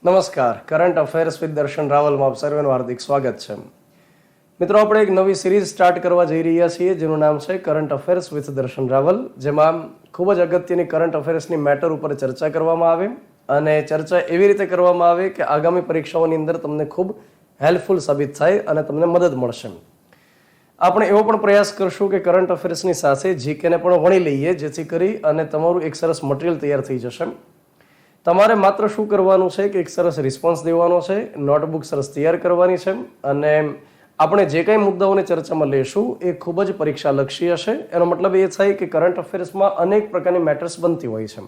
નમસ્કાર. Current affairs with દર્શન રાવલમાં આપ સર્વેનું હાર્દિક સ્વાગત છે. મિત્રો, આપણે એક નવી સિરીઝ સ્ટાર્ટ કરવા જઈ રહ્યા છીએ જેનું નામ છે કરંટ અફેર્સ વિથ દર્શન રાવલ, જેમાં ખૂબ જ અગત્યની કરંટ અફેર્સની મેટર ઉપર ચર્ચા કરવામાં આવે અને ચર્ચા એવી રીતે કરવામાં આવે કે આગામી પરીક્ષાઓની અંદર તમને ખૂબ હેલ્પફુલ સાબિત થાય અને તમને મદદ મળશે. આપણે એવો પણ પ્રયાસ કરશું કે કરંટ અફેર્સની સાથે જીકેને પણ વણી લઈએ, જેથી કરી અને તમારું એક સરસ મટીરિયલ તૈયાર થઈ જશે. તમારે માત્ર શું કરવાનું છે કે એક સરસ રિસ્પોન્સ દેવાનો છે, નોટબુક સરસ તૈયાર કરવાની છે અને આપણે જે કંઈ મુદ્દાઓને ચર્ચામાં લેશું એ ખૂબ જ પરીક્ષાલક્ષી હશે. એનો મતલબ એ થાય કે કરંટ અફેર્સમાં અનેક પ્રકારની મેટર્સ બનતી હોય છે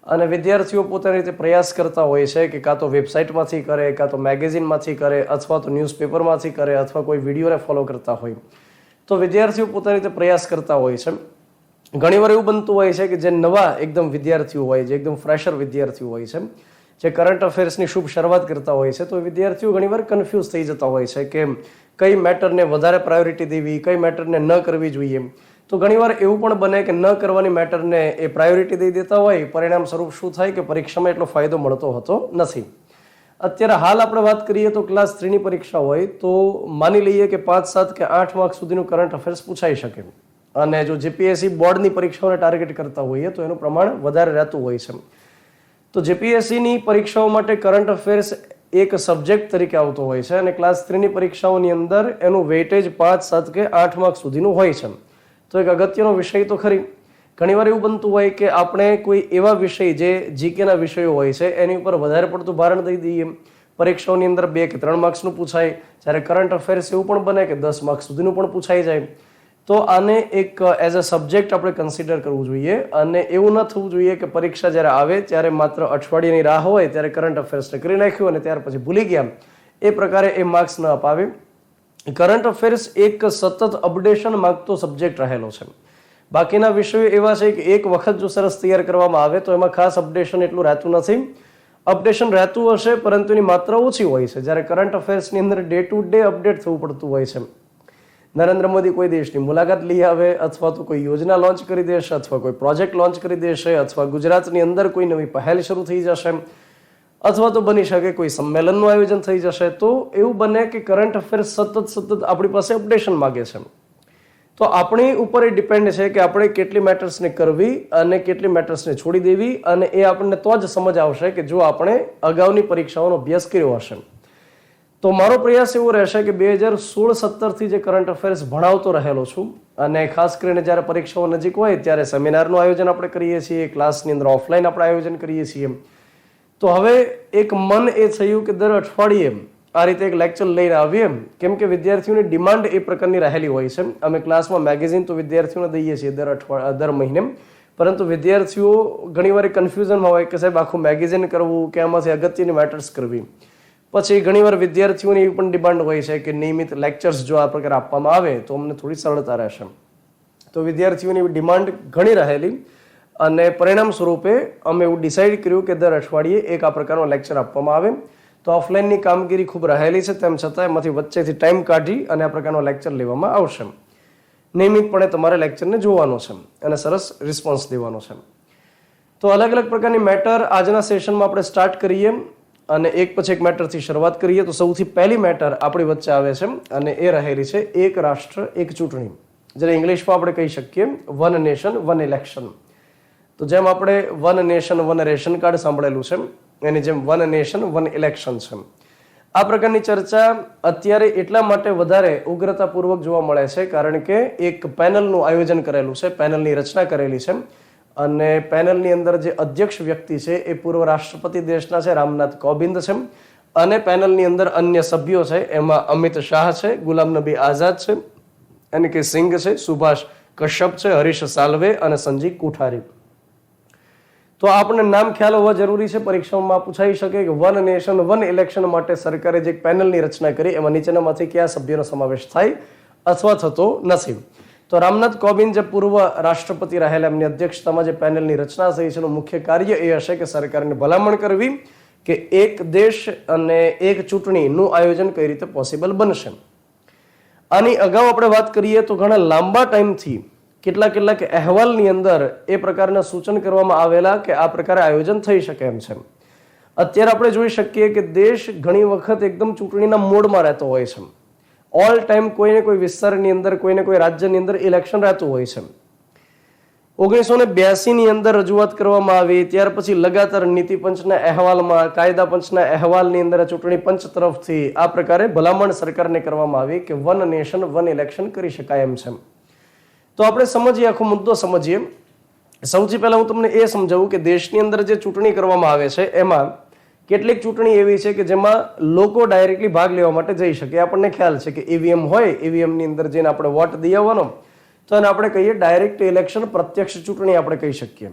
અને વિદ્યાર્થીઓ પોતાની રીતે પ્રયાસ કરતા હોય છે કે કાં તો વેબસાઇટમાંથી કરે, કાં તો મેગેઝિનમાંથી કરે, અથવા તો ન્યૂઝપેપરમાંથી કરે, અથવા કોઈ વિડીયોને ફોલો કરતા હોય. તો વિદ્યાર્થીઓ પોતાની રીતે પ્રયાસ કરતા હોય છે. ઘણીવાર એવું બનતું હોય છે કે જે નવા એકદમ વિદ્યાર્થીઓ હોય, જે એકદમ ફ્રેશર વિદ્યાર્થીઓ હોય છે, જે કરંટ અફેર્સની શુભ શરૂઆત કરતા હોય છે, તો વિદ્યાર્થીઓ ઘણીવાર કન્ફ્યુઝ થઈ જતા હોય છે કે કઈ મેટરને વધારે પ્રાયોરિટી દેવી, કઈ મેટરને ન કરવી જોઈએ. તો ઘણીવાર એવું પણ બને કે ન કરવાની મેટરને એ પ્રાયોરિટી દઈ દેતા હોય, પરિણામ સ્વરૂપ શું થાય કે પરીક્ષામાં એટલો ફાયદો મળતો હોતો નથી. અત્યારે હાલ આપણે વાત કરીએ તો ક્લાસ 3ની પરીક્ષા હોય તો માની લઈએ કે 5, 7 કે 8 માર્ક સુધીનું કરંટ અફેર્સ પૂછાઈ શકે અને જો જીપીએસસી બોર્ડની પરીક્ષાઓને ટાર્ગેટ કરતા હોઈએ તો એનું પ્રમાણ વધારે રહેતું હોય છે. તો જીપીએસસીની પરીક્ષાઓ માટે કરંટ અફેર્સ એક સબ્જેક્ટ તરીકે આવતો હોય છે અને ક્લાસ 3ની પરીક્ષાઓની અંદર એનું વેઇટેજ 5, 7 કે 8 માર્ક સુધીનું હોય છે. તો એક અગત્યનો વિષય તો ખરી. ઘણીવાર એવું બનતું હોય કે આપણે કોઈ એવા વિષય જે જીકેના વિષયો હોય છે એની ઉપર વધારે પડતું ભારણ દઈ દઈએ. પરીક્ષાઓની અંદર 2 કે 3 માર્ક્સનું પૂછાય, જ્યારે કરંટ અફેર્સ એવું પણ બને કે 10 માર્ક્સ સુધીનું પણ પૂછાઈ જાય. તો આને એક એઝ અ સબ્જેક્ટ આપણે કન્સિડર કરવું જોઈએ અને એવું ન થવું જોઈએ કે પરીક્ષા જ્યારે આવે ત્યારે માત્ર અઠવાડિયાની રાહ હોય ત્યારે કરંટ અફેર્સને કરી નાખ્યું અને ત્યાર પછી ભૂલી ગયા. એ પ્રકારે એ માર્ક્સ ન અપાવે. કરંટ અફેર્સ એક સતત અપડેશન માંગતો સબ્જેક્ટ રહેલો છે. બાકીના વિષયો એવા છે કે એક વખત જો સરસ તૈયાર કરવામાં આવે તો એમાં ખાસ અપડેશન એટલું રહેતું નથી. અપડેશન રહેતું હશે પરંતુ એની માત્રા ઓછી હોય છે, જ્યારે કરંટ અફેર્સની અંદર ડે ટુ ડે અપડેટ થવું પડતું હોય છે. નરેન્દ્ર મોદી કોઈ દેશની મુલાકાત લઈ આવે, અથવા તો કોઈ યોજના લોન્ચ કરી દેશે, અથવા કોઈ પ્રોજેક્ટ લોન્ચ કરી દેશે, અથવા ગુજરાતની અંદર કોઈ નવી પહેલ શરૂ થઈ જશે, અથવા તો બની શકે કોઈ સંમેલનનું આયોજન થઈ જશે. તો એવું બને કે કરંટ અફેર્સ સતત આપણી પાસે અપડેશન માગે છે. તો આપણી ઉપર એ ડિપેન્ડ છે કે આપણે કેટલી મેટર્સને કરવી અને કેટલી મેટર્સને છોડી દેવી, અને એ આપણને તો જ સમજ આવશે કે જો આપણે અગાઉની પરીક્ષાઓનો અભ્યાસ કર્યો હશે. તો મારો પ્રયાસ એવો રહેશે કે 2016-17થી જે કરંટ અફેર્સ ભણાવતો રહેલો છું અને ખાસ કરીને જ્યારે પરીક્ષાઓ નજીક હોય ત્યારે સેમિનારનું આયોજન આપણે કરીએ છીએ, ક્લાસની અંદર ઓફલાઈન આપણે આયોજન કરીએ છીએ. તો હવે એક મન એ થયું કે દર અઠવાડિયે આ રીતે એક લેક્ચર લઈને આવીએ, કેમ કે વિદ્યાર્થીઓની ડિમાન્ડ એ પ્રકારની રહેલી હોય છે. અમે ક્લાસમાં મેગેઝિન તો વિદ્યાર્થીઓને દઈએ છીએ દર મહિને, પરંતુ વિદ્યાર્થીઓ ઘણીવાર કન્ફ્યુઝનમાં હોય કે સાહેબ આખું મેગેઝિન કરવું કે આમાંથી અગત્યની મેટર્સ કરવી. પછી ઘણીવાર વિદ્યાર્થીઓની એવી પણ ડિમાન્ડ હોય છે કે નિયમિત લેક્ચર્સ જો આ પ્રકારે આપવામાં આવે તો અમને થોડી સરળતા રહેશે. તો વિદ્યાર્થીઓની ડિમાન્ડ ઘણી રહેલી અને પરિણામ સ્વરૂપે અમે એવું ડિસાઇડ કર્યું કે દર અઠવાડિયે એક આ પ્રકારનો લેક્ચર આપવામાં આવે. તો ઓફલાઈનની કામગીરી ખૂબ રહેલી છે, તેમ છતાં એમાંથી વચ્ચેથી ટાઈમ કાઢી અને આ પ્રકારનો લેક્ચર લેવામાં આવશે. નિયમિતપણે તમારે લેક્ચરને જોવાનો છે અને સરસ રિસ્પોન્સ દેવાનો છે. તો અલગ અલગ પ્રકારની મેટર આજના સેશનમાં આપણે સ્ટાર્ટ કરીએ અને એક પછી એક મેટરથી શરૂઆત કરીએ. તો સૌથી પહેલી મેટર આપણી વચ્ચે આવે છે અને એ રહેલી છે એક રાષ્ટ્ર એક ચૂંટણી, જેને ઇંગ્લિશમાં આપણે કહી શકીએ વન નેશન વન ઇલેક્શન. તો જેમ આપણે one nation one ration card સાંભળેલું છે, એની જેમ વન નેશન વન ઇલેક્શન છે. આ પ્રકારની ચર્ચા અત્યારે એટલા માટે વધારે ઉગ્રતાપૂર્વક જોવા મળે છે કારણ કે એક પેનલનું આયોજન કરેલું છે, પેનલની રચના કરેલી છે અને પેનલની અંદર જે અધ્યક્ષ વ્યક્તિ છે એ પૂર્વ રાષ્ટ્રપતિ દેશના છે, રામનાથ કોવિંદ છે. અને પેનલની અંદર અન્ય સભ્યો છે, એમાં અમિત શાહ છે, ગુલામ નબી આઝાદ છે, NK સિંઘ છે, સુભાષ કશ્યપ છે, હરીશ સાલ્વે અને સંજીવ કોઠારી. તો આપણને નામ ખ્યાલ હોવા જરૂરી છે. પરીક્ષામાં પૂછાઈ શકે કે વન નેશન વન ઇલેક્શન માટે સરકારે જે પેનલની રચના કરી એમાં નીચેનામાંથી કયા સભ્યોનો સમાવેશ થાય અથવા થતો નથી. તો રામનાથ કોવિંદ જે પૂર્વ રાષ્ટ્રપતિ રહેલા, એમની અધ્યક્ષતામાં જે પેનલની રચના થઈ છે એનું મુખ્ય કાર્ય એ હશે કે સરકારને ભલામણ કરવી કે એક દેશ અને એક ચૂંટણીનું આયોજન કઈ રીતે પોસિબલ બનશે. આની અગાઉ આપણે વાત કરીએ તો ઘણા લાંબા ટાઈમથી કેટલાક અહેવાલની અંદર એ પ્રકારના સૂચન કરવામાં આવેલા કે આ પ્રકારે આયોજન થઈ શકે એમ છે. અત્યારે આપણે જોઈ શકીએ કે દેશ ઘણી વખત એકદમ ચૂંટણીના મોડમાં રહેતો હોય છે. ઓલ ટાઈમ કોઈને કોઈ વિસ્તારની અંદર, કોઈને કોઈ રાજ્યની અંદર ઇલેક્શન રહેતું હોય છે. 1982 ની અંદર રજૂઆત કરવામાં આવી, ત્યાર પછી લગાતાર નીતિ પંચના અહેવાલમાં, કાયદા પંચના અહેવાલની અંદર ચૂંટણી પંચ તરફથી આ પ્રકારે ભલામણ સરકારને કરવામાં આવી કે વન નેશન વન ઇલેક્શન કરી શકાય એમ છે. તો આપણે સમજીએ, આખો મુદ્દો સમજીએ. સૌથી પહેલા હું તમને એ સમજાવું કે દેશની અંદર જે ચૂંટણી કરવામાં આવે છે એમાં કેટલીક ચૂંટણી એવી છે કે જેમાં લોકો ડાયરેક્ટલી ભાગ લેવા માટે જઈ શકે. આપણને ખ્યાલ છે કે ઈવીએમ હોય, ઈવીએમની અંદર જઈને આપણે વોટ દઈ આવવાનો, તો એને આપણે કહીએ ડાયરેક્ટ ઇલેક્શન, પ્રત્યક્ષ ચૂંટણી આપણે કહી શકીએ.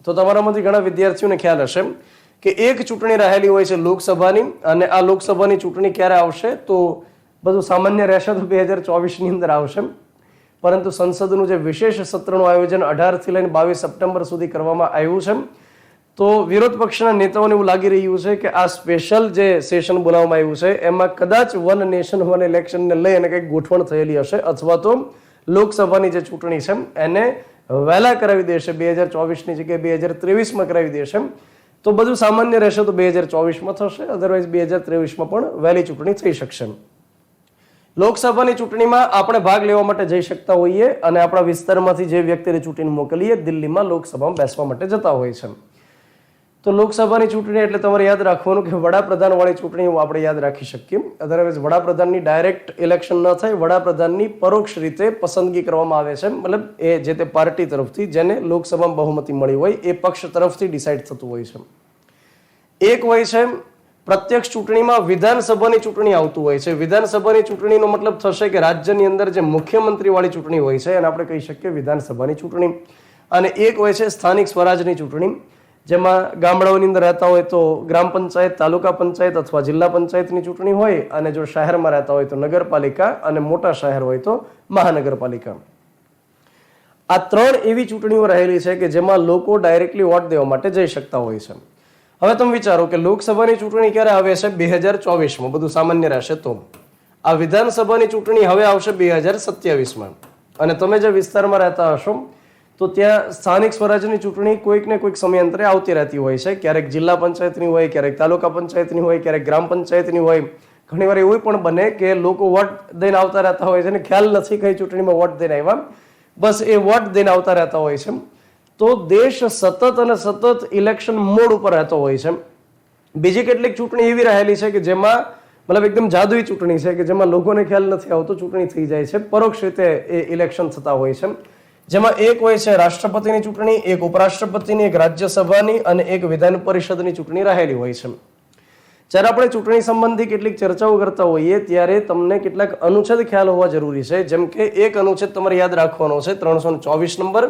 તો તમારામાંથી ઘણા વિદ્યાર્થીઓને ખ્યાલ હશે કે એક ચૂંટણી રહેલી હોય છે લોકસભાની, અને આ લોકસભાની ચૂંટણી ક્યારે આવશે તો બધું સામાન્ય રહેશે તો 2024 ની અંદર આવશે. પરંતુ સંસદનું જે વિશેષ સત્રનું આયોજન 18 થી લઈને 22 સપ્ટેમ્બર સુધી કરવામાં આવ્યું છે, તો વિરોધ પક્ષના નેતાઓને એવું લાગી રહ્યું છે કે આ સ્પેશિયલ જે સેશન બોલાવવામાં આવ્યું છે એમાં કદાચ વન નેશન વન ઇલેક્શનને લઈ અને કંઈક ગોઠવણ થયેલી હશે, અથવા તો લોકસભાની જે ચૂંટણી છે એને વહેલા કરાવી દેશે, 2024 ની જગ્યાએ 2023 કરાવી દેશે. તો બધું સામાન્ય રહેશે તો 2024 થશે, અધરવાઇઝ 2023 પણ વહેલી ચૂંટણી થઈ શકશે. લોકસભાની ચૂંટણીમાં આપણે ભાગ લેવા માટે જઈ શકતા હોઈએ અને આપણા વિસ્તારમાંથી જે વ્યક્તિને ચૂંટીને મોકલીએ દિલ્હીમાં લોકસભામાં બેસવા માટે જતા હોય છે. તો લોકસભાની ચૂંટણી એટલે તમારે યાદ રાખવાનું કે વડાપ્રધાન વાળી ચૂંટણી આપણે યાદ રાખી શકીએ. અધરવાઇઝ વડાપ્રધાનની ડાયરેક્ટ ઇલેક્શન ન થાય, વડાપ્રધાનની પરોક્ષ રીતે પસંદગી કરવામાં આવે છે. મતલબ એ જે તે પાર્ટી તરફથી જેને લોકસભામાં બહુમતી મળી હોય એ પક્ષ તરફથી ડિસાઇડ થતું હોય છે. એક હોય છે પ્રત્યક્ષ ચૂંટણીમાં વિધાનસભાની ચૂંટણી આવતું હોય છે. વિધાનસભાની ચૂંટણીનો મતલબ થશે કે રાજ્યની અંદર જે મુખ્યમંત્રી વાળી ચૂંટણી હોય છે એને આપણે કહી શકીએ વિધાનસભાની ચૂંટણી. અને એક હોય છે સ્થાનિક સ્વરાજની ચૂંટણી, જેમાં ગામડાઓની અંદર રહેતા હોય તો ગ્રામ પંચાયત, તાલુકા પંચાયત અથવા જિલ્લા પંચાયતની ચૂંટણી હોય, અને જો શહેરમાં રહેતા હોય તો નગરપાલિકા, અને મોટા શહેર હોય તો મહાનગરપાલિકા. આ ત્રણ એવી ચૂંટણીઓ રહેલી છે કે જેમાં લોકો ડાયરેક્ટલી વોટ દેવા માટે જઈ શકતા હોય છે. હવે તમે વિચારો કે લોકસભાની ચૂંટણી ક્યારે આવે છે? 2024 બધું સામાન્ય રહેશે. તો આ વિધાનસભાની ચૂંટણી હવે આવશે 2027. અને તમે જે વિસ્તારમાં રહેતા હશો તો ત્યાં સ્થાનિક સ્વરાજની ચૂંટણી કોઈક ને કોઈક સમયાંતરે આવતી રહેતી હોય છે. ક્યારેક જિલ્લા પંચાયતની હોય, ક્યારેક તાલુકા પંચાયતની હોય, ક્યારેક ગ્રામ પંચાયતની હોય. ઘણીવાર એવું પણ બને કે લોકો વોટ દઈને આવતા રહેતા હોય છે અને ખ્યાલ નથી કઈ ચૂંટણીમાં વોટ દઈને આવ્યા, બસ એ વોટ દઈને આવતા રહેતા હોય છે. તો દેશ સતત અને સતત ઇલેક્શન મોડ ઉપર રહેતો હોય છે. બીજી કેટલીક ચૂંટણી એવી રહેલી છે કે જેમાં મતલબ એકદમ જાદુઈ ચૂંટણી છે કે જેમાં લોકોને ખ્યાલ નથી આવતો, ચૂંટણી થઈ જાય છે, પરોક્ષ રીતે એ ઇલેક્શન થતા હોય છે. જેમાં એક હોય છે રાષ્ટ્રપતિની ચૂંટણી, એક ઉપરાષ્ટ્રપતિની, એક રાજ્યસભાની અને એક વિધાન પરિષદની ચૂંટણી રહેલી હોય છે. જ્યારે આપણે ચૂંટણી સંબંધી કેટલીક ચર્ચાઓ કરતા હોઈએ ત્યારે તમને કેટલાક અનુચ્છેદ ખ્યાલ હોવા જરૂરી છે. જેમ કે એક અનુચ્છેદ તમારે યાદ રાખવાનો છે, 324 નંબર,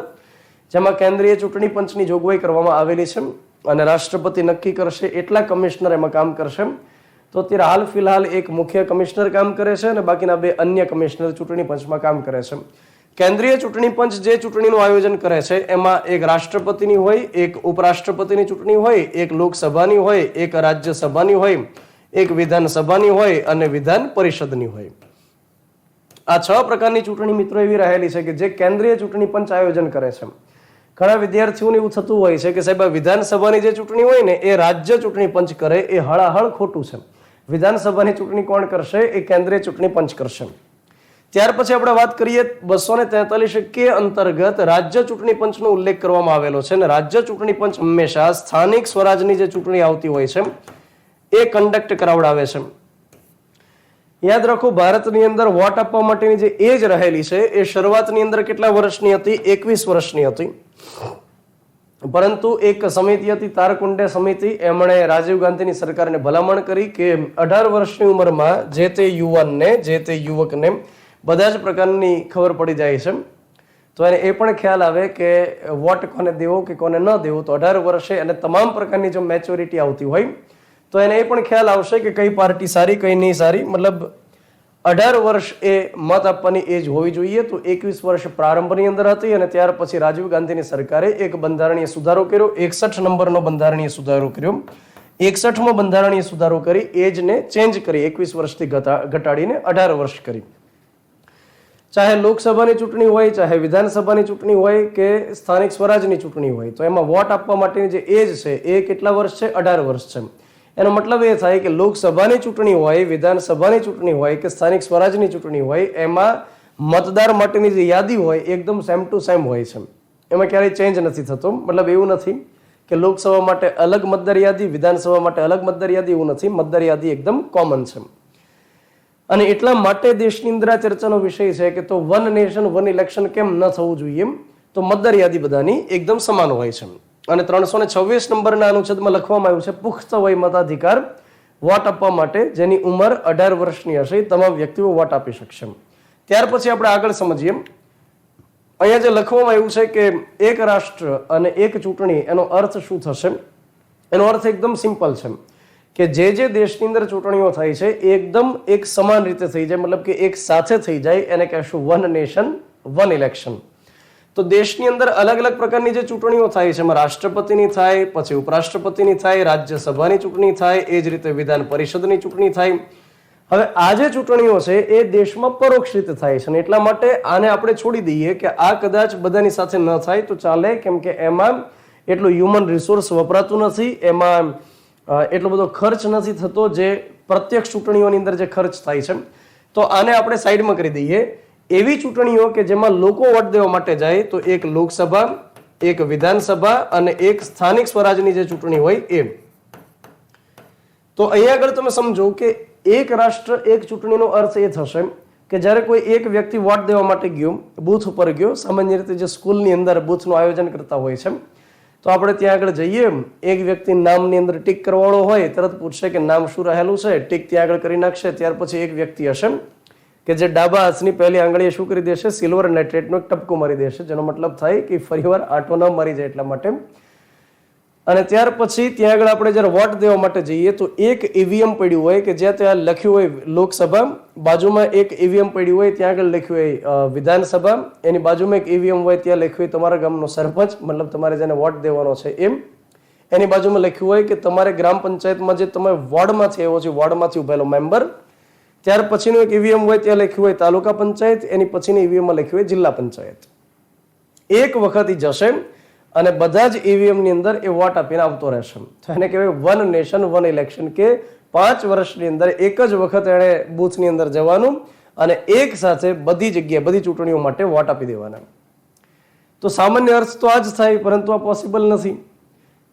જેમાં કેન્દ્રીય ચૂંટણી પંચની જોગવાઈ કરવામાં આવેલી છે અને રાષ્ટ્રપતિ નક્કી કરશે એટલા કમિશનર એમાં કામ કરશે. તો અત્યારે હાલ ફિલહાલ એક મુખ્ય કમિશનર કામ કરે છે અને બાકીના 2 અન્ય કમિશનર ચૂંટણી પંચમાં કામ કરે છે. કેન્દ્રીય ચૂંટણી પંચ જે ચૂંટણીનું આયોજન કરે છે એમાં એક રાષ્ટ્રપતિની હોય, એક ઉપરાષ્ટ્રપતિની ચૂંટણી હોય, એક લોકસભાની હોય, એક રાજ્યસભાની હોય, એક વિધાનસભાની હોય અને વિધાન પરિષદની હોય. આ 6 પ્રકારની ચૂંટણી મિત્રો એવી રહેલી છે કે જે કેન્દ્રીય ચૂંટણી પંચ આયોજન કરે છે. ઘણા વિદ્યાર્થીઓને એવું થતું હોય છે કે સાહેબ વિધાનસભાની જે ચૂંટણી હોય ને એ રાજ્ય ચૂંટણી પંચ કરે, એ હળાહળ ખોટું છે. વિધાનસભાની ચૂંટણી કોણ કરશે? એ કેન્દ્રીય ચૂંટણી પંચ કરશે. ત્યાર પછી આપણે વાત કરીએ 243 કે અંતર્ગત રાજ્ય ચૂંટણી પંચનો ઉલ્લેખ કરવામાં આવેલો છે. અને રાજ્ય ચૂંટણી પંચ હંમેશા સ્થાનિક સ્વરાજની જે ચૂંટણી આવતી હોય છે એ કન્ડક્ટ કરાવડાવે છે. યાદ રાખો, ભારતની અંદર વોટ આપવા માટેની જે એજ રહેલી છે એ શરૂઆતની અંદર કેટલા વર્ષની હતી? 21 વર્ષની હતી. પરંતુ એક સમિતિ હતી, તારકુંડે સમિતિ, એમણે રાજીવ ગાંધીની સરકારને ભલામણ કરી કે 18 વર્ષની ઉંમરમાં જે તે યુવાનને, જે તે યુવકને બધા જ પ્રકારની ખબર પડી જાય છે. તો એને એ પણ ખ્યાલ આવે કે વોટ કોને દેવો કે કોને ન દેવો. તો 18 વર્ષે અને તમામ પ્રકારની જો મેચ્યોરિટી આવતી હોય તો એને એ પણ ખ્યાલ આવશે કે કઈ પાર્ટી સારી, કઈ નહીં સારી. મતલબ 18 વર્ષ એ મત આપવાની એજ હોવી જોઈએ. તો 21 વર્ષ પ્રારંભની અંદર હતી અને ત્યાર પછી રાજીવ ગાંધીની સરકારે એક બંધારણીય સુધારો કર્યો, 61 નંબરનો બંધારણીય સુધારો કર્યો. 61મો બંધારણીય સુધારો કરી એજને ચેન્જ કરી, 21 વર્ષથી ઘટાડીને 18 વર્ષ કરી. ચાહે લોકસભાની ચૂંટણી હોય, ચાહે વિધાનસભાની ચૂંટણી હોય કે સ્થાનિક સ્વરાજની ચૂંટણી હોય, તો એમાં વોટ આપવા માટેની જે એજ છે એ કેટલા વર્ષ છે? 18 વર્ષ છે. એનો મતલબ એ થાય કે લોકસભાની ચૂંટણી હોય, વિધાનસભાની ચૂંટણી હોય કે સ્થાનિક સ્વરાજની ચૂંટણી હોય, એમાં મતદાર માટેની જે યાદી હોય એકદમ સેમ ટુ સેમ હોય છે. એમાં ક્યારેય ચેન્જ નથી થતો. મતલબ એવું નથી કે લોકસભા માટે અલગ મતદાર યાદી, વિધાનસભા માટે અલગ મતદાર યાદી, એવું નથી. મતદાર યાદી એકદમ કોમન છે. અને એટલા માટે દેશની અંદર આ ચર્ચાનો વિષય છે કે તો વન નેશન વન ઇલેક્શન કેમ ન થવું જોઈએ. તો મતદાર યાદી બધાની એકદમ સમાન હોય છે. અને 326 નંબરના અનુચ્છેદમાં લખવામાં આવ્યું છે પુખ્ત વય મતાધિકાર વોટ આપવા માટે જેની ઉંમર 18 વર્ષની હશે તમામ વ્યક્તિઓ વોટ આપી શકશે. ત્યાર પછી આપણે આગળ સમજીએ. અહીંયા જે લખવામાં આવ્યું છે કે એક રાષ્ટ્ર અને એક ચૂંટણી, એનો અર્થ શું થશે? એનો અર્થ એકદમ સિમ્પલ છે કે જે દેશની અંદર ચૂંટણીઓ થાય છે એ એકદમ એક સમાન રીતે થઈ જાય, મતલબ કે એક સાથે થઈ જાય, એને કહેશું વન નેશન વન ઇલેક્શન. તો દેશની અંદર અલગ અલગ પ્રકારની જે ચૂંટણીઓ થાય છે, એમાં રાષ્ટ્રપતિની થાય, પછી ઉપરાષ્ટ્રપતિની થાય, રાજ્યસભાની ચૂંટણી થાય, એ જ રીતે વિધાન પરિષદની ચૂંટણી થાય. હવે આ જે ચૂંટણીઓ છે એ દેશમાં પરોક્ષ રીતે થાય છે, અને એટલા માટે આને આપણે છોડી દઈએ કે આ કદાચ બધાની સાથે ન થાય તો ચાલે, કેમ કે એમાં એટલું હ્યુમન રિસોર્સ વપરાતું નથી, એમાં એટલો બધો ખર્ચ નથી થતો જે પ્રત્યક્ષ ચૂંટણીઓની અંદર જે ખર્ચ થાય છે. તો આને આપણે સાઈડમાં કરી દઈએ. એવી ચૂંટણીઓ કે જેમાં લોકો વોટ દેવા માટે જાય, તો એક લોકસભા, એક વિધાનસભા અને એક સ્થાનિક સ્વરાજની જે ચૂંટણી હોય એ. તો અહીંયા આગળ તમે સમજો કે એક રાષ્ટ્ર એક ચૂંટણીનો અર્થ એ થશે કે જ્યારે કોઈ એક વ્યક્તિ વોટ દેવા માટે ગયો, બૂથ ઉપર ગયો, સામાન્ય રીતે જે સ્કૂલની અંદર બૂથનું આયોજન કરતા હોય છે, તો આપણે ત્યાં આગળ જઈએ, એક વ્યક્તિ નામની અંદર ટીક કરવાવાળો હોય, તરત પૂછશે કે નામ શું રહેલું છે, ટીક ત્યાં આગળ કરી નાખશે. ત્યાર પછી એક વ્યક્તિ હશે કે જે ડાબા હાથની પહેલી આંગળીએ શું કરી દેશે? સિલ્વર નાઇટ્રેટનો એક ટપકો મારી દેશે, જેનો મતલબ થાય કે ફરીવાર આંટો ન મારી જાય એટલા માટે. અને ત્યાર પછી ત્યાં આગળ આપણે જ્યારે વોટ દેવા માટે જઈએ તો એક ઈવીએમ પડ્યું હોય કે જ્યાં ત્યાં લખ્યું હોય લોકસભા, બાજુમાં એક ઈવીએમ પડ્યું હોય ત્યાં આગળ લખ્યું હોય વિધાનસભા, એની બાજુમાં એક ઈવીએમ હોય ત્યાં લખ્યું હોય તમારા ગામનો સરપંચ, મતલબ તમારે જેને વોટ દેવાનો છે એમ. એની બાજુમાં લખ્યું હોય કે તમારે ગ્રામ પંચાયતમાં જે તમે વોર્ડમાંથી આવ્યો છે, વોર્ડમાંથી ઉભેલો મેમ્બર. ત્યાર પછીનું એક ઈવીએમ હોય ત્યાં લખ્યું હોય તાલુકા પંચાયત, એની પછીની ઈવીએમમાં લખ્યું હોય જિલ્લા પંચાયત. એક વખત જશે અને બધા જ ઈવીએમની અંદર એ વોટ આપીને આવતો રહેશે. તો એને કહેવાય વન નેશન વન ઇલેક્શન, કે 5 વર્ષની અંદર એક જ વખત એણે બૂથની અંદર જવાનું અને એક સાથે બધી જગ્યાએ બધી ચૂંટણીઓ માટે વોટ આપી દેવાના. તો સામાન્ય અર્થ તો આ જ થાય, પરંતુ આ પોસિબલ નથી,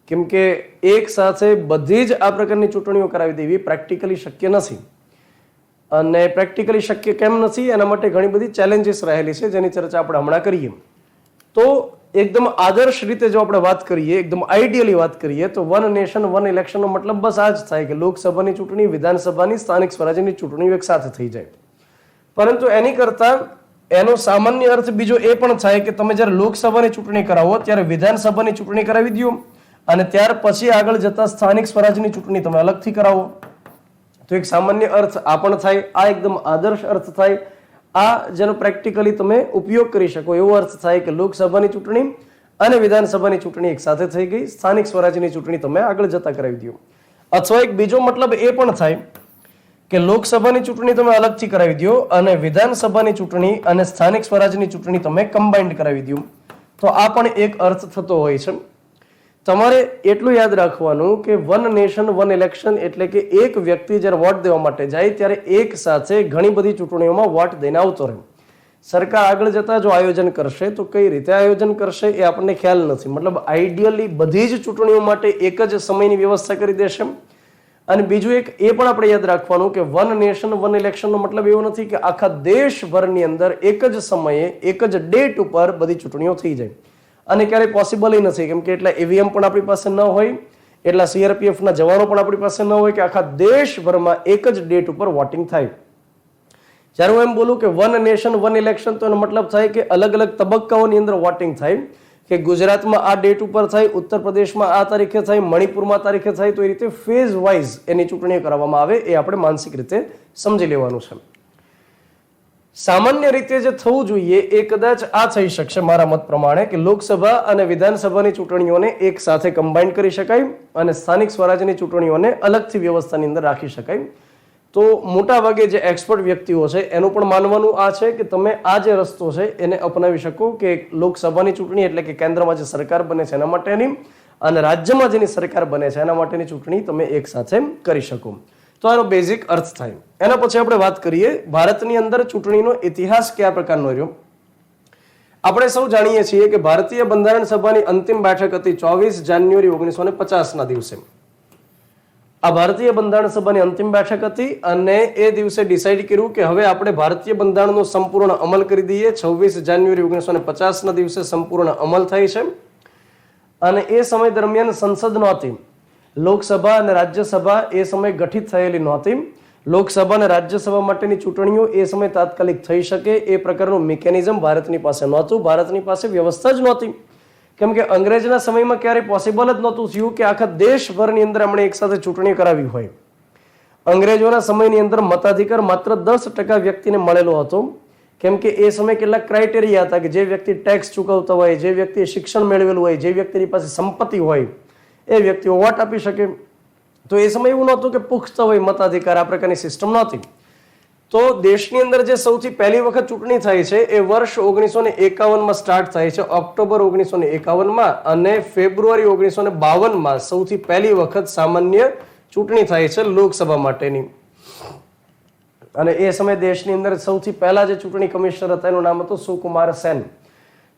કેમ કે એક સાથે બધી જ આ પ્રકારની ચૂંટણીઓ કરાવી દેવી પ્રેક્ટિકલી શક્ય નથી. અને પ્રેક્ટિકલી શક્ય કેમ નથી? એના માટે ઘણી બધી ચેલેન્જીસ રહેલી છે, જેની ચર્ચા આપણે હમણાં કરીએ. તો એકદમ આદર્શ રીતે જો આપણે વાત કરીએ, એકદમ આઈડિયલી વાત કરીએ, તો વન નેશન વન ઇલેક્શનનો મતલબ બસ આ જ થાય કે લોકસભાની ચૂંટણી, વિધાનસભાની, સ્થાનિક સ્વરાજ્યની ચૂંટણીઓ એક સાથે થઈ જાય. પરંતુ એની કરતા એનો સામાન્ય અર્થ બીજો એ પણ થાય કે તમે જ્યારે લોકસભાની ચૂંટણી કરાવો ત્યારે વિધાનસભાની ચૂંટણી કરાવી દો, અને ત્યાર પછી આગળ જતા સ્થાનિક સ્વરાજ્યની ચૂંટણી તમે અલગથી કરાવો. તો એક સામાન્ય અર્થ આ પણ થાય. આ એકદમ આદર્શ અર્થ થાય. આ જેનો પ્રેક્ટિકલી તમે ઉપયોગ કરી શકો એવો અર્થ થાય કે લોકસભાની ચૂંટણી અને વિધાનસભાની ચૂંટણી એક સાથે થઈ ગઈ, સ્થાનિક સ્વરાજ્યની ચૂંટણી તમે આગળ જતા કરાવી દો. અથવા એક બીજો મતલબ એ પણ થાય કે લોકસભાની ચૂંટણી તમે અલગથી કરાવી દો અને વિધાનસભાની ચૂંટણી અને સ્થાનિક સ્વરાજ્યની ચૂંટણી તમે કમ્બાઇન્ડ કરાવી દો. તો આ પણ એક અર્થ થતો હોય છે. તમારે એટલું યાદ રાખવાનું કે વન નેશન વન ઇલેક્શન એટલે કે એક વ્યક્તિ જ્યારે વોટ દેવા માટે જાય ત્યારે એક સાથે ઘણી બધી ચૂંટણીઓમાં વોટ દઈને આવતો રહે. સરકાર આગળ જતા જો આયોજન કરશે તો કઈ રીતે આયોજન કરશે એ આપણને ખ્યાલ નથી. મતલબ આઈડિયલી બધી જ ચૂંટણીઓ માટે એક જ સમયની વ્યવસ્થા કરી દેશે. અને બીજું એક એ પણ આપણે યાદ રાખવાનું કે વન નેશન વન ઇલેક્શનનો મતલબ એવો નથી કે આખા દેશભરની અંદર એક જ સમયે એક જ ડેટ ઉપર બધી ચૂંટણીઓ થઈ જાય. અને ક્યારેય પોસિબલ નથી, કેમ કે એટલા ઈવીએમ પણ આપણી પાસે ન હોય, એટલા સીઆરપીએફના જવાનો પણ આપણી પાસે ન હોય કે આખા દેશભરમાં એક જ ડેટ ઉપર વોટિંગ થાય. જ્યારે હું એમ બોલું કે વન નેશન વન ઇલેક્શન, તો એનો મતલબ થાય કે અલગ અલગ તબક્કાઓની અંદર વોટિંગ થાય, કે ગુજરાતમાં આ ડેટ ઉપર થાય, ઉત્તર પ્રદેશમાં આ તારીખે થાય, મણિપુરમાં તારીખે થાય. તો એ રીતે ફેઝ વાઇઝ એની ચૂંટણીઓ કરવામાં આવે, એ આપણે માનસિક રીતે સમજી લેવાનું છે. સામાન્ય રીતે જે થવું જોઈએ એ કદાચ આ થઈ શકશે મારા મત પ્રમાણે કે લોકસભા અને વિધાનસભાની ચૂંટણીઓને એક સાથે કમ્બાઇન્ડ કરી શકાય અને સ્થાનિક સ્વરાજ્યની ચૂંટણીઓને અલગથી વ્યવસ્થાની અંદર રાખી શકાય. તો મોટા ભાગે જે એક્સપર્ટ વ્યક્તિઓ છે એનું પણ માનવાનું આ છે કે તમે આ જે રસ્તો છે એને અપનાવી શકો, કે લોકસભાની ચૂંટણી એટલે કે કેન્દ્રમાં જે સરકાર બને છે એના માટેની, અને રાજ્યમાં જેની સરકાર બને છે એના માટેની ચૂંટણી તમે એક સાથે કરી શકો. તો આનો બેઝિક અર્થ થાય. એના પછી આપણે વાત કરીએ ભારતની અંદર ચૂંટણીનો ઇતિહાસ કયા પ્રકારનો રહ્યો. આપણે સૌ જાણીએ છીએ કે ભારતીય બંધારણ સભાની અંતિમ બેઠક હતી 24 જાન્યુઆરી 1950 ના દિવસે. આ ભારતીય બંધારણ સભાની અંતિમ બેઠક હતી અને એ દિવસે ડિસાઇડ કર્યું કે હવે આપણે ભારતીય બંધારણનો સંપૂર્ણ અમલ કરી દઈએ. 26 જાન્યુઆરી 1950 ના દિવસે સંપૂર્ણ અમલ થાય છે અને એ સમય દરમિયાન સંસદ નહોતી. લોકસભા અને રાજ્યસભા એ સમય ગઠિત થયેલી નહોતી. લોકસભા અને રાજ્યસભા માટેની ચૂંટણીઓ એ સમય તાત્કાલિક થઈ શકે એ પ્રકારનું મિકેનિઝમ ભારતની પાસે નહોતું. ભારતની પાસે વ્યવસ્થા જ નહોતી, કેમ કે અંગ્રેજના સમયમાં ક્યારેય પોસિબલ જ નહોતું થયું કે આખા દેશભરની અંદર આપણે એક સાથે ચૂંટણી કરાવી હોય. અંગ્રેજોના સમયની અંદર મતાધિકાર માત્ર 10% વ્યક્તિને મળેલો હતો, કેમ કે એ સમય કેટલાક ક્રાઇટેરિયા હતા કે જે વ્યક્તિ ટેક્સ ચૂકવતો હોય, જે વ્યક્તિએ શિક્ષણ મેળવેલું હોય, જે વ્યક્તિની પાસે સંપત્તિ હોય એ વ્યક્તિઓ વોટ આપી શકે. તો એ સમય એવું નહોતું કે પુખ્ત હોય મતાધિકાર, આ પ્રકારની સિસ્ટમ નહોતી. તો દેશની અંદર જે સૌથી પહેલી વખત ચૂંટણી થાય છે એ વર્ષ 1951 સ્ટાર્ટ થાય છે, ઓક્ટોબર 1951 અને ફેબ્રુઆરી 1952 સૌથી પહેલી વખત સામાન્ય ચૂંટણી થાય છે લોકસભા માટેની. અને એ સમયે દેશની અંદર સૌથી પહેલા જે ચૂંટણી કમિશનર હતા એનું નામ હતું સુકુમાર સેન.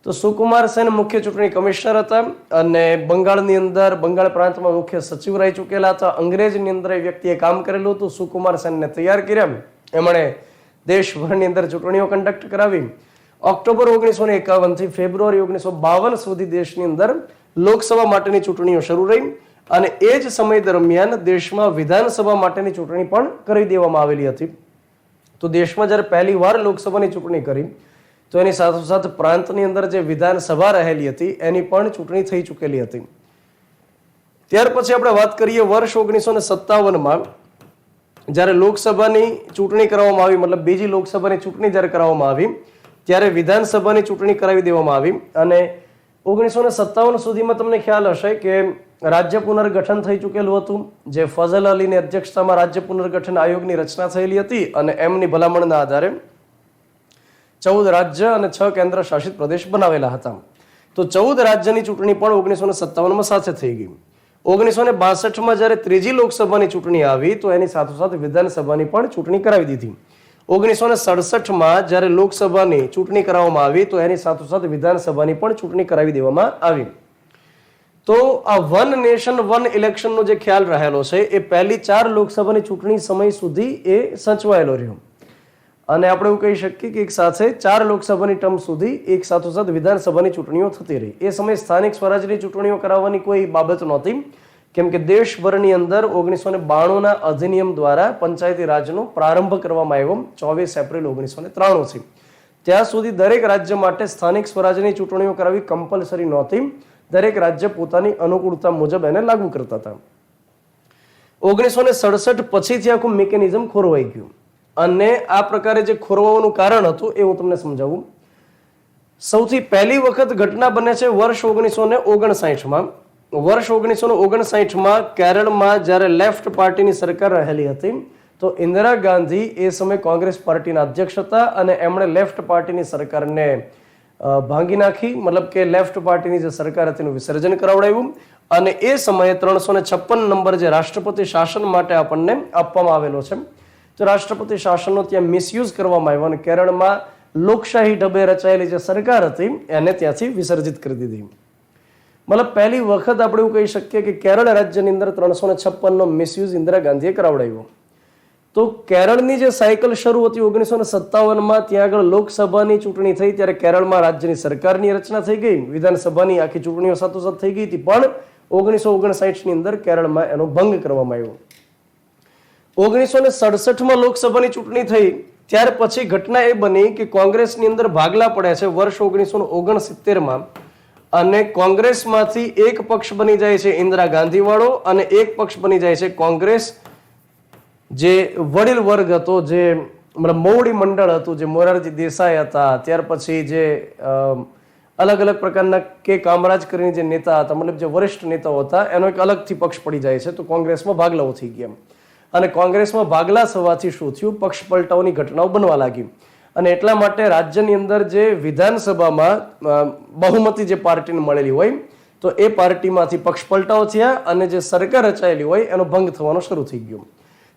તો સુકુમાર સેન મુખ્ય ચૂંટણી કમિશનર હતા અને બંગાળની અંદર બંગાળ પ્રાંતમાં મુખ્ય સચિવ રહી ચૂકેલા હતા. અંગ્રેજની અંદર એ વ્યક્તિએ કામ કરેલું હતું. સુકુમાર સેનને તૈયાર કર્યા. એમણે દેશભરની અંદર ચૂંટણીઓ કન્ડક્ટ કરાવી. ઓક્ટોબર 1951 થી ફેબ્રુઆરી 1952 સુધી દેશની અંદર લોકસભા માટેની ચૂંટણીઓ શરૂ રહી અને એ જ સમય દરમિયાન દેશમાં વિધાનસભા માટેની ચૂંટણી પણ કરી દેવામાં આવેલી હતી. તો દેશમાં જ્યારે પહેલી વાર લોકસભાની ચૂંટણી કરી તો એની સાથોસાથ પ્રાંતની અંદર જે વિધાનસભા રહેલી હતી એની પણ ચૂંટણી થઈ ચૂકેલી હતી. ત્યાર પછી આપણે વાત કરીએ વર્ષ 1957 જ્યારે લોકસભાની ચૂંટણી કરવામાં આવી, મતલબ બીજી લોકસભાની ચૂંટણી જ્યારે કરવામાં આવી ત્યારે વિધાનસભાની ચૂંટણી કરાવી દેવામાં આવી. અને 1957 સુધીમાં તમને ખ્યાલ હશે કે રાજ્ય પુનર્ગઠન થઈ ચૂકેલું હતું, જે ફઝલ અલીની અધ્યક્ષતામાં રાજ્ય પુનર્ગઠન આયોગની રચના થયેલી હતી અને એમની ભલામણના આધારે 14 રાજ્ય અને 6 કેન્દ્ર શાસિત પ્રદેશ બનાવેલા હતા. તો 14 રાજ્યની ચૂંટણી પણ 1957 સાથે થઈ ગઈ. 1962 જ્યારે ત્રીજી લોકસભાની ચૂંટણી આવી તો એની સાથોસાથ વિધાનસભાની પણ ચૂંટણી કરાવી દીધી. 1967 જ્યારે લોકસભાની ચૂંટણી કરાવવામાં આવી તો એની સાથોસાથ વિધાનસભાની પણ ચૂંટણી કરાવી દેવામાં આવી. તો આ વન નેશન વન ઇલેક્શનનો જે ખ્યાલ રહેલો છે એ પહેલી 4 લોકસભાની ચૂંટણી સમય સુધી એ સચવાયેલો રહ્યો. અને આપણે એવું કહી શકીએ કે એક સાથે 4 લોકસભાની ટર્મ સુધી એક સાથોસાથ વિધાનસભાની ચૂંટણીઓ થતી રહી. એ સમયે સ્થાનિક સ્વરાજની ચૂંટણીઓ કરાવવાની કોઈ બાબત નહોતી, કેમ કે દેશભરની અંદર 1992 અધિનિયમ દ્વારા પંચાયતી રાજનો પ્રારંભ કરવામાં આવ્યો 24 એપ્રિલ 1993 થી. ત્યાં સુધી દરેક રાજ્ય માટે સ્થાનિક સ્વરાજની ચૂંટણીઓ કરાવી કમ્પલસરી નહોતી. દરેક રાજ્ય પોતાની અનુકૂળતા મુજબ એને લાગુ કરતા હતા. 1967 પછીથી આખું મિકેનિઝમ ખોરવાઈ ગયું અને આ પ્રકારે જે ખોરવાનું કારણ હતું એ હું તમને સમજાવું. સૌથી પહેલી વખત ઘટના બને છે વર્ષ 1959. વર્ષ 1959 કેરળમાં જ્યારે લેફ્ટ પાર્ટીની સરકાર રહેલી હતી તો ઇન્દિરા ગાંધી એ સમયે કોંગ્રેસ પાર્ટીના અધ્યક્ષ હતા અને એમણે લેફ્ટ પાર્ટીની સરકારને ભાંગી નાખી, મતલબ કે લેફ્ટ પાર્ટીની જે સરકાર હતી એનું વિસર્જન કરાવડાવ્યું અને એ સમયે 356 નંબર જે રાષ્ટ્રપતિ શાસન માટે આપણને આપવામાં આવેલો છે તો રાષ્ટ્રપતિ શાસનનો ત્યાં મિસયુઝ કરવામાં આવ્યો અને કેરળમાં લોકશાહી ઢબે રચાયેલી જે સરકાર હતી એને ત્યાંથી વિસર્જિત કરી દીધી. મતલબ પહેલી વખત આપણે એવું કહી શકીએ કે કેરળ રાજ્યની અંદર 356 નો મિસયુઝ ઇન્દિરા ગાંધીએ કરાવડાવ્યો. તો કેરળની જે સાયકલ શરૂ હતી 1957 ત્યાં આગળ લોકસભાની ચૂંટણી થઈ ત્યારે કેરળમાં રાજ્યની સરકારની રચના થઈ ગઈ, વિધાનસભાની આખી ચૂંટણીઓ સાથોસાથ થઈ ગઈ હતી, પણ 1959 ની અંદર કેરળમાં એનો ભંગ કરવામાં આવ્યો. 1967 લોકસભાની ચૂંટણી થઈ ત્યાર પછી ઘટના એ બની કે કોંગ્રેસની અંદર ભાગલા પડ્યા છે વર્ષ 1969 અને કોંગ્રેસમાંથી એક પક્ષ બની જાય છે ઇન્દિરા ગાંધી વાળો અને એક પક્ષ બની જાય છે કોંગ્રેસ જે વડીલ વર્ગ હતો, જે મોવડી મંડળ હતું, જે મોરારજી દેસાઈ હતા, ત્યાર પછી જે અલગ અલગ પ્રકારના કે કામરાજ કરીને જે નેતા હતા, મતલબ જે વરિષ્ઠ નેતાઓ હતા એનો એક અલગથી પક્ષ પડી જાય છે. તો કોંગ્રેસમાં ભાગલાઓ થઈ ગયા અને કોંગ્રેસમાં ભાગલા થવાથી શું થયું, પક્ષ પલટાઓની ઘટનાઓ બનવા લાગી અને એટલા માટે રાજ્યની અંદર જે વિધાનસભામાં બહુમતી જે પાર્ટીને મળેલી હોય તો એ પાર્ટીમાંથી પક્ષ પલટાઓ થયા અને જે સરકાર રચાયેલી હોય એનો ભંગ થવાનો શરૂ થઈ ગયો.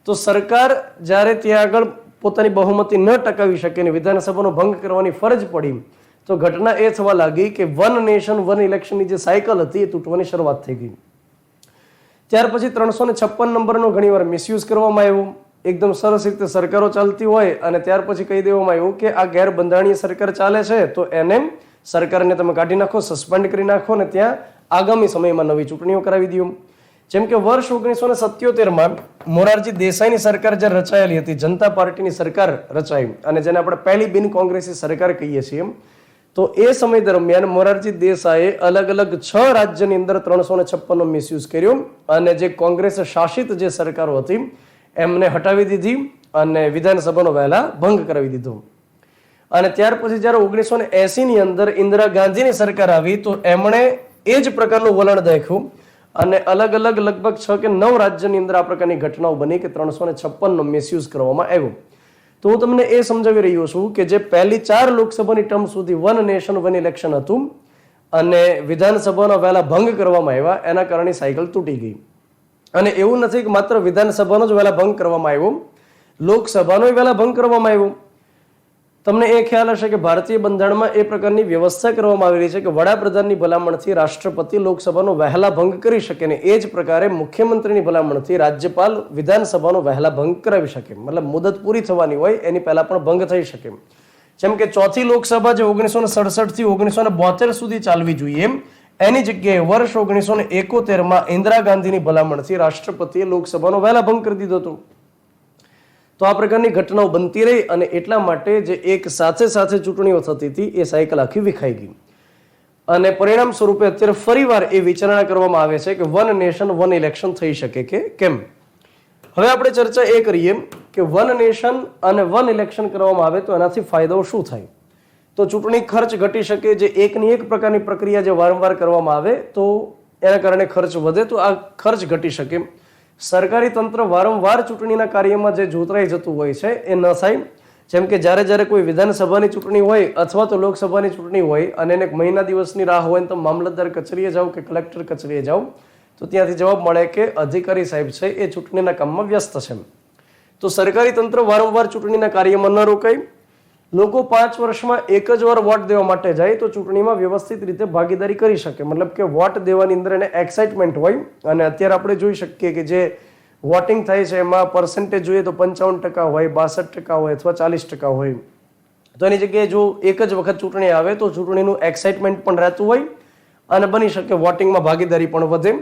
તો સરકાર જ્યારે ત્યાં આગળ પોતાની બહુમતી ન ટકાવી શકે અને વિધાનસભાનો ભંગ કરવાની ફરજ પડી, તો ઘટના એ થવા લાગી કે વન નેશન વન ઇલેક્શનની જે સાયકલ હતી એ તૂટવાની શરૂઆત થઈ ગઈ. ત્યાર પછી 356 નંબરનો ઘણીવાર મિસયુઝ કરવામાં આવ્યો. એકદમ સરસ રીતે સરકારો ચાલતી હોય અને ત્યાર પછી કહી દેવામાં આવ્યું કે આ ગેરબંધારણીય સરકાર ચાલે છે, તો એને સરકારને તમે કાઢી નાખો, સસ્પેન્ડ કરી નાખો અને ત્યાં આગામી સમયમાં નવી ચૂંટણીઓ કરાવી દો. જેમ કે વર્ષ 1977માં મોરારજી દેસાઈની સરકાર જ્યારે રચાયેલી હતી, જનતા પાર્ટીની સરકાર રચાઈ અને જેને આપણે પહેલી બિન કોંગ્રેસી સરકાર કહીએ છીએ, તો એ સમય દરમિયાન મોરારજી દેસાઈએ અલગ અલગ 6 રાજ્યની અંદર 356 નો મિસયુઝ કર્યો અને જે કોંગ્રેસ શાસિત જે સરકારો હતી એમને હટાવી દીધી અને વિધાનસભાનો વહેલા ભંગ કરાવી દીધો. અને ત્યાર પછી જ્યારે 1980 ની અંદર ઇન્દિરા ગાંધીની સરકાર આવી તો એમણે એ જ પ્રકારનું વલણ દાખ્યું અને અલગ અલગ લગભગ 6 કે 9 રાજ્યની અંદર આ પ્રકારની ઘટનાઓ બની કે 356 નો મિસયુઝ કરવામાં આવ્યો. તો હું તમને એ સમજાવી રહ્યો છું કે જે પહેલી 4 લોકસભાની ટર્મ સુધી વન નેશન વન ઇલેક્શન હતું અને વિધાનસભાનો વહેલા ભંગ કરવામાં આવ્યા, એના કારણે સાયકલ તૂટી ગઈ. અને એવું નથી કે માત્ર વિધાનસભાનો જ વહેલા ભંગ કરવામાં આવ્યો, લોકસભાનો વહેલા ભંગ કરવામાં આવ્યો. તમને એ ખ્યાલ હશે કે ભારતીય બંધારણમાં એ પ્રકારની વ્યવસ્થા કરવામાં આવેલી છે કે વડાપ્રધાનની ભલામણથી રાષ્ટ્રપતિ લોકસભાનો વહેલા ભંગ કરી શકે ને એ જ પ્રકારે મુખ્યમંત્રીની ભલામણથી રાજ્યપાલ વિધાનસભાનો વહેલા ભંગ કરાવી શકે. મતલબ મુદત પૂરી થવાની હોય એની પહેલા પણ ભંગ થઈ શકે. જેમ કે ચોથી લોકસભા જે 1967 થી 1972 સુધી ચાલવી જોઈએ એની જગ્યાએ વર્ષ 1971માં ઇન્દિરા ગાંધીની ભલામણથી રાષ્ટ્રપતિએ લોકસભાનો વહેલા ભંગ કરી દીધો હતો. તો આ પ્રકારની ઘટનાઓ બનતી રહી અને એટલા માટે જે એક સાથે સાથે ચૂંટણીઓ થતી હતી એ સાયકલ આખી વિખાઈ ગઈ અને પરિણામ સ્વરૂપે અત્યારે ફરીવાર એ વિચારણા કરવામાં આવે છે કે વન નેશન વન ઇલેક્શન થઈ શકે કે કેમ. હવે આપણે ચર્ચા એ કરીએ કે વન નેશન અને વન ઇલેક્શન કરવામાં આવે તો એનાથી ફાયદાઓ શું થાય. તો ચૂંટણી ખર્ચ ઘટી શકે. જે એકની એક પ્રકારની પ્રક્રિયા જે વારંવાર કરવામાં આવે તો એના કારણે ખર્ચ વધે, તો આ ખર્ચ ઘટી શકે. સરકારી તંત્ર વારંવાર ચૂંટણીના કાર્યમાં જે જોતરાઈ જતું હોય છે એ ન થાય. જેમ કે જ્યારે કોઈ વિધાનસભાની ચૂંટણી હોય અથવા તો લોકસભાની ચૂંટણી હોય અને એને મહિના દિવસની રાહ હોય તો મામલતદાર કચેરીએ જાઓ કે કલેક્ટર કચેરીએ જાઓ તો ત્યાંથી જવાબ મળે કે અધિકારી સાહેબ છે એ ચૂંટણીના કામમાં વ્યસ્ત છે. તો સરકારી તંત્ર વારંવાર ચૂંટણીના કાર્યમાં ન રોકાય. લોકો 5 વર્ષમાં એક જ વાર વોટ દેવા માટે જાય તો ચૂંટણીમાં વ્યવસ્થિત રીતે ભાગીદારી કરી શકે. મતલબ કે વોટ દેવાની અંદર એને એક્સાઇટમેન્ટ હોય અને અત્યારે આપણે જોઈ શકીએ કે જે વોટિંગ થાય છે એમાં પર્સન્ટેજ જોઈએ તો 55% હોય, 62% હોય અથવા 40% હોય. તો એની જગ્યાએ જો એક જ વખત ચૂંટણી આવે તો ચૂંટણીનું એક્સાઇટમેન્ટ પણ રહેતું હોય અને બની શકે વોટિંગમાં ભાગીદારી પણ વધે.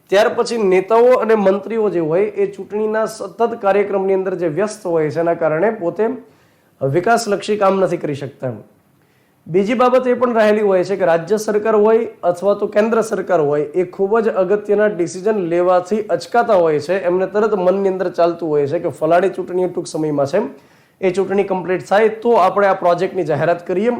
ત્યાર પછી નેતાઓ અને મંત્રીઓ જે હોય એ ચૂંટણીના સતત કાર્યક્રમની અંદર જે વ્યસ્ત હોય છે એના કારણે પોતે વિકાસલક્ષી કામ નથી કરી શકતા. બીજી બાબત એ પણ રહેલી હોય છે કે રાજ્ય સરકાર હોય અથવા તો કેન્દ્ર સરકાર હોય એ ખૂબ જ અગત્યના ડિસિઝન લેવાથી અચકાતા હોય છે. એમને તરત મનની અંદર ચાલતું હોય છે કે ફલાણી ચૂંટણી ટૂંક સમયમાં છે, એ ચૂંટણી કમ્પ્લીટ થાય તો આપણે આ પ્રોજેક્ટની જાહેરાત કરીએ.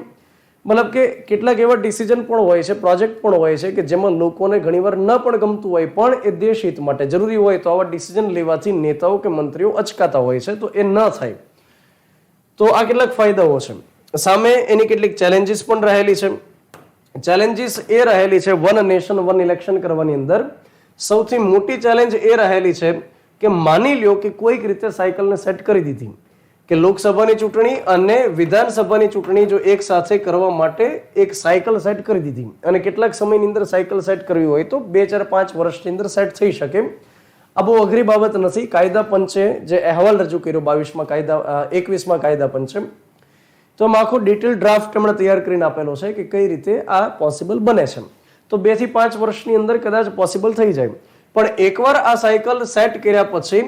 મતલબ કે કેટલાક એવા ડિસિઝન પણ હોય છે, પ્રોજેક્ટ પણ હોય છે કે જેમાં લોકોને ઘણીવાર ન પણ ગમતું હોય પણ એ દેશ હિત માટે જરૂરી હોય તો આવા ડિસિઝન લેવાથી નેતાઓ કે મંત્રીઓ અચકાતા હોય છે, તો એ ન થાય. તો આ કેટલાક ફાયદાઓ છે. સામે એની કેટલીક ચેલેન્જીસ પણ રહેલી છે. ચેલેન્જીસ એ રહેલી છે વન નેશન વન ઇલેક્શન કરવાની અંદર. સૌથી મોટી ચેલેન્જ એ રહેલી છે કે માની લ્યો કે કોઈક રીતે સાયકલને સેટ કરી દીધી કે લોકસભાની ચૂંટણી અને વિધાનસભાની ચૂંટણી જો એક સાથે કરવા માટે એક સાયકલ સેટ કરી દીધી અને કેટલાક સમયની અંદર સાયકલ સેટ કરવી હોય તો 2-4-5 વર્ષની અંદર સેટ થઈ શકે. આ બહુ અઘરી બાબત નથી. કાયદા પંચે જે અહેવાલ રજૂ કર્યો 21માં કાયદા પંચે, તો આમાં આખો ડિટેલ ડ્રાફ્ટ એમણે તૈયાર કરીને આપેલો છે કે કઈ રીતે આ પોસિબલ બને છે. તો 2 થી 5 વર્ષની અંદર કદાચ પોસિબલ થઈ જાય. પણ એકવાર આ સાયકલ સેટ કર્યા પછી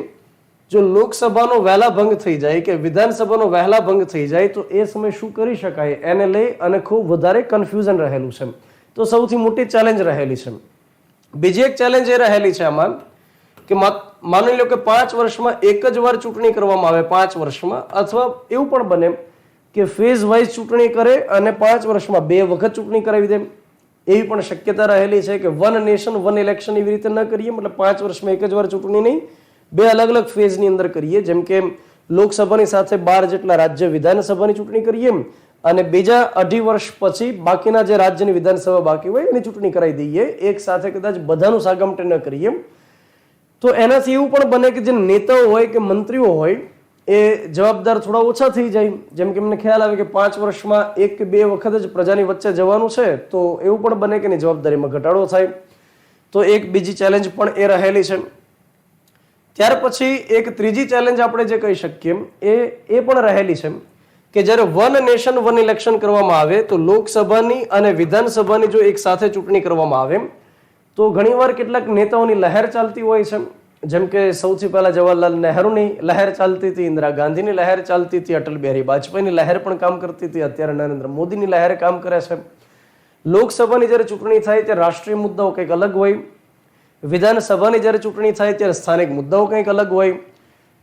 જો લોકસભાનો વહેલા ભંગ થઈ જાય કે વિધાનસભાનો વહેલા ભંગ થઈ જાય તો એ સમય શું કરી શકાય એને લઈ અને ખૂબ વધારે કન્ફ્યુઝન રહેલું છે. તો સૌથી મોટી ચેલેન્જ રહેલી છે. બીજી એક ચેલેન્જ એ રહેલી છે આમાં કે માની લો કે 5 વર્ષમાં એક જ વાર ચૂંટણી કરવામાં આવે 5 વર્ષમાં, અથવા એવું પણ બને કે ફેઝ વાઇઝ ચૂંટણી કરે અને 5 વર્ષમાં 2 વખત ચૂંટણી કરાવી દે. એવી પણ શક્યતા રહેલી છે કે વન નેશન વન ઇલેક્શન એવી રીતે ન કરીએ, મતલબ 5 વર્ષમાં એક જ વાર ચૂંટણી નહીં, 2 અલગ અલગ ફેઝની અંદર કરીએ. જેમ કે લોકસભાની સાથે 12 જેટલા રાજ્ય વિધાનસભાની ચૂંટણી કરીએ અને બીજા 2.5 વર્ષ પછી બાકીના જે રાજ્યની વિધાનસભા બાકી હોય એની ચૂંટણી કરાવી દઈએ, એક સાથે કદાચ બધાનું સાગમટે ન કરીએ, તો એનાથી એવું પણ બને કે જે નેતાઓ હોય કે મંત્રીઓ હોય એ જવાબદાર થોડા ઓછા થઈ જાય. જેમ કે એમને ખ્યાલ આવે કે 5 વર્ષમાં 1 કે 2 વખત જ પ્રજાની વચ્ચે જવાનું છે, તો એવું પણ બને કે એની જવાબદારીમાં ઘટાડો થાય. તો એક બીજી ચેલેન્જ પણ એ રહેલી છે. ત્યાર પછી એક ત્રીજી ચેલેન્જ આપણે જે કહી શકીએ એ પણ રહેલી છે કે જ્યારે વન નેશન વન ઇલેક્શન કરવામાં આવે તો લોકસભાની અને વિધાનસભાની જો એક સાથે ચૂંટણી કરવામાં આવે તો ઘણીવાર કેટલાક નેતાઓની લહેર ચાલતી હોય છે. જેમ કે સૌથી પહેલા જવાહરલાલ નહેરુની લહેર ચાલતી હતી, ઇન્દિરા ગાંધીની લહેર ચાલતી હતી, અટલ બિહારી વાજપેયીની લહેર પણ કામ કરતી હતી, અત્યારે નરેન્દ્ર મોદીની લહેર કામ કરે છે. લોકસભાની જ્યારે ચૂંટણી થાય ત્યારે રાષ્ટ્રીય મુદ્દાઓ કંઈક અલગ હોય, વિધાનસભાની જ્યારે ચૂંટણી થાય ત્યારે સ્થાનિક મુદ્દાઓ કંઈક અલગ હોય.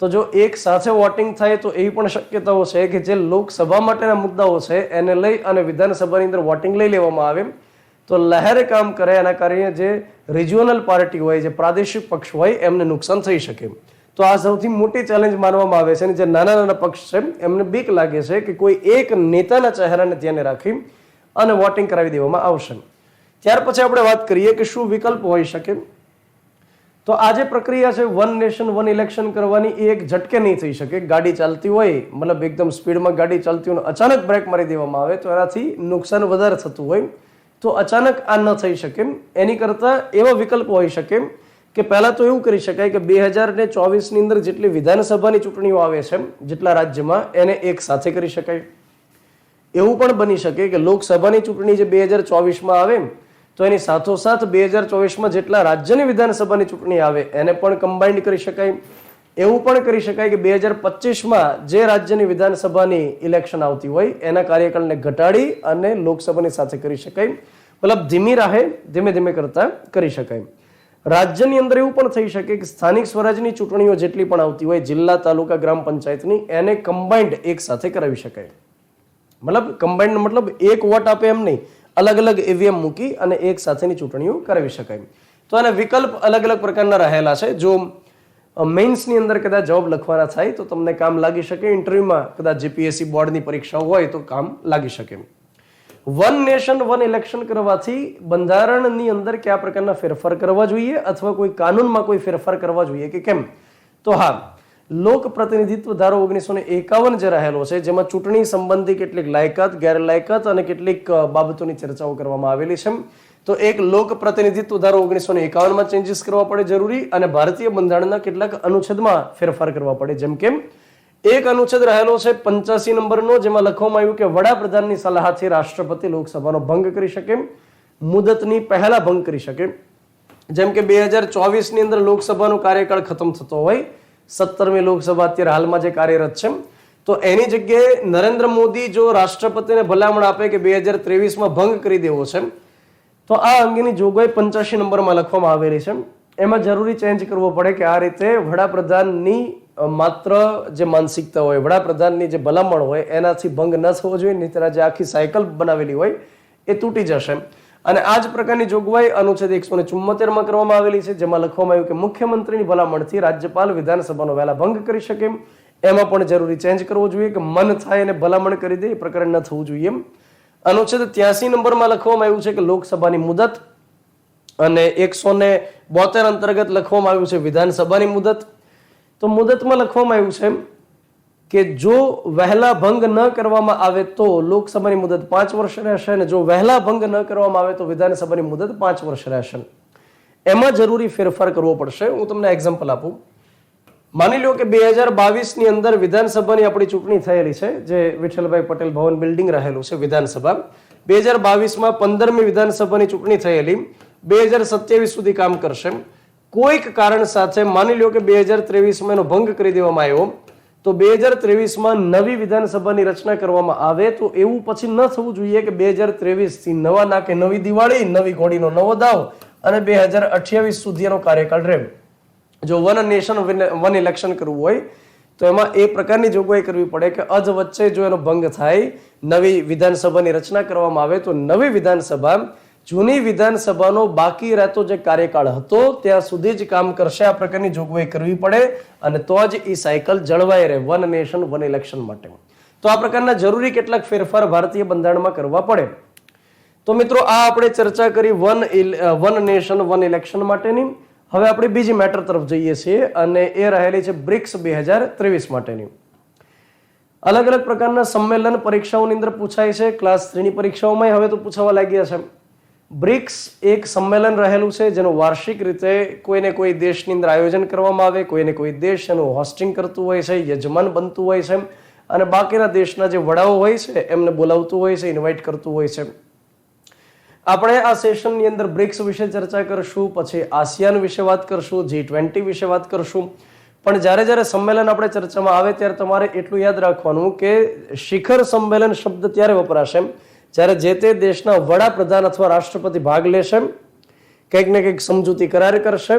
તો જો એક સાથે વોટિંગ થાય તો એવી પણ શક્યતાઓ છે કે જે લોકસભા માટેના મુદ્દાઓ છે એને લઈ અને વિધાનસભાની અંદર વોટિંગ લઈ લેવામાં આવે તો લહેર કામ કરે, એના કારણે જે રિજિયોનલ પાર્ટી હોય, જે પ્રાદેશિક પક્ષ હોય એમને નુકસાન થઈ શકે. તો આ સૌથી મોટી ચેલેન્જ માનવામાં આવે છે. અને જે નાના નાના પક્ષ છે એમને બીક લાગે છે કે કોઈ એક નેતાના ચહેરાને ધ્યાને રાખી અને વોટિંગ કરાવી દેવામાં આવશે. ત્યાર પછી આપણે વાત કરીએ કે શું વિકલ્પ હોઈ શકે. તો આ જે પ્રક્રિયા છે વન નેશન વન ઇલેક્શન કરવાની એ એક ઝટકે નહીં થઈ શકે. ગાડી ચાલતી હોય, મતલબ એકદમ સ્પીડમાં ગાડી ચાલતી હોય, અચાનક બ્રેક મારી દેવામાં આવે તો એનાથી નુકસાન વધારે થતું હોય, તો અચાનક આ ન થઈ શકે. એની કરતાં એવા વિકલ્પ હોઈ શકે કે પહેલાં તો એવું કરી શકાય કે 2024ની અંદર જેટલી વિધાનસભાની ચૂંટણીઓ આવે છે જેટલા રાજ્યમાં એને એક સાથે કરી શકાય. એવું પણ બની શકે કે લોકસભાની ચૂંટણી જે 2024માં આવે તો એની સાથોસાથ 2024માં જેટલા રાજ્યની વિધાનસભાની ચૂંટણી આવે એને પણ કમ્બાઇન્ડ કરી શકાય. એવું પણ કરી શકાય કે 2025માં જે રાજ્યની વિધાનસભાની ઇલેક્શન આવતી હોય એના કાર્યકાળને ઘટાડી અને લોકસભાની સાથે કરી શકાય. મતલબ ધીમી રાહે ધીમે ધીમે કરતા કરી શકાય. રાજ્યની અંદર એવું પણ થઈ શકે કે સ્થાનિક સ્વરાજની ચૂંટણીઓ જેટલી પણ આવતી હોય, જિલ્લા, તાલુકા, ગ્રામ પંચાયતની, એને કમ્બાઇન્ડ એક સાથે કરાવી શકાય. મતલબ કમ્બાઇન્ડ મતલબ એક વોટ આપે એમ નહીં, અલગ અલગ ઈવીએમ મૂકી અને એક સાથેની ચૂંટણીઓ કરાવી શકાય. તો આના વિકલ્પ અલગ અલગ પ્રકારના રહેલા છે. જો મેઇન્સની અંદર કદાચ જવાબ લખવાના થાય તો તમને કામ લાગી શકે. ઇન્ટરવ્યુમાં કદાચ જીપીએસસી બોર્ડની પરીક્ષાઓ હોય તો કામ લાગી શકે. વન નેશન વન ઇલેક્શન કરવાથી બંધારણની અંદર કયા પ્રકારના ફેરફાર કરવા જોઈએ અથવા કોઈ કાનૂનમાં કોઈ ફેરફાર કરવા જોઈએ કે કેમ? તો હા, લોક પ્રતિનિધિત્વ ધારો 1951 જે રહેલો છે જેમાં ચૂંટણી સંબંધી કેટલીક લાયકાત, ગેરલાયકાત અને કેટલીક બાબતોની ચર્ચાઓ કરવામાં આવેલી છે. તો એક લોક પ્રતિનિધિત્વ ધારો 1951માં ચેન્જીસ કરવા પડે જરૂરી, અને ભારતીય બંધારણના કેટલાક અનુચ્છેદમાં ફેરફાર કરવા પડે. જેમ કે એક અનુચ્છેદ રહેલો છે 85 નંબરનો, જેમાં લખવામાં આવ્યું કે વડાપ્રધાનની સલાહથી રાષ્ટ્રપતિ લોકસભાનો ભંગ કરી શકે, મુદતની પહેલા ભંગ કરી શકે. જેમ કે 2024ની અંદર લોકસભાનો કાર્યકાળ ખતમ થતો હોય, 17મી લોકસભા અત્યારે હાલમાં જે કાર્યરત છે, તો એની જગ્યાએ નરેન્દ્ર મોદી જો રાષ્ટ્રપતિને ભલામણ આપે કે 2023માં ભંગ કરી દેવો છે તો આ અંગેની જોગવાઈ 85 નંબરમાં લખવામાં આવેલી છે. એમાં જરૂરી ચેન્જ કરવો પડે કે આ રીતે વડાપ્રધાનની માત્ર જે માનસિકતા હોય, વડાપ્રધાનની જે ભલામણ હોય એનાથી ભંગ ન થવો જોઈએ, નહીંતર જે આખી સાયકલ બનાવેલી હોય એ તૂટી જશે. અને આ જ પ્રકારની જોગવાઈ અનુચ્છેદ 174માં કરવામાં આવેલી છે, જેમાં લખવામાં આવ્યું કે મુખ્યમંત્રીની ભલામણથી રાજ્યપાલ વિધાનસભાનો વહેલા ભંગ કરી શકે. એમાં પણ જરૂરી ચેન્જ કરવો જોઈએ કે મન થાય અને ભલામણ કરી દે એ પ્રકરણ ન થવું જોઈએ. અનુચ્છેદ 83 નંબરમાં લખવામાં આવ્યું છે કે લોકસભાની મુદત, અને 172 અંતર્ગત લખવામાં આવ્યું છે વિધાનસભાની મુદત. તો મુદતમાં લખવામાં આવ્યું છે કે જો વહેલા ભંગ ન કરવામાં આવે તો લોકસભાની મુદત 5 વર્ષ રહેશે, અને જો વહેલા ભંગ ન કરવામાં આવે તો વિધાનસભાની મુદત 5 વર્ષ રહેશે. એમાં જરૂરી ફેરફાર કરવો પડશે. હું તમને એક્ઝામ્પલ આપું. માની લો કે 2022ની અંદર વિધાનસભાની આપણી ચૂંટણી થયેલી છે, જે વિઠ્ઠલભાઈ પટેલ ભવન બિલ્ડિંગ રહેલું છે વિધાનસભા. 2022માં 15મી વિધાનસભાની ચૂંટણી થયેલી, 2027 સુધી કામ કરશે. કોઈક કારણ સાથે માની લો કે 2023માં એનો ભંગ કરી દેવામાં આવ્યો, તો 2023માં નવી વિધાનસભાની રચના કરવામાં આવે તો એવું પછી ન થવું જોઈએ કે 2023થી નવા નાકે નવી દિવાળી, નવી ઘોડીનો નવો દાવ અને 2028 સુધી એનો કાર્યકાળ રહે. જો વન નેશન વન ઇલેક્શન કરવું હોય તો એમાં એ પ્રકારની જોગવાઈ કરવી પડે કે અધ વચ્ચે જો એનો ભંગ થાય, નવી વિધાનસભાની રચના કરવામાં આવે તો નવી વિધાનસભા જૂની વિધાનસભાનો બાકી રહેતો જે કાર્યકાળ હતો ત્યાં સુધી જ કામ કરશે. આ પ્રકારની જોગવાઈ કરવી પડે અને તો જ એ સાયકલ જળવાઈ રહે વન નેશન વન ઇલેક્શન માટે. તો આ પ્રકારના જરૂરી કેટલાક ફેરફાર ભારતીય બંધારણમાં કરવા પડે. તો મિત્રો આ આપણે ચર્ચા કરી વન નેશન વન ઇલેક્શન માટેની. હવે આપણે બીજી મેટર તરફ જઈએ છીએ અને એ રહેલી છે બ્રિક્સ 2023 માટેની. અલગ અલગ પ્રકારના સંમેલન પરીક્ષાઓની અંદર પૂછાય છે. ક્લાસ 3 ની પરીક્ષાઓમાં હવે તો પૂછવા લાગ્યા છે. બ્રિક્સ એક સંમેલન રહેલું છે જેનું વાર્ષિક રીતે કોઈને કોઈ દેશની અંદર આયોજન કરવામાં આવે, કોઈને કોઈ દેશ એનું હોસ્ટિંગ કરતું હોય છે, યજમાન બનતું હોય છે અને બાકીના દેશના જે વડાઓ હોય છે એમને બોલાવતું હોય છે, ઇન્વાઇટ કરતું હોય છે. આપણે આ સેશનની અંદર બ્રિક્સ વિશે ચર્ચા કરશું, પછી આસિયાન વિશે વાત કરશું, G20 વિશે વાત કરશું. પણ જ્યારે જ્યારે સંમેલન આપણે ચર્ચામાં આવે ત્યારે તમારે એટલું યાદ રાખવાનું કે શિખર સંમેલન શબ્દ ત્યારે વપરાશે જ્યારે જે તે દેશના વડાપ્રધાન અથવા રાષ્ટ્રપતિ ભાગ લેશે, કંઈક ને કંઈક સમજૂતી કરાર કરશે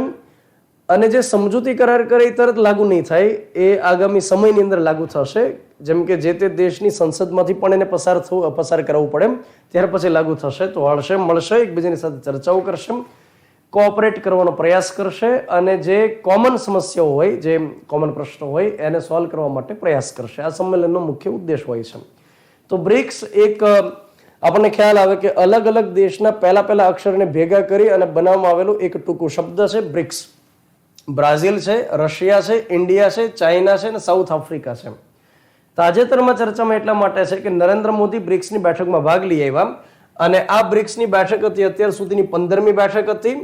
અને જે સમજૂતી કરાર કરે એ તરત લાગુ નહીં થાય, એ આગામી સમયની અંદર લાગુ થશે. જેમ કે જે તે દેશની સંસદમાંથી પણ એને પસાર કરવું પડે ત્યાર પછી લાગુ થશે. તો હળશે મળશે, એકબીજાની સાથે ચર્ચાઓ કરશે, કોઓપરેટ કરવાનો પ્રયાસ કરશે અને જે કોમન સમસ્યાઓ હોય, જે કોમન પ્રશ્નો હોય એને સોલ્વ કરવા માટે પ્રયાસ કરશે. આ સંમેલનનો મુખ્ય ઉદ્દેશ હોય છે. તો બ્રિક્સ એક આપણને ખ્યાલ આવે કે અલગ અલગ દેશના પહેલા અક્ષરને ભેગા કરી અને બનાવવામાં આવેલું એક ટૂંકું શબ્દ છે બ્રિક્સ. બ્રાઝિલ છે, રશિયા છે, ઇન્ડિયા છે, ચાઇના છે અને સાઉથ આફ્રિકા છે. તાજેતરમાં ચર્ચામાં એટલા માટે છે કે નરેન્દ્ર મોદી બ્રિક્સની બેઠકમાં ભાગ લઈ આવ્યા અને આ બ્રિક્સની બેઠક હતી અત્યાર સુધીની 15મી બેઠક હતી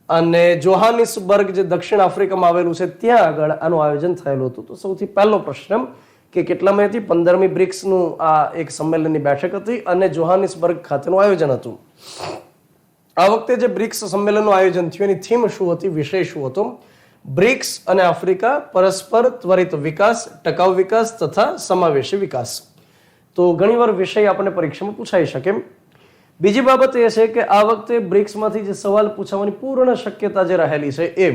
અને જોહાનિસબર્ગ જે દક્ષિણ આફ્રિકામાં આવેલું છે ત્યાં આગળ આનું આયોજન થયેલું હતું. તો સૌથી પહેલો પ્રશ્ન કે કેટલામાં હતી? 15મી બ્રિક્સનું આ એક સંમેલનની બેઠક હતી અને જોહાનિસબર્ગ ખાતેનું આયોજન હતું. આ વખતે જે બ્રિક્સ સંમેલનનું આયોજન થયું એની થીમ શું હતી, વિષય શું હતો? બ્રિક્સ અને આફ્રિકા પરસ્પર ત્વરિત વિકાસ, ટકાઉ વિકાસ તથા સમાવેશી વિકાસ. તો ઘણીવાર વિષય આપણને પરીક્ષામાં પૂછાઈ શકે. બીજી બાબત એ છે કે આ વખતે બ્રિક્સમાંથી જે સવાલ પૂછવાની પૂર્ણ શક્યતા જે રહેલી છે એ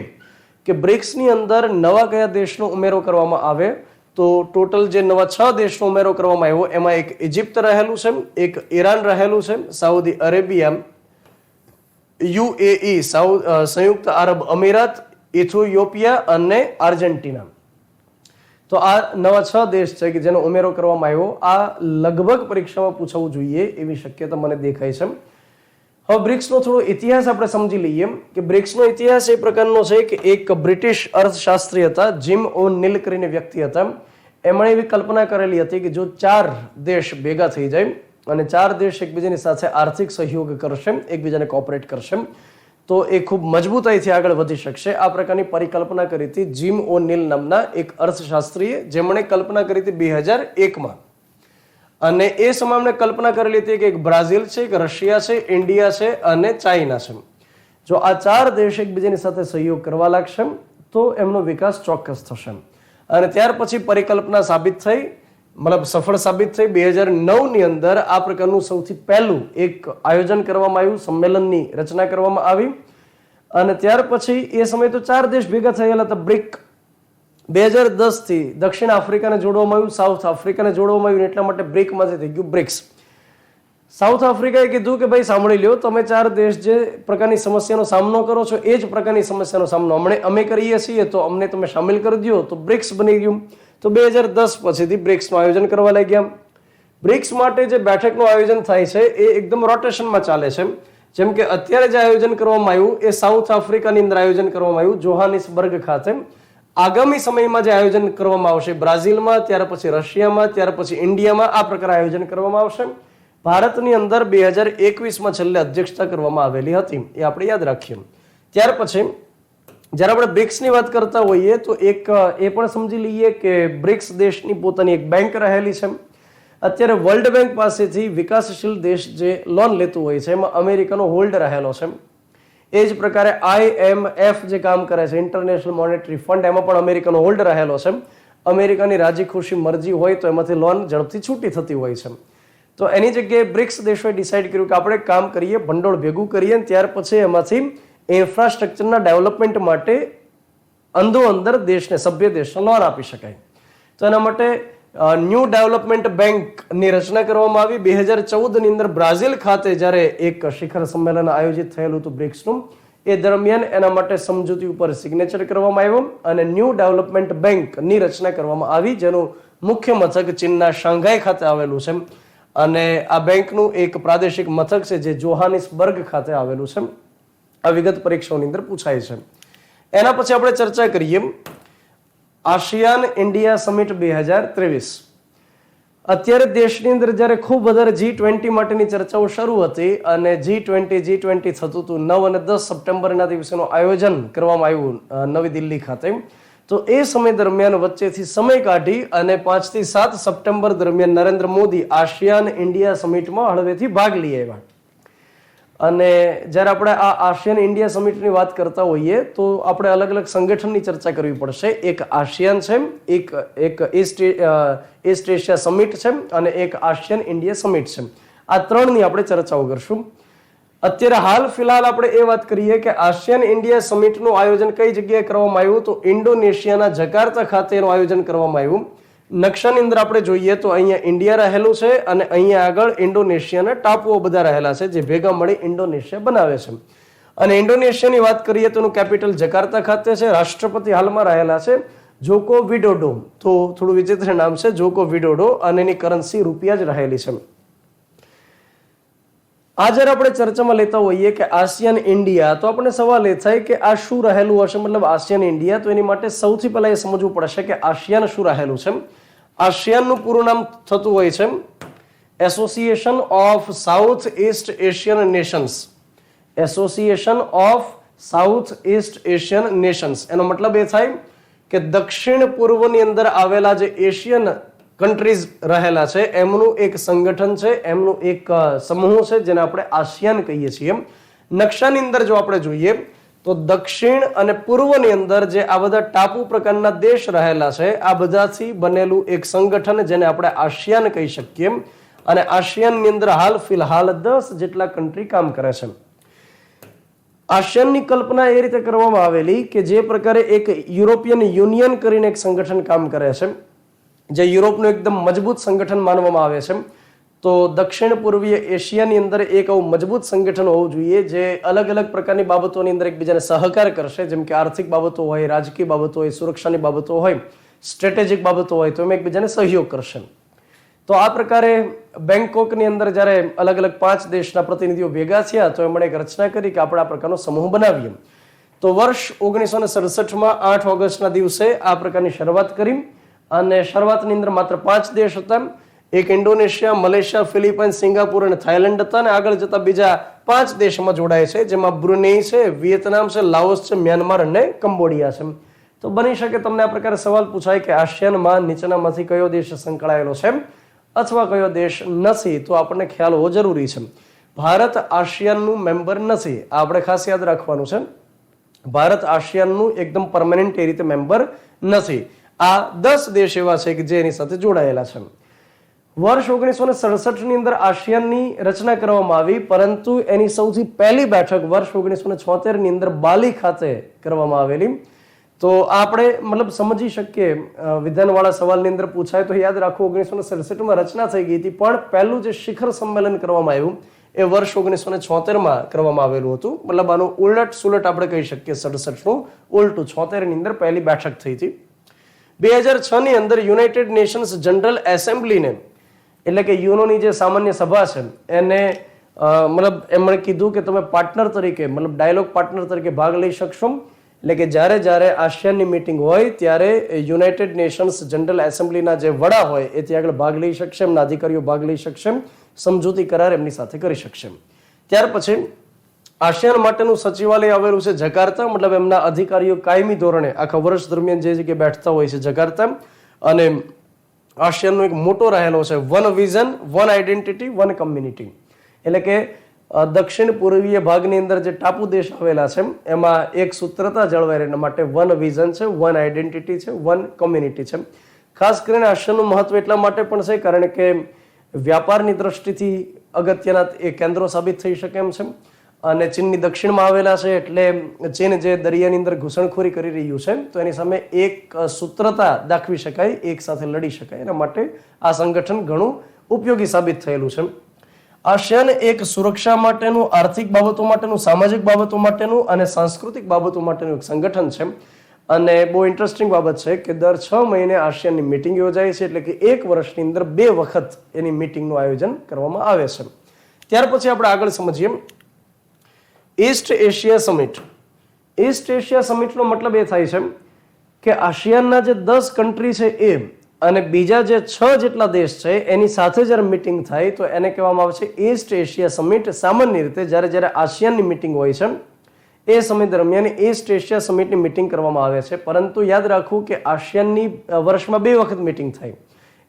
કે બ્રિક્સની અંદર નવા કયા દેશનો ઉમેરો કરવામાં આવે. તો ટોટલ જે નવા 6 દેશનો ઉમેરો કરવામાં આવ્યો એમાં એક ઇજિપ્ત રહેલું છે, એક ઈરાન રહેલું છે, સાઉદી અરેબિયા, UAE સંયુક્ત આરબ અમીરાત, ઇથિયોપિયા અને આર્જેન્ટિના. તો આ નવા 6 દેશ છે કે જેનો ઉમેરો કરવામાં આવ્યો. આ લગભગ પરીક્ષામાં પૂછવું જોઈએ એવી શક્યતા મને દેખાય છે. હવે બ્રિક્સનો થોડો ઇતિહાસ આપણે સમજી લઈએ કે બ્રિક્સનો ઇતિહાસ એ પ્રકારનો છે કે એક બ્રિટિશ અર્થશાસ્ત્રી હતા, જીમ ઓ'નીલ કરીને વ્યક્તિ હતા. એમણે એવી કલ્પના કરેલી હતી કે જો 4 દેશ ભેગા થઈ જાય અને 4 દેશ એકબીજાની સાથે આર્થિક સહયોગ કરશે, એકબીજાને કોઓપરેટ કરશે તો એ ખૂબ મજબૂતાઈથી આગળ વધી શકશે. આ પ્રકારની પરિકલ્પના કરી હતી જીમ ઓ'નીલ નામના એક અર્થશાસ્ત્રીએ, જેમણે કલ્પના કરી હતી 2001માં. અને એ સમયે એમણે કલ્પના કરેલી હતી કે એક બ્રાઝિલ છે, એક રશિયા છે, ઇન્ડિયા છે અને ચાઇના છે. જો આ 4 દેશ એકબીજાની સાથે સહયોગ કરવા લાગશે તો એમનો વિકાસ ચોક્કસ થશે. અને ત્યાર પછી પરિકલ્પના સાબિત થઈ, મતલબ સફળ સાબિત થઈ. 2009ની અંદર આ પ્રકારનું સૌથી પહેલું એક આયોજન કરવામાં આવ્યું, સંમેલનની રચના કરવામાં આવી અને ત્યાર પછી એ સમયે તો 4 દેશ ભેગા થયેલા હતા. બ્રિક 2010 થી દક્ષિણ આફ્રિકાને જોડવામાં આવ્યું, સાઉથ આફ્રિકાને જોડવામાં આવ્યું, એટલા માટે બ્રિકમાંથી થઈ ગયું બ્રિક્સ. સાઉથ આફ્રિકાએ કીધું કે ભાઈ સાંભળી લ્યો, તમે 4 દેશ જે પ્રકારની સમસ્યાનો સામનો કરો છો એ જ પ્રકારની સમસ્યાનો સામનો અમે કરીએ છીએ, તો અમને તમે સામેલ કરી દો. તો બ્રિક્સ બની ગયું. તો 2010 પછીથી બ્રિક્સનું આયોજન કરવા લાગ્યા. બ્રિક્સ માટે જે બેઠકનું આયોજન થાય છે એ એકદમ રોટેશનમાં ચાલે છે. જેમ કે અત્યારે જે આયોજન કરવામાં આવ્યું એ સાઉથ આફ્રિકાની અંદર આયોજન કરવામાં આવ્યું, જોહાનિસબર્ગ ખાતે. આગામી સમયમાં જે આયોજન કરવામાં આવશે બ્રાઝિલમાં, ત્યાર પછી રશિયામાં, ત્યાર પછી ઇન્ડિયામાં આ પ્રકારે આયોજન કરવામાં આવશે. ભારતની અંદર 2021માં છેલ્લે અધ્યક્ષતા કરવામાં આવેલી હતી, એ આપણે યાદ રાખીએ. ત્યાર પછી જ્યારે આપણે બ્રિક્સની વાત કરતા હોઈએ તો એક એ પણ સમજી લઈએ કે બ્રિક્સ દેશની પોતાની એક બેંક રહેલી છે. અત્યારે વર્લ્ડ બેંક પાસેથી વિકાસશીલ દેશ જે લોન લેતું હોય છે એમાં અમેરિકાનો હોલ્ડ રહેલો છે. એ જ પ્રકારે IMF જે કામ કરે છે, ઇન્ટરનેશનલ મોનેટરી ફંડ, એમાં પણ અમેરિકાનો હોલ્ડ રહેલો છે. અમેરિકાની રાજી ખુશી મરજી હોય તો એમાંથી લોન ઝડપથી છૂટી થતી હોય છે. તો એની જગ્યાએ બ્રિક્સ દેશોએ ડિસાઇડ કર્યું કે આપણે કામ કરીએ, ભંડોળ ભેગું કરીએ, ત્યાર પછી એમાંથી ઇન્ફ્રાસ્ટ્રક્ચરના ડેવલપમેન્ટ માટે અંદર દેશને, સભ્ય દેશને લોન આપી શકાય. તો એના માટે ન્યૂ ડેવલપમેન્ટ બેંકની રચના કરવામાં આવી. 2014ની અંદર બ્રાઝિલ ખાતે જ્યારે એક શિખર સંમેલન આયોજિત થયેલું હતું બ્રિક્સનું, એ દરમિયાન એના માટે સમજૂતી ઉપર સિગ્નેચર કરવામાં આવ્યો અને ન્યૂ ડેવલપમેન્ટ બેંકની રચના કરવામાં આવી, જેનું મુખ્ય મથક ચીનના શાંઘાઈ ખાતે આવેલું છે. અને આ બેંકનું એક પ્રાદેશિક મથક છે જે જોહાનિસબર્ગ ખાતે આવેલું છે. આ વિગત પરીક્ષાઓની અંદર પૂછાય છે. એના પછી આપણે ચર્ચા કરીએ આસિયાન ઇન્ડિયા સમિટ 2023. અત્યારે દેશની અંદર જ્યારે ખૂબ વધારે G20 માટેની ચર્ચાઓ શરૂ હતી અને G20 થતું હતું 9 અને 10 સપ્ટેમ્બરના દિવસેનું આયોજન કરવામાં આવ્યું નવી દિલ્હી ખાતે. તો એ સમય દરમિયાન વચ્ચેથી સમય કાઢી અને 5 થી 7 સપ્ટેમ્બર દરમિયાન નરેન્દ્ર મોદી આસિયાન ઇન્ડિયા સમિટમાં હળવેથી ભાગ લઈ આવ્યા. અને જ્યારે આપણે આ આસિયાન ઇન્ડિયા સમિટની વાત કરતા હોઈએ તો આપણે અલગ અલગ સંગઠનની ચર્ચા કરવી પડશે. એક આસિયાન છે, એક ઈસ્ટ એશિયા સમિટ છે અને એક આસિયાન ઇન્ડિયા સમિટ છે. આ ત્રણની આપણે ચર્ચાઓ કરશું. અત્યારે હાલ ફિલહાલ આપણે એ વાત કરીએ કે આસિયાન ઇન્ડિયા સમિટનું આયોજન કઈ જગ્યાએ કરવામાં આવ્યું, તો ઇન્ડોનેશિયાના જકાર્તા ખાતે એનું આયોજન કરવામાં આવ્યું. નકશાની અંદર આપણે જોઈએ તો અહીંયા ઇન્ડિયા રહેલું છે અને અહીંયા આગળ ઇન્ડોનેશિયાના ટાપુઓ બધા રહેલા છે જે ભેગા મળી ઇન્ડોનેશિયા બનાવે છે. અને ઇન્ડોનેશિયાની વાત કરીએ તો એનું કેપિટલ જકાર્તા ખાતે છે. રાષ્ટ્રપતિ હાલમાં રહેલા છે જોકો વિડોડો. તો થોડું વિચિત્ર નામ છે, જોકો વિડોડો, અને એની કરન્સી રૂપિયા જ રહેલી છે. આ જ્યારે આપણે ચર્ચામાં લેતા હોઈએ કે આસિયાન ઇન્ડિયા, તો આપણને સવાલ એ થાય કે આ શું રહેલું હશે, મતલબ આસિયાન ઇન્ડિયા. તો એની માટે સૌથી પહેલા એ સમજવું પડશે કે આસિયાન શું રહેલું છે. આસિયાનનું પૂરું નામ થતું હોય છે association of south east Asian Nations. Association of south east Asian Nations. એનો મતલબ એ થાય કે દક્ષિણ પૂર્વની અંદર આવેલા જે એશિયન કન્ટ્રીઝ રહેલા છે એમનું એક સંગઠન છે, એમનું એક સમૂહ છે જેને આપણે આસિયાન કહીએ છીએ. નકશાની અંદર જો આપણે જોઈએ તો દક્ષિણ અને પૂર્વની અંદર જે આ બધા ટાપુ પ્રકારના દેશ રહેલા છે આ બધાથી બનેલું એક સંગઠન જેને આપણે આસિયાન કહી શકીએ. અને આસિયાનની અંદર હાલ ફિલહાલ 10 જેટલા કન્ટ્રી કામ કરે છે. આસિયાનની કલ્પના એ રીતે કરવામાં આવેલી કે જે પ્રકારે એક યુરોપિયન યુનિયન કરીને એક સંગઠન કામ કરે છે, જે યુરોપનું એકદમ મજબૂત સંગઠન માનવામાં આવે છે. તો દક્ષિણ પૂર્વીય એશિયાની અંદર એક આવું મજબૂત સંગઠન હોવું જોઈએ જે અલગ અલગ પ્રકારની બાબતોની અંદર એકબીજાને સહકાર કરશે, જેમ કે આર્થિક બાબતો હોય, રાજકીય બાબતો હોય, સુરક્ષાની બાબતો હોય, સ્ટ્રેટેજિક બાબતો હોય, તો એમાં એકબીજાને સહયોગ કરશે. તો આ પ્રકારે બેંકોકની અંદર જ્યારે અલગ અલગ 5 દેશના પ્રતિનિધિઓ ભેગા થયા તો એમણે એક રચના કરી કે આપણે આ પ્રકારનો સમૂહ બનાવીએ. તો વર્ષ 1967માં 8 ઓગસ્ટના દિવસે આ પ્રકારની શરૂઆત કરી. અને શરૂઆતની અંદર માત્ર 5 દેશ હતા. એક ઇન્ડોનેશિયા, મલેશિયા, ફિલિપાઇન્સ, સિંગાપુર અને થાઈલેન્ડ હતા. અને આગળ જતા બીજા 5 દેશમાં જોડાય છે, જેમાં બ્રુનેઈ છે, વિયેતનામ છે, લાઓસ છે, મ્યાનમાર અને કંબોડિયા છે. તો બની શકે તમને આ પ્રકારે સવાલ પૂછાય કે આસિયાનમાં નીચેનામાંથી કયો દેશ સંકળાયેલો છે અથવા કયો દેશ નથી. તો આપણને ખ્યાલ હોવો જરૂરી છે. ભારત આસિયાનનું મેમ્બર નથી. આ આપણે ખાસ યાદ રાખવાનું છે. ભારત આસિયાનનું એકદમ પરમેનન્ટ એ રીતે મેમ્બર નથી. આ 10 દેશ એવા છે કે જે એની સાથે જોડાયેલા છે. વર્ષ 1967ની અંદર આસિયાનની રચના કરવામાં આવી, પરંતુ એની સૌથી પહેલી બેઠક વર્ષ 1976ની અંદર બાલી ખાતે કરવામાં આવેલી. તો આપણે મતલબ સમજી શકીએ, વિધાનવાળા સવાલની અંદર પૂછાય તો યાદ રાખો 1967માં રચના થઈ ગઈ હતી, પણ પહેલું જે શિખર સંમેલન કરવામાં આવ્યું એ વર્ષ 1976માં કરવામાં આવેલું હતું. મતલબ આનું ઉલટ સુલટ આપણે કહી શકીએ, 67નું ઉલટું 76ની અંદર પહેલી બેઠક થઈ હતી. 2006ની અંદર યુનાઇટેડ નેશન્સ જનરલ એસેમ્બલીને, એટલે કે યુનોની જે સામાન્ય સભા છે એને મતલબ એમણે કીધું કે તમે પાર્ટનર તરીકે, મતલબ ડાયલોગ પાર્ટનર તરીકે ભાગ લઈ શકશો. એટલે કે જ્યારે આસિયાનની મીટિંગ હોય ત્યારે યુનાઇટેડ નેશન્સ જનરલ એસેમ્બલીના જે વડા હોય એ ત્યાં આગળ ભાગ લઈ શકશે, એમના અધિકારીઓ ભાગ લઈ શકશે, સમજૂતી કરાર એમની સાથે કરી શકશે. ત્યાર પછી આસિયાન માટેનું સચિવાલય આવેલું છે જકાર્તા. મતલબ એમના અધિકારીઓ કાયમી ધોરણે આખા વર્ષ દરમિયાન જે જગ્યાએ બેઠતા હોય છે જકાર્તા. અને આસિયાનનો એક મોટો રહેલો છે one vision, one identity, one community. એટલે કે દક્ષિણ પૂર્વીય ભાગની અંદર જે ટાપુ દેશ આવેલા છે એમાં એક સૂત્રતા જળવાય એના માટે વન વિઝન છે, વન આઈડેન્ટિટી છે, વન કમ્યુનિટી છે. ખાસ કરીને આસિયાનનું મહત્વ એટલા માટે પણ છે કારણ કે વ્યાપારની દ્રષ્ટિથી અગત્યના એ કેન્દ્રો સાબિત થઈ શકે એમ છે. અને ચીનની દક્ષિણમાં આવેલા છે એટલે ચીન જે દરિયાની અંદર ઘૂસણખોરી કરી રહ્યું છે તો એની સામે એક સૂત્રતા દાખવી શકાય, એક સાથે લડી શકાય. એના માટે આ સંગઠન ઘણું ઉપયોગી સાબિત થયેલું છે. આસિયાન એક સુરક્ષા માટેનું, આર્થિક બાબતો માટેનું, સામાજિક બાબતો માટેનું અને સાંસ્કૃતિક બાબતો માટેનું એક સંગઠન છે. અને બહુ ઇન્ટરેસ્ટિંગ બાબત છે કે દર 6 મહિને આસિયાનની મિટિંગ યોજાય છે, એટલે કે એક વર્ષની અંદર 2 વખત એની મિટિંગનું આયોજન કરવામાં આવે છે. ત્યાર પછી આપણે આગળ સમજીએ East Asia summit. East Asia સમિટનો મતલબ એ થાય છે કે આસિયાનના જે 10 કન્ટ્રી છે એ અને બીજા જે 6 જેટલા દેશ છે એની સાથે જ્યારે મિટિંગ થાય તો એને કહેવામાં આવે છે ઈસ્ટ એશિયા સમિટ. સામાન્ય રીતે જ્યારે આસિયાનની મિટિંગ હોય છે એ સમય દરમિયાન ઈસ્ટ એશિયા સમિટની મિટિંગ કરવામાં આવે છે. પરંતુ યાદ રાખવું કે આસિયાનની વર્ષમાં 2 વખત મિટિંગ થાય,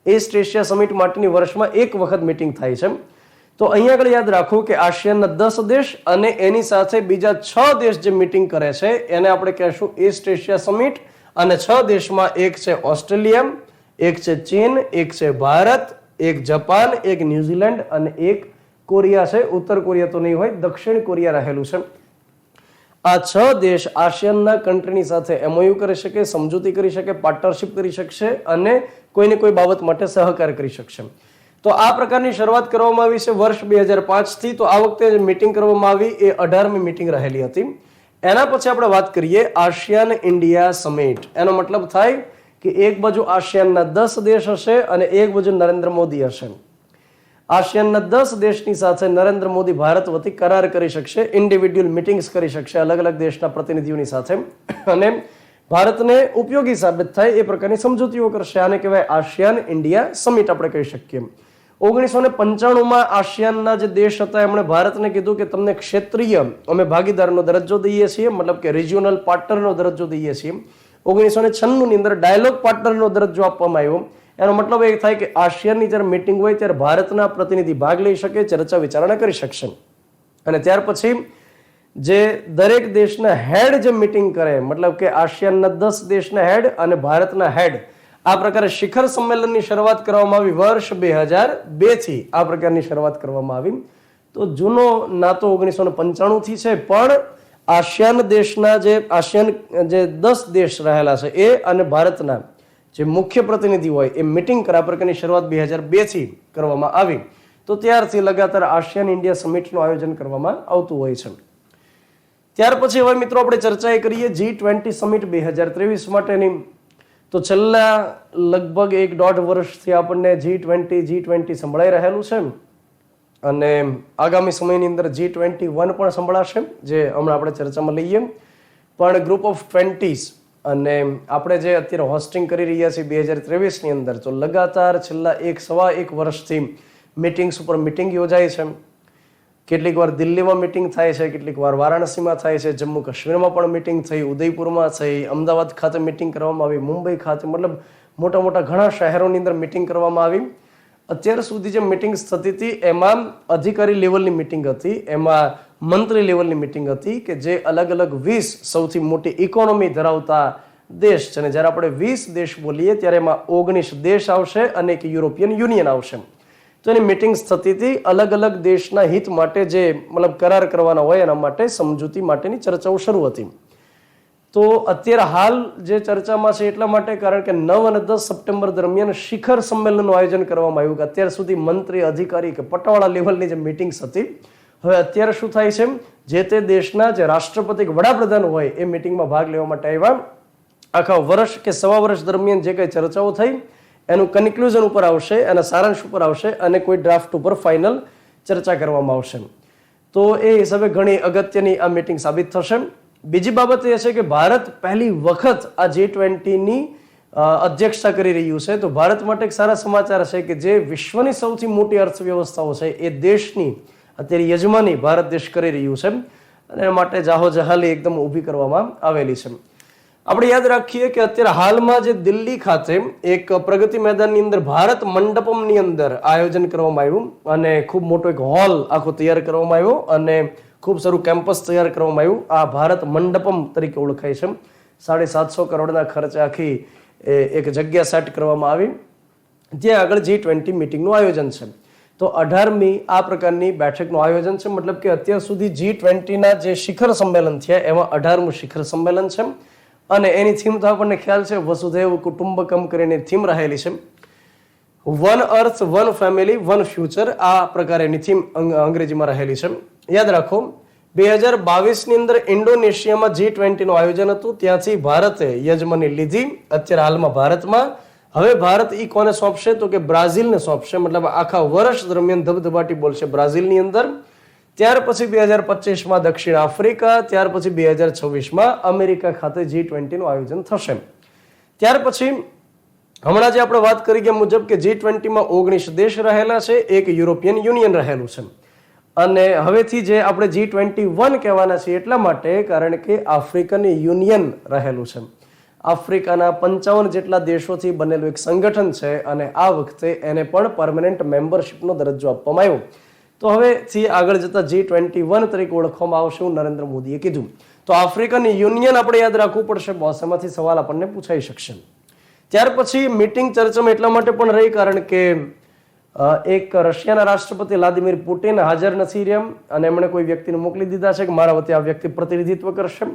ઈસ્ટ એશિયા સમિટ માટેની વર્ષમાં 1 વખત મિટિંગ થાય છે. તો અહીંયા આગળ યાદ રાખવું કે આસિયાનના 10 દેશ અને એની સાથે બીજા 6 દેશ જે મિટિંગ કરે છે એને આપણે કહેશું ઈસ્ટ એશિયા સમિટ. અને 6 દેશમાં એક છે ઓસ્ટ્રેલિયા, એક છે ચીન, એક છે ભારત, એક જાપાન, એક ન્યુઝીલેન્ડ અને એક કોરિયા છે. ઉત્તર કોરિયા તો નહીં હોય, દક્ષિણ કોરિયા રહેલું છે. આ 6 દેશ આસિયાનના કન્ટ્રીની સાથે એમઓયુ કરી શકે, સમજૂતી કરી શકે, પાર્ટનરશિપ કરી શકશે અને કોઈને કોઈ બાબત માટે સહકાર કરી શકશે. તો આ પ્રકારની શરૂઆત કરવામાં આવી છે વર્ષ 2005 થી. તો આ વખતે મિટિંગ કરવામાં આવી એ 18મી મિટિંગ રહેલી હતી. એના પછી આપણે વાત કરીએ આસિયાન ઇન્ડિયા સમિટ. એનો મતલબ થાય કે એક બાજુ આસિયાનના 10 દેશ હશે અને એક બાજુ નરેન્દ્ર મોદી હશે. આસિયાનના 10 દેશની સાથે નરેન્દ્ર મોદી ભારત વતી કરાર કરી શકશે, ઇન્ડિવિડ્યુઅલ મિટિંગ્સ કરી શકશે અલગ અલગ દેશના પ્રતિનિધિઓની સાથે અને ભારતને ઉપયોગી સાબિત થાય એ પ્રકારની સમજૂતીઓ કરશે. આને કહેવાય આસિયાન ઇન્ડિયા સમિટ આપણે કહી શકીએ. 1995માં આસિયાનના જે દેશ હતા એમણે ભારતને કીધું કે તમને ક્ષેત્રીય અમે ભાગીદારનો દરજ્જો દઈએ છીએ, મતલબ કે રિજિયોનલ પાર્ટનરનો દરજ્જો દઈએ છીએ. 1996ની અંદર ડાયલોગ પાર્ટનરનો દરજ્જો આપવામાં આવ્યો. એનો મતલબ એ થાય કે આસિયાનની જ્યારે મિટિંગ હોય ત્યારે ભારતના પ્રતિનિધિ ભાગ લઈ શકે, ચર્ચા વિચારણા કરી શકશે. અને ત્યાર પછી જે દરેક દેશના હેડ જે મિટિંગ કરે, મતલબ કે આસિયાનના 10 દેશના હેડ અને ભારતના હેડ, આ પ્રકારે શિખર સંમેલનની શરૂઆત કરવામાં આવી વર્ષ 2002 થી. આ પ્રકારની શરૂઆત કરવામાં આવી. તો જૂનો નાતો 1995 થી છે, પણ આસિયાન દેશના આસિયાન જે 10 દેશ રહેલા છે એ અને ભારતના જે મુખ્ય પ્રતિનિધિ હોય એ મિટિંગ કરે, આ પ્રકારની શરૂઆત 2002 થી કરવામાં આવી. તો ત્યારથી લગાતાર આસિયાન ઇન્ડિયા સમિટનું આયોજન કરવામાં આવતું હોય છે. ત્યાર પછી હવે મિત્રો આપણે ચર્ચા કરીએ G20 સમિટ 2023 માટેની. તો છેલ્લા લગભગ 1.5 વર્ષથી આપણને G20 સંભળાઈ રહેલું છે અને આગામી સમયની અંદર G21 પણ સંભળાશે, જે હમણાં આપણે ચર્ચામાં લઈએ. પણ ગ્રુપ ઓફ 20s અને આપણે જે અત્યારે હોસ્ટિંગ કરી રહ્યા છીએ 2023ની અંદર, તો લગાતાર છેલ્લા 1.25 વર્ષથી મિટિંગ્સ ઉપર મિટિંગ યોજાય છે. કેટલીક વાર દિલ્હીમાં મિટિંગ થાય છે, કેટલીક વાર વારાણસીમાં થાય છે, જમ્મુ કાશ્મીરમાં પણ મિટિંગ થઈ, ઉદયપુરમાં થઈ, અમદાવાદ ખાતે મિટિંગ કરવામાં આવી, મુંબઈ ખાતે, મતલબ મોટા મોટા ઘણા શહેરોની અંદર મિટિંગ કરવામાં આવી. અત્યાર સુધી જે મિટિંગ્સ થતી હતી એમાં અધિકારી લેવલની મિટિંગ હતી, એમાં મંત્રી લેવલની મિટિંગ હતી કે જે અલગ અલગ 20 સૌથી મોટી ઇકોનોમી ધરાવતા દેશ છે. અને જ્યારે આપણે 20 દેશ બોલીએ ત્યારે એમાં 19 દેશ આવશે અને એક યુરોપિયન યુનિયન આવશે. તો એની મિટિંગ્સ થતી હતી અલગ અલગ દેશના હિત માટે, જે મતલબ કરાર કરવાના હોય એના માટે સમજૂતી માટેની ચર્ચાઓ શરૂ હતી. તો અત્યારે હાલ જે ચર્ચામાં છે એટલા માટે કારણ કે 9 અને 10 સપ્ટેમ્બર દરમિયાન શિખર સંમેલનનું આયોજન કરવામાં આવ્યું. કે અત્યાર સુધી મંત્રી, અધિકારી કે પટાવાળા લેવલની જે મિટિંગ્સ હતી, હવે અત્યારે શું થાય છે, જે તે દેશના જે રાષ્ટ્રપતિ કે વડાપ્રધાન હોય એ મિટિંગમાં ભાગ લેવા માટે આવ્યા. આખા વર્ષ કે સવા વર્ષ દરમિયાન જે કઈ ચર્ચાઓ થઈ એનું કન્ક્લુઝન ઉપર આવશે, એના સારાંશ ઉપર આવશે અને કોઈ ડ્રાફ્ટ ઉપર ફાઇનલ ચર્ચા કરવામાં આવશે. તો એ હિસાબે ઘણી અગત્યની આ મિટિંગ સાબિત થશે. બીજી બાબત એ છે કે ભારત પહેલી વખત આ G20ની અધ્યક્ષતા કરી રહ્યું છે. તો ભારત માટે એક સારા સમાચાર છે કે જે વિશ્વની સૌથી મોટી અર્થવ્યવસ્થાઓ છે એ દેશની અત્યારે યજમાની ભારત દેશ કરી રહ્યું છે અને એના માટે જાહો જહાલી એકદમ ઊભી કરવામાં આવેલી છે. આપણે યાદ રાખીએ કે અત્યારે હાલમાં જે દિલ્હી ખાતે એક પ્રગતિ મેદાનની અંદર ભારત મંડપમની અંદર આયોજન કરવામાં આવ્યું અને ખૂબ મોટો એક હોલ આખો તૈયાર કરવામાં આવ્યો અને ખૂબ સારું કેમ્પસ તૈયાર કરવામાં આવ્યું. આ ભારત મંડપમ તરીકે ઓળખાય છે. 750 કરોડના ખર્ચે આખી એક જગ્યા સેટ કરવામાં આવી, જ્યાં આગળ G20 મિટિંગનું આયોજન છે. તો 18મી આ પ્રકારની બેઠકનું આયોજન છે. મતલબ કે અત્યાર સુધી G20ના જે શિખર સંમેલન થયા એમાં 18મું શિખર સંમેલન છે અને એની થીમ તો આપણને ખ્યાલ છે, વસુધૈવ કુટુંબકમ કરીને થીમ રહેલી છે. વન અર્થ, વન ફેમિલી, વન ફ્યુચર, આ પ્રકારે એની થીમ અંગ્રેજીમાં રહેલી છે. યાદ રાખો 2022ની અંદર ઇન્ડોનેશિયામાં G20 નું આયોજન હતું. ત્યાંથી ભારતે યજમાની લીધી. અત્યારે હાલમાં ભારતમાં. હવે ભારત ઈ કોને સોંપશે તો કે બ્રાઝિલને સોંપશે. મતલબ આખા વર્ષ દરમિયાન ધબધબાટી બોલશે બ્રાઝિલની અંદર. ત્યાર પછી 2025માં દક્ષિણ આફ્રિકા, ત્યાર પછી 2026માં અમેરિકા ખાતે G20 નું આયોજન થશે. ત્યાર પછી હમણાં જે આપણે વાત કરી ગયા મુજબ કે G20માં 19 દેશ રહેલા છે, એક યુરોપિયન યુનિયન રહેલું છે. અને હવેથી જે આપણે G21 કહેવાના છીએ એટલા માટે કારણ કે આફ્રિકન યુનિયન રહેલું છે. આફ્રિકાના 55 જેટલા દેશોથી બનેલું એક સંગઠન છે અને આ વખતે એને પણ પરમેનન્ટ મેમ્બરશિપનો દરજ્જો આપવામાં આવ્યો. તો હવેથી આગળ જતા G21 તરીકે ઓળખવામાં આવશે એવું નરેન્દ્ર મોદીએ કીધું. તો આફ્રિકન યુનિયન આપણે યાદ રાખવું પડશે બોસ, એમાંથી સવાલ આપણને પૂછાઈ શકશે. ત્યાર પછી મીટિંગ ચર્ચામાં એટલા માટે પણ રહી કારણ કે એક રશિયાના રાષ્ટ્રપતિ વ્લાદિમીર પુટિન હાજર નથી રહ્યા અને એમણે કોઈ વ્યક્તિને મોકલી દીધા છે કે મારા વતી આ વ્યક્તિ પ્રતિનિધિત્વ કરશે.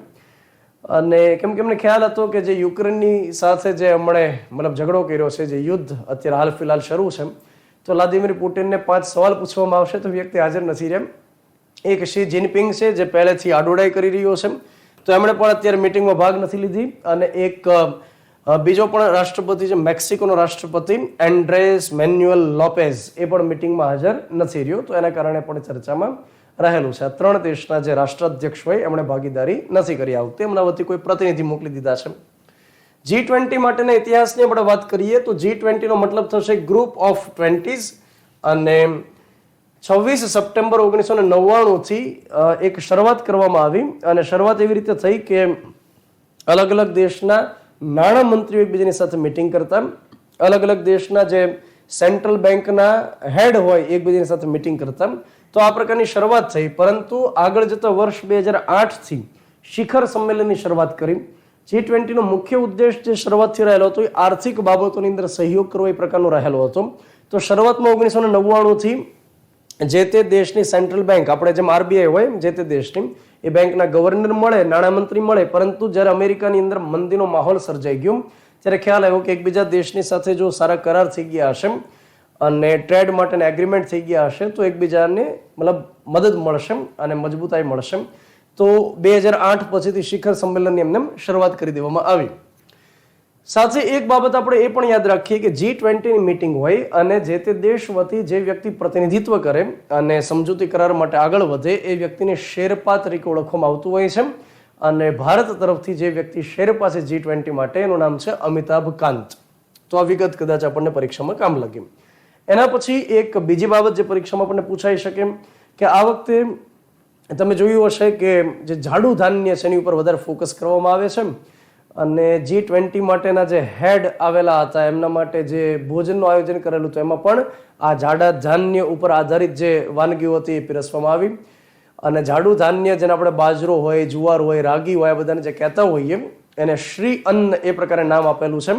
અને કેમ કે એમને ખ્યાલ હતો કે જે યુક્રેનની સાથે જે હમણે મતલબ ઝઘડો કર્યો છે, જે યુદ્ધ અત્યારે હાલ ફિલહાલ શરૂ છે, તો વ્લાદિમીર પુટિનને 5 સવાલ પૂછવામાં આવશે તો વ્યક્તિ હાજર નથી રહ્યા. એક શી જિનપિંગ છે જે પહેલેથી આડોડાઈ કરી રહ્યો છે, તો એમણે પણ અત્યારે મિટિંગમાં ભાગ નથી લીધી. અને એક બીજો પણ રાષ્ટ્રપતિ છે મેક્સિકોનો રાષ્ટ્રપતિ એન્ડ્રેસ મેન્યુઅલ લોપેઝ, એ પણ મિટિંગમાં હાજર નથી રહ્યો. તો એના કારણે પણ ચર્ચામાં રહેલું છે. આ 3 દેશના જે રાષ્ટ્રાધ્યક્ષ હોય એમણે ભાગીદારી નથી કરી. આવતી એમના વતી કોઈ પ્રતિનિધિ મોકલી દીધા છે. G20 માટેના ઇતિહાસની આપણે વાત કરીએ તો G20 નો મતલબ થશે ગ્રુપ ઓફ 20s. અને 26 સપ્ટેમ્બર 1999 થી એક શરૂઆત કરવામાં આવી. અને શરૂઆત એવી રીતે થઈ કે અલગ અલગ દેશના નાણાં મંત્રીઓ એકબીજાની સાથે મિટિંગ કરતા, અલગ અલગ દેશના જે સેન્ટ્રલ બેંકના હેડ હોય એકબીજાની સાથે મિટિંગ કરતા. તો આ પ્રકારની શરૂઆત થઈ. પરંતુ આગળ જતા વર્ષ 2008 થી શિખર સંમેલનની શરૂઆત કરી. G20 નો મુખ્ય ઉદ્દેશ જે શરૂઆતથી રહેલો હતો એ આર્થિક બાબતોની અંદર સહયોગ કરવો એ પ્રકારનો રહેલો હતો. તો શરૂઆતમાં 1999 થી જે તે દેશની સેન્ટ્રલ બેંક, આપણે જેમ RBI હોય જે તે દેશની, એ બેંકના ગવર્નર મળે, નાણામંત્રી મળે. પરંતુ જ્યારે અમેરિકાની અંદર મંદીનો માહોલ સર્જાઈ ગયો ત્યારે ખ્યાલ આવ્યો કે એકબીજા દેશની સાથે જો સારા કરાર થઈ ગયા હશે અને ટ્રેડ માટેના એગ્રીમેન્ટ થઈ ગયા હશે તો એકબીજાને મતલબ મદદ મળશે અને મજબૂતાઈ મળશે. તો 2008 પછીથી શિખર સંમેલનની એમને શરૂઆત કરી દેવામાં આવી. સાથે એક બાબત આપણે એ પણ યાદ રાખીએ કે G20 ની મીટિંગ હોય અને જે તે દેશ વતી જે વ્યક્તિ પ્રતિનિધિત્વ કરે અને સમજૂતી કરાર માટે આગળ વધે એ વ્યક્તિને શેરપા તરીકે ઓળખવામાં આવતું હોય છે. અને ભારત તરફથી જે વ્યક્તિ શેરપા છે G20 માટે એનું નામ છે અમિતાભ કાંત. તો આ વિગત કદાચ આપણને પરીક્ષામાં કામ લાગે. એના પછી એક બીજી બાબત જે પરીક્ષામાં આપણને પૂછાઈ શકે કે આ વખતે તમે જોયું હશે કે જે જાડુ ધાન્ય છે એની ઉપર વધારે ફોકસ કરવામાં આવે છે. અને G20 માટેના જે હેડ આવેલા હતા એમના માટે જે ભોજનનું આયોજન કરેલું હતું એમાં પણ આ જાડા ધાન્ય ઉપર આધારિત જે વાનગીઓ હતી એ પીરસવામાં આવી. અને જાડુ ધાન્ય જેને આપણે બાજરો હોય, જુવાર હોય, રાગી હોય, આ બધાને જે કહેતા હોઈએ એને શ્રી અન્ન એ પ્રકારે નામ આપેલું છે.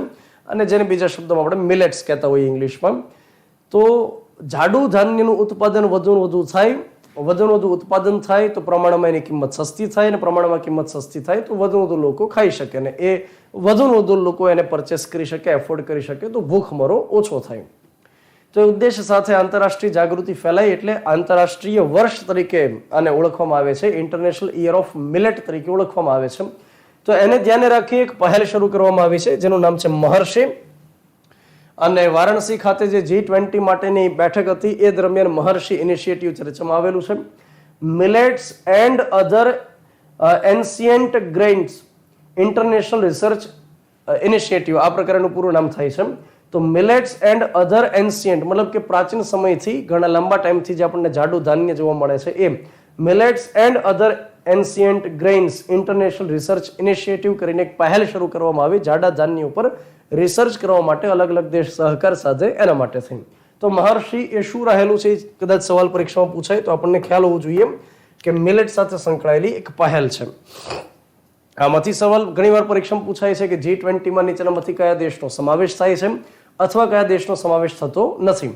અને જેને બીજા શબ્દોમાં આપણે મિલેટ્સ કહેતા હોઈએ ઇંગ્લિશમાં. તો જાડુ ધાન્યનું ઉત્પાદન વધુ થાય, વધુ ઉત્પાદન થાય તો પ્રમાણમાં એની કિંમત સસ્તી થાય, અને પ્રમાણમાં કિંમત સસ્તી થાય તો વધુ લોકો ખાઈ શકે અને એ વધુ લોકો એને પરચેસ કરી શકે, એફોર્ડ કરી શકે તો ભૂખમરો ઓછો થાય. તો એ ઉદ્દેશ સાથે આંતરરાષ્ટ્રીય જાગૃતિ ફેલાય એટલે આંતરરાષ્ટ્રીય વર્ષ તરીકે આને ઓળખવામાં આવે છે. ઇન્ટરનેશનલ યર ઓફ મિલેટ તરીકે ઓળખવામાં આવે છે. તો એને ધ્યાને રાખી એક પહેલ શરૂ કરવામાં આવી છે જેનું નામ છે મહર્ષિ. અને વારાણસી ખાતે જે G20 માટેની બેઠક હતી એ દરમિયાન મહર્ષિ ઇનિશિયેટિવ ચર્ચામાં આવેલું છે. Millets and other ancient grains international research initiative, આ પ્રકારનું પૂરું નામ થાય છે. તો મિલેટ્સ એન્ડ અધર એન્શિયન્ટ મતલબ કે પ્રાચીન સમયથી ઘણા લાંબા ટાઈમથી જે આપણને જાડુ ધાન્ય જોવા મળે છે એ millets and other ancient grains international research initiative કરીને એક પહેલ શરૂ કરવામાં આવી જાડા ધાન્ય ઉપર રિસર્ચ કરવા માટે. અલગ અલગ દેશ સહકાર સાથે એના માટે થઈ. તો મહર્ષિ એ શું રહેલું છે કદાચ સવાલ પરીક્ષામાં પૂછાય તો આપણને ખ્યાલ હોવો જોઈએ કે મિલેટ સાથે સંકળાયેલી એક પહેલ છે. આમાંથી સવાલ ઘણીવાર પરીક્ષામાં પૂછાય છે કે G20માં નીચેનામાંથી કયા દેશનો સમાવેશ થાય છે અથવા કયા દેશનો સમાવેશ થતો નથી.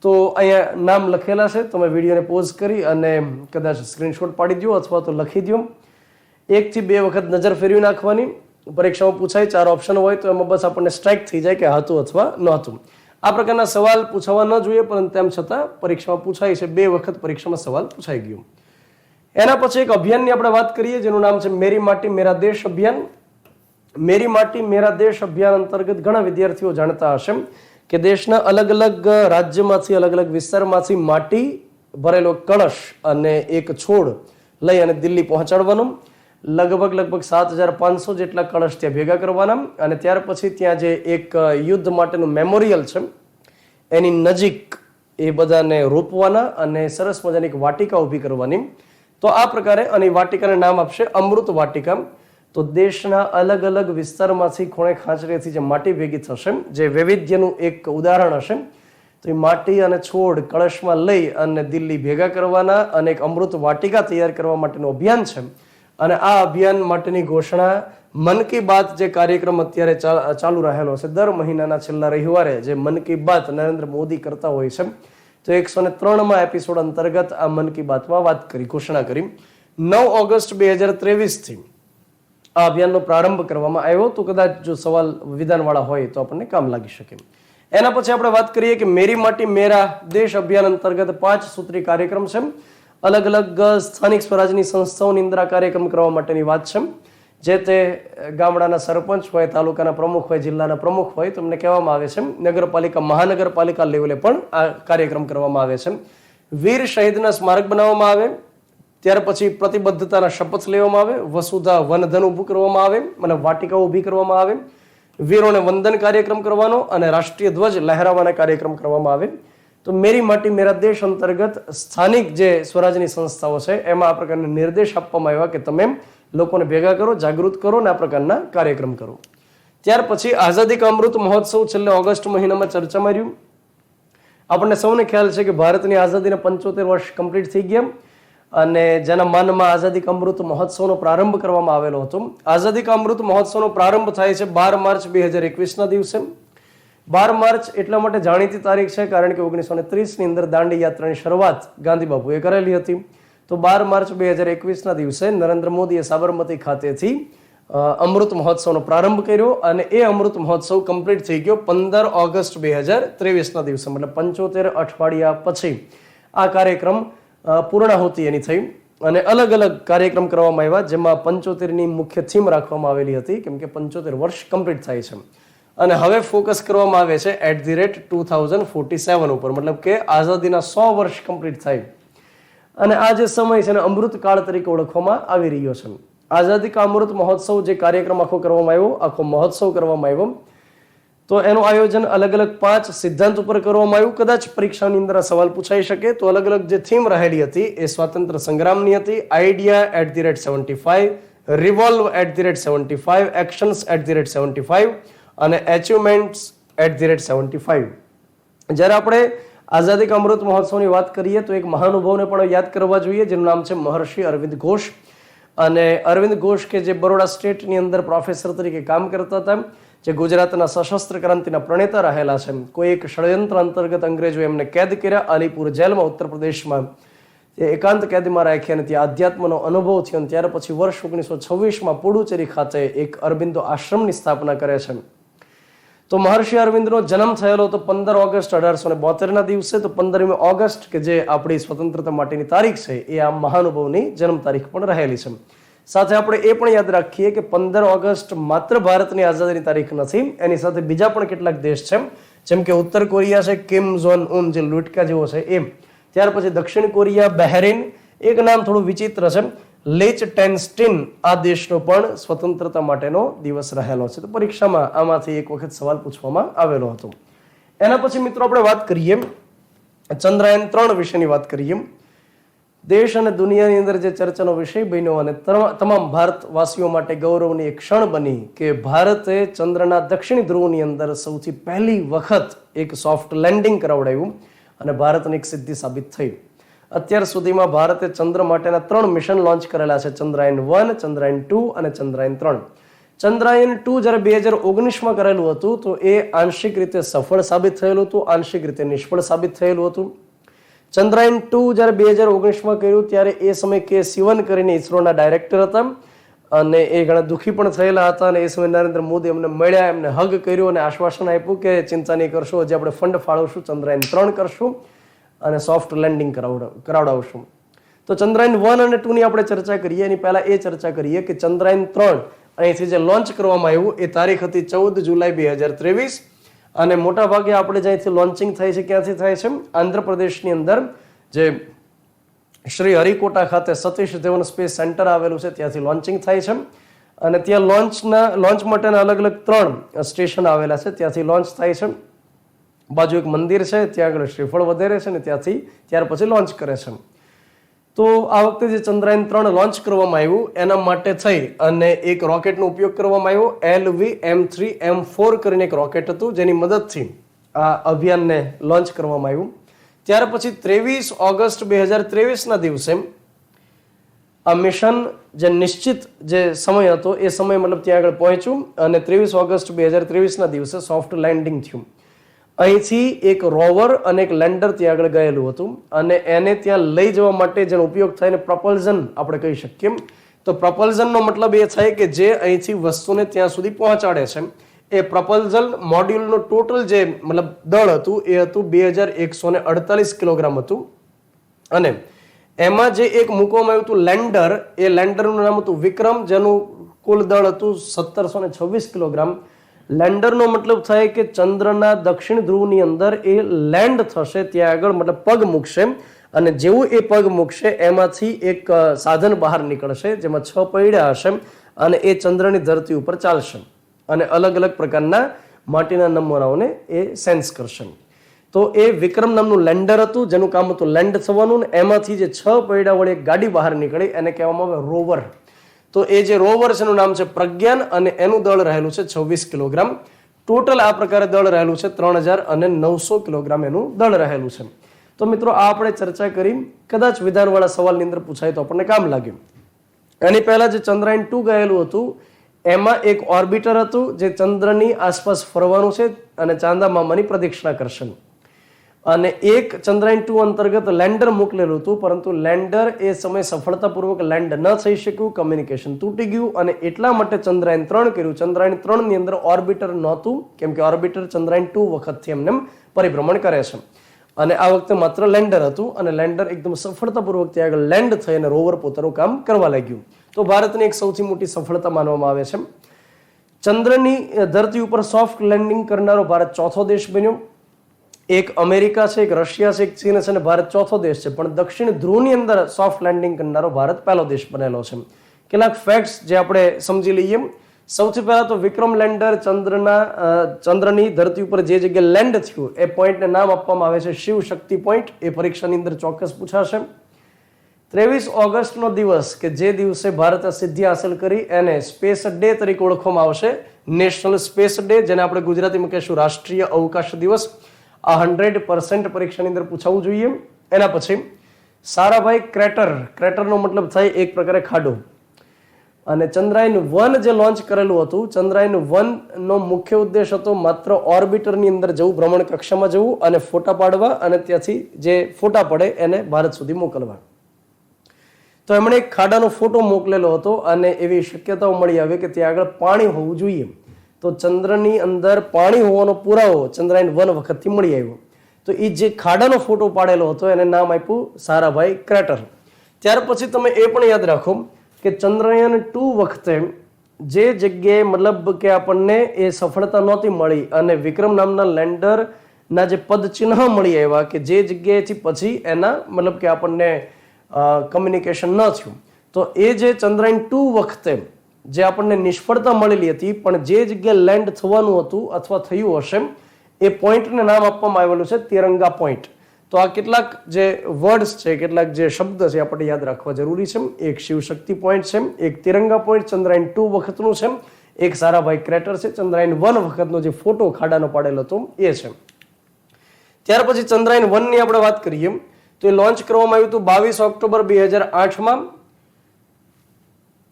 તો અહીંયા નામ લખેલા છે, તમે વિડીયોને પોઝ કરી અને કદાચ સ્ક્રીનશોટ પાડી દો અથવા તો લખી દો. 1 થી 2 વખત નજર ફેરવી નાખવાની. પરીક્ષામાં પૂછાય 4 ઓપ્શન હોય તો એમાં બસ આપણને સ્ટ્રાઇક થઈ જાય કે હતું અથવા નહોતું. આ પ્રકારના સવાલ પૂછવા ન જોઈએ, પરંતુ તેમ છતાં પરીક્ષામાં પૂછાય છે. 2 વખત પરીક્ષામાં સવાલ પૂછાઈ ગયો. એના પછી એક અભિયાનની આપણે વાત કરીએ જેનું નામ છે મેરી માટી મેરા દેશ અભિયાન. મેરી માટી મેરા દેશ અભિયાન અંતર્ગત ઘણા વિદ્યાર્થીઓ જાણતા હશે કે દેશના અલગ અલગ રાજ્યમાંથી, અલગ અલગ વિસ્તારમાંથી માટી ભરેલો કળશ અને એક છોડ લઈ અને દિલ્હી પહોંચાડવાનું. લગભગ 7,500 જેટલા કળશ ત્યાં ભેગા કરવાના અને ત્યાર પછી ત્યાં જે એક યુદ્ધ માટેનું મેમોરિયલ છે એની નજીક એ બધાને રોપવાના અને સરસ મજાની એક વાટિકા ઊભી કરવાની. તો આ પ્રકારે અને વાટિકાને નામ આપશે અમૃત વાટિકા. તો દેશના અલગ અલગ વિસ્તારમાંથી ખૂણે ખાંચરેથી જે માટી ભેગી થશે, જે વૈવિધ્યનું એક ઉદાહરણ હશે, તો એ માટી અને છોડ કળશમાં લઈ અને દિલ્હી ભેગા કરવાના અને એક અમૃત વાટિકા તૈયાર કરવા માટેનું અભિયાન છે. અને આ અભિયાન માટેની ઘોષણા મન કી બાત જે કાર્યક્રમ અત્યારે ચાલુ રહેલો છે, દર મહિનાના છેલ્લા રવિવારે જે મન કી બાત નરેન્દ્ર મોદી કરતા હોય છે, તો 103માં એપિસોડ અંતર્ગત આ મન કી બાતમાં વાત કરી, ઘોષણા કરી. 9 ઓગસ્ટ 2023થી આ અભિયાનનો પ્રારંભ કરવામાં આવ્યો. તો કદાચ જો સવાલ વિધાનવાળા હોય તો આપણને કામ લાગી શકે. એના પછી આપણે વાત કરીએ કે મેરી માટી મેરા દેશ અભિયાન અંતર્ગત 5 સૂત્રી કાર્યક્રમ છે. અલગ અલગ સ્થાનિક સ્વરાજની સંસ્થાઓની અંદર આ કાર્યક્રમ કરવા માટેની વાત છે. જે તે ગામડાના સરપંચ હોય, તાલુકાના પ્રમુખ હોય, જિલ્લાના પ્રમુખ હોય, તમને કહેવામાં આવે છે નગરપાલિકા, મહાનગરપાલિકા લેવલે પણ આ કાર્યક્રમ કરવામાં આવે છે. વીર શહીદના સ્મારક બનાવવામાં આવે, ત્યાર પછી પ્રતિબદ્ધતાના શપથ લેવામાં આવે, વસુધા વનધન ઊભું કરવામાં આવે અને વાટિકાઓ ઊભી કરવામાં આવે, વીરોને વંદન કાર્યક્રમ કરવાનો અને રાષ્ટ્રીય ધ્વજ લહેરાવવાના કાર્યક્રમ કરવામાં આવે. તો મેરી માટી મેરા દેશ અંતર્ગત સ્થાનિક જે સ્વરાજની સંસ્થાઓ છે એમાં આ પ્રકારના નિર્દેશ આપવામાં આવ્યા કે તમે લોકોને ભેગા કરો, જાગૃત કરો અને આ પ્રકારના કાર્યક્રમ કરો. ત્યાર પછી આઝાદી કા અમૃત મહોત્સવ છેલ્લે ઓગસ્ટ મહિનામાં ચર્ચામાં રહ્યું. આપણને સૌને ખ્યાલ છે કે ભારતની આઝાદીના 75 વર્ષ કમ્પ્લીટ થઈ ગયા અને જેના માનમાં આઝાદી કા અમૃત મહોત્સવનો પ્રારંભ કરવામાં આવેલો હતો. આઝાદી કા અમૃત મહોત્સવનો પ્રારંભ થાય છે 12 માર્ચ 2021ના દિવસે. 12 માર્ચ એટલા માટે જાણીતી તારીખ છે કારણ કે 1930ની અંદર દાંડી યાત્રાની શરૂઆત ગાંધી બાપુએ કરેલી હતી. તો 12 માર્ચ 2021ના દિવસે નરેન્દ્ર મોદીએ સાબરમતી ખાતેથી અમૃત મહોત્સવનો પ્રારંભ કર્યો અને એ અમૃત મહોત્સવ કમ્પ્લીટ થઈ ગયો 15 ઓગસ્ટ 2023ના દિવસે, મતલબ 75 અઠવાડિયા પછી આ કાર્યક્રમ પૂર્ણાહુતિ એની થઈ અને અલગ અલગ કાર્યક્રમ કરવામાં આવ્યા, જેમાં 75ની મુખ્ય થીમ રાખવામાં આવેલી હતી કેમ કે 75 વર્ષ કમ્પ્લીટ થાય છે. અને હવે ફોકસ કરવામાં આવે છે @2047 ઉપર, મતલબ કે આઝાદીના 100 વર્ષ કમ્પ્લીટ થાય અને આ જે સમય છે એને અમૃતકાળ તરીકે ઓળખવામાં આવી રહ્યો છે. આઝાદી કા અમૃત મહોત્સવ જે કાર્યક્રમ આખો કરવામાં આવ્યો, આખો મહોત્સવ કરવામાં આવ્યો, તો એનું આયોજન અલગ અલગ 5 સિદ્ધાંત ઉપર કરવામાં આવ્યું. કદાચ પરીક્ષાની અંદર આ સવાલ પૂછાઈ શકે. તો અલગ અલગ જે થીમ રહેલી હતી એ સ્વાતંત્ર્ય સંગ્રામની હતી. આઈડિયા @75, રિવોલ્વ @75, એક્શન્સ @75 અને એચિવમેન્ટ્સ @75. જ્યારે આપણે આઝાદી કા અમૃત મહોત્સવની વાત કરીએ તો એક મહાનુભાવને પણ યાદ કરવા જોઈએ જેનું નામ છે મહર્ષિ અરવિંદ ઘોષ. અને અરવિંદ ઘોષ કે જે બરોડા સ્ટેટની અંદર પ્રોફેસર તરીકે કામ કરતા હતા, જે ગુજરાતના સશસ્ત્ર ક્રાંતિના પ્રણેતા રહેલા છે. કોઈ એક ષડયંત્ર અંતર્ગત અંગ્રેજો એમને કેદ કર્યા અલીપુર જેલમાં ઉત્તર પ્રદેશમાં. એ એકાંત કેદમાં રાખ્યા અને ત્યાં અધ્યાત્મનો અનુભવ થયો અને ત્યાર પછી વર્ષ 1926માં પુડુચેરી ખાતે એક અરબિંદો આશ્રમની સ્થાપના કરે છે. તો મહર્ષિ અરવિંદનો જન્મ થયેલો હતો 15 ઓગસ્ટ 1872ના દિવસે. તો 15મી ઓગસ્ટ કે જે આપણી સ્વતંત્રતા માટેની તારીખ છે એ આ મહાનુભાવની જન્મ તારીખ પણ રહેલી છે. સાથે આપણે એ પણ યાદ રાખીએ કે 15 ઓગસ્ટ માત્ર ભારતની આઝાદીની તારીખ નથી, એની સાથે બીજા પણ કેટલાક દેશ છે, જેમ કે ઉત્તર કોરિયા છે, કિમ જોન ઉન જે લુટકા જેવો છે એમ. ત્યાર પછી દક્ષિણ કોરિયા, બહેરીન, એક નામ થોડું વિચિત્ર છે, લીચટેનસ્ટીન, આ દેશનો પણ સ્વતંત્રતા માટેનો દિવસ રહેલો છે. તો પરીક્ષામાં આમાંથી એક વખત સવાલ પૂછવામાં આવેલો હતો. એના પછી મિત્રો આપણે વાત કરીએ ચંદ્રયાન 3 વિશેની વાત કરીએ. દેશ અને દુનિયાની અંદર જે ચર્ચાનો વિષય બન્યો અને તમામ ભારતવાસીઓ માટે ગૌરવની એક ક્ષણ બની કે ભારતે ચંદ્રના દક્ષિણી ધ્રુવની અંદર સૌથી પહેલી વખત એક સોફ્ટ લેન્ડિંગ કરાવડાવ્યું અને ભારતની એક સિદ્ધિ સાબિત થઈ. અત્યાર સુધીમાં ભારતે ચંદ્ર માટેના 3 મિશન લોન્ચ કરેલા છે, ચંદ્રયાન 1, ચંદ્રયાન 2 અને ચંદ્રયાન 3. ચંદ્રયાન 2 જ્યારે 2019માં કરેલું હતું તો એ આંશિક રીતે સફળ સાબિત થયેલું હતું, આંશિક રીતે નિષ્ફળ સાબિત થયેલું હતું. ચંદ્રયાન 2 જ્યારે 2019માં કર્યું ત્યારે એ સમયે કે સિવન કરીને ઇસરોના ડાયરેક્ટર હતા અને એ ઘણા દુઃખી પણ થયેલા હતા અને એ સમયે નરેન્દ્ર મોદી એમને મળ્યા, એમને હગ કર્યો અને આશ્વાસન આપ્યું કે ચિંતા નહીં કરશો, હજી આપણે ફંડ ફાળવશું, ચંદ્રયાન 3 કરશું અને સોફ્ટ લેન્ડિંગ કરાવડાવશું. તો ચંદ્રયાન 1 અને 2 ની આપણે ચર્ચા કરીએ. એની પહેલા એ ચર્ચા કરીએ કે ચંદ્રયાન 3 અહીંથી જે લોન્ચ કરવામાં આવ્યું એ તારીખ હતી 14 જુલાઈ 2023 અને મોટા ભાગે આપણે જ્યાંથી લોન્ચિંગ થાય છે ક્યાંથી થાય છે? આંધ્રપ્રદેશની અંદર જે શ્રી હરિકોટા ખાતે સતીશ ધવન સ્પેસ સેન્ટર આવેલું છે ત્યાંથી લોન્ચિંગ થાય છે અને ત્યાં લોન્ચ માટેના અલગ અલગ 3 સ્ટેશન આવેલા છે, ત્યાંથી લોન્ચ થાય છે. બાજુ એક મંદિર છે, ત્યાં આગળ શ્રીફળ વધેરે છે અને ત્યાર પછી લોન્ચ કરે છે. તો આ વખતે જે ચંદ્રયાન 3 લોન્ચ કરવામાં આવ્યું એના માટે થઈ અને એક રોકેટનો ઉપયોગ કરવામાં આવ્યો. LV-M3M4 કરીને એક રોકેટ હતું જેની મદદથી આ અભિયાનને લોન્ચ કરવામાં આવ્યું. ત્યાર પછી 23 ઓગસ્ટ 2023 ના દિવસે આ મિશન જે નિશ્ચિત જે સમય હતો એ સમય મતલબ ત્યાં આગળ પહોંચ્યું અને 23 ઓગસ્ટ 2023 ના દિવસે સોફ્ટ લેન્ડિંગ થયું. અહીંથી એક રોવર અને એક લેન્ડર ત્યાં આગળ ગયેલું હતું અને એને ત્યાં લઈ જવા માટે જેનો ઉપયોગ થાય એને પ્રપલ્ઝન આપણે કહી શકીએ. તો પ્રપલ્ઝનનો મતલબ એ થાય કે જે અહીંથી વસ્તુને ત્યાં સુધી પહોંચાડે છે. એ પ્રપલ્ઝન મોડ્યુલનું ટોટલ જે મતલબ દળ હતું એ હતું 2148 કિલોગ્રામ હતું અને એમાં જે એક મૂકવામાં આવ્યું હતું લેન્ડર, એ લેન્ડરનું નામ હતું વિક્રમ, જેનું કુલ દળ હતું 1726 કિલોગ્રામ. લેન્ડરનો મતલબ થાય કે ચંદ્રના દક્ષિણ ધ્રુવની અંદર એ લેન્ડ થશે, ત્યાં આગળ મતલબ પગ મૂકશે અને જેવું એ પગ મૂકશે એમાંથી એક સાધન બહાર નીકળશે જેમાં 6 પૈડા હશે અને એ ચંદ્રની ધરતી ઉપર ચાલશે અને અલગ અલગ પ્રકારના માટીના નમૂનાઓને એ સેન્સ કરશે. તો એ વિક્રમ નામનું લેન્ડર હતું જેનું કામ હતું લેન્ડ થવાનું ને એમાંથી જે 6 પૈડા વડે એક ગાડી બહાર નીકળી એને કહેવામાં આવે રોવર. તો એ જે રોવર છે એનું નામ છે પ્રજ્ઞાન અને એનું દળ રહેલું છે 26 કિલોગ્રામ. ટોટલ આ પ્રકારે દળ રહેલું છે 3900 કિલોગ્રામ એનું દળ રહેલું છે. તો મિત્રો આ આપણે ચર્ચા કરી, કદાચ વિધાનવાળા સવાલની અંદર પૂછાય તો આપણને કામ લાગ્યું. એની પહેલા જે ચંદ્રયાન 2 ગયેલું હતું એમાં એક ઓર્બિટર હતું જે ચંદ્રની આસપાસ ફરવાનું છે અને ચાંદા મામાની પ્રદક્ષિણા કરશે અને એક ચંદ્રયાન 2 અંતર્ગત લેન્ડર મોકલેલું હતું પરંતુ લેન્ડર એ સમય સફળતાપૂર્વક લેન્ડ ન થઈ શક્યું, કમ્યુનિકેશન તૂટી ગયું અને એટલા માટે ચંદ્રયાન 3 કર્યું. ચંદ્રયાન 3 ની અંદર ઓર્બિટર નહોતું કેમ કે ઓર્બિટર ચંદ્રયાન 2 વખતથી એમને પરિભ્રમણ કરે છે અને આ વખતે માત્ર લેન્ડર હતું અને લેન્ડર એકદમ સફળતાપૂર્વક ત્યાં આગળ લેન્ડ થઈ અને રોવર પોતાનું કામ કરવા લાગ્યું. તો ભારતની એક સૌથી મોટી સફળતા માનવામાં આવે છે. ચંદ્રની ધરતી ઉપર સોફ્ટ લેન્ડિંગ કરનારો ભારત ચોથો દેશ બન્યો. એક અમેરિકા છે, એક રશિયા છે, એક ચીન છે અને ભારત ચોથો દેશ છે. પણ દક્ષિણ ધ્રુવની અંદર સોફ્ટ લેન્ડિંગ કરનારો ભારત પહેલો દેશ બનેલો છે. કેટલાક ફેક્ટ્સ જે આપણે સમજી લઈએ. સૌથી પહેલા તો વિક્રમ લેન્ડર ચંદ્રની ધરતી ઉપર જે જગ્યાએ લેન્ડ થયું એ પોઈન્ટને નામ આપવામાં આવે છે શિવ શક્તિ પોઈન્ટ. એ પરીક્ષાની અંદર ચોક્કસ પૂછાશે. 23 ઓગસ્ટનો દિવસ કે જે દિવસે ભારતે સિદ્ધિ હાંસલ કરી એને સ્પેસ ડે તરીકે ઓળખવામાં આવશે, નેશનલ સ્પેસ ડે, જેને આપણે ગુજરાતીમાં કહીશું રાષ્ટ્રીય અવકાશ દિવસ. આ 100% પરીક્ષાની અંદર પૂછાવું જોઈએ. એના પછી સારાભાઈ ક્રેટરનો મતલબ થાય એક પ્રકારે ખાડો. અને ચંદ્રયાન 1 જે લોન્ચ કરેલું હતું, ચંદ્રયાન 1 નો મુખ્ય ઉદ્દેશ હતો માત્ર ઓર્બિટરની અંદર જવું, ભ્રમણ કક્ષામાં જવું અને ફોટા પાડવા અને ત્યાંથી જે ફોટા પડે એને ભારત સુધી મોકલવા. તો એમણે એક ખાડાનો ફોટો મોકલેલો હતો અને એવી શક્યતાઓ મળી આવી કે ત્યાં આગળ પાણી હોવું જોઈએ. તો ચંદ્રની અંદર પાણી હોવાનો પુરાવો ચંદ્રયાન 1 વખતથી મળી આવ્યો. તો એ જે ખાડાનો ફોટો પાડેલો હતો એને નામ આપ્યું સારાભાઈ ક્રેટર. ત્યાર પછી તમે એ પણ યાદ રાખો કે ચંદ્રયાન 2 વખતે જે જગ્યાએ મતલબ કે આપણને એ સફળતા નહોતી મળી અને વિક્રમ નામના લેન્ડરના જે પદચિહ્ન મળી આવ્યા કે જે જગ્યાએથી પછી એના મતલબ કે આપણને કમ્યુનિકેશન ન થયું. તો એ જે ચંદ્રયાન 2 વખતે જે આપણને નિષ્ફળતા મળેલી હતી પણ જે જગ્યાએ લેન્ડ થવાનું હતું અથવા થયું હશે એ પોઈન્ટને નામ આપવામાં આવેલું છે તિરંગા પોઈન્ટ. તો આ કેટલાક જે વર્ડ્સ છે, કેટલાક જે શબ્દ છે આપણે યાદ રાખવા જરૂરી છે. એક શિવશક્તિ પોઈન્ટ છે, એક તિરંગા પોઈન્ટ ચંદ્રયાન 2 વખતનું છે, એક સારાભાઈ ક્રેટર છે, ચંદ્રયાન 1 વખતનો જે ફોટો ખાડાનો પાડેલો હતો એ છે. ત્યાર પછી ચંદ્રયાન 1 ની આપણે વાત કરીએ તો એ લોન્ચ કરવામાં આવ્યું હતું 22 ઓક્ટોબર 2008માં.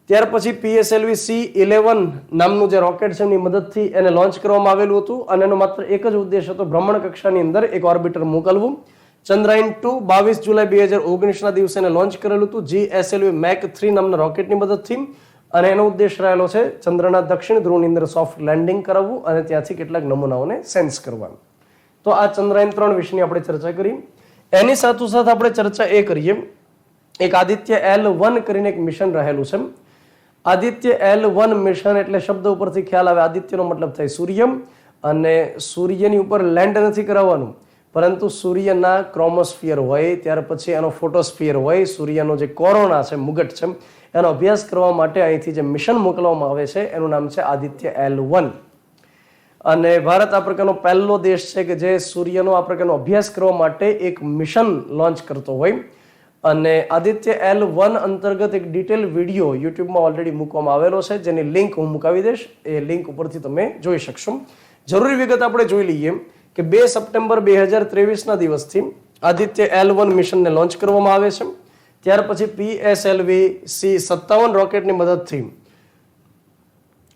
ત્યાર પછી PSLV-C11 નામનું જે રોકેટ છે એની મદદથી એને લોન્ચ કરવામાં આવેલું હતું અને એનો માત્ર એક જ ઉદ્દેશ હતો ભ્રમણ કક્ષાની અંદર એક ઓર્બિટર મોકલવું. ચંદ્રયાન 2 22 જુલાઈ 2019 ના દિવસે એને લોન્ચ કરેલું હતું GSLV Mach 3 નામના રોકેટની મદદથી અને એનો ઉદ્દેશ રહેલો છે ચંદ્રના દક્ષિણ ધ્રુવની અંદર સોફ્ટ લેન્ડિંગ કરાવવું અને ત્યાંથી કેટલાક નમૂનાઓને સેન્સ કરવા. તો આ ચંદ્રયાન-3 વિશેની આપણે ચર્ચા કરી. એની સાથોસાથ આપણે ચર્ચા એ કરીએ, એક આદિત્ય L1 કરીને એક મિશન રહેલું છે. આદિત્ય L1 મિશન એટલે શબ્દ ઉપરથી ખ્યાલ આવે, આદિત્યનો મતલબ થાય સૂર્ય, અને સૂર્યની ઉપર લેન્ડ નથી કરાવવાનું, પરંતુ સૂર્યના ક્રોમોસ્ફિયર હોય, ત્યાર પછી એનો ફોટોસ્ફિયર હોય, સૂર્યનો જે કોરોના છે, મુગટ છે, એનો અભ્યાસ કરવા માટે અહીંથી જે મિશન મોકલવામાં આવે છે એનું નામ છે આદિત્ય L1. અને ભારત આ પ્રકારનો પહેલો દેશ છે કે જે સૂર્યનો આ પ્રકારનો અભ્યાસ કરવા માટે એક મિશન લોન્ચ કરતો હોય. અને આદિત્ય L1 અંતર્ગત એક ડિટેલ વિડીયો યુટ્યુબમાં ઓલરેડી મૂકવામાં આવેલો છે, જેની લિંક હું મુકાવી દઈશ. એ લિંક ઉપરથી તમે જોઈ શકશો. જરૂરી વિગત આપણે જોઈ લઈએ કે 2 સપ્ટેમ્બર 2023ના દિવસથી આદિત્ય L1 મિશનને લોન્ચ કરવામાં આવે છે. ત્યાર પછી PSLV-C57 રોકેટની મદદથી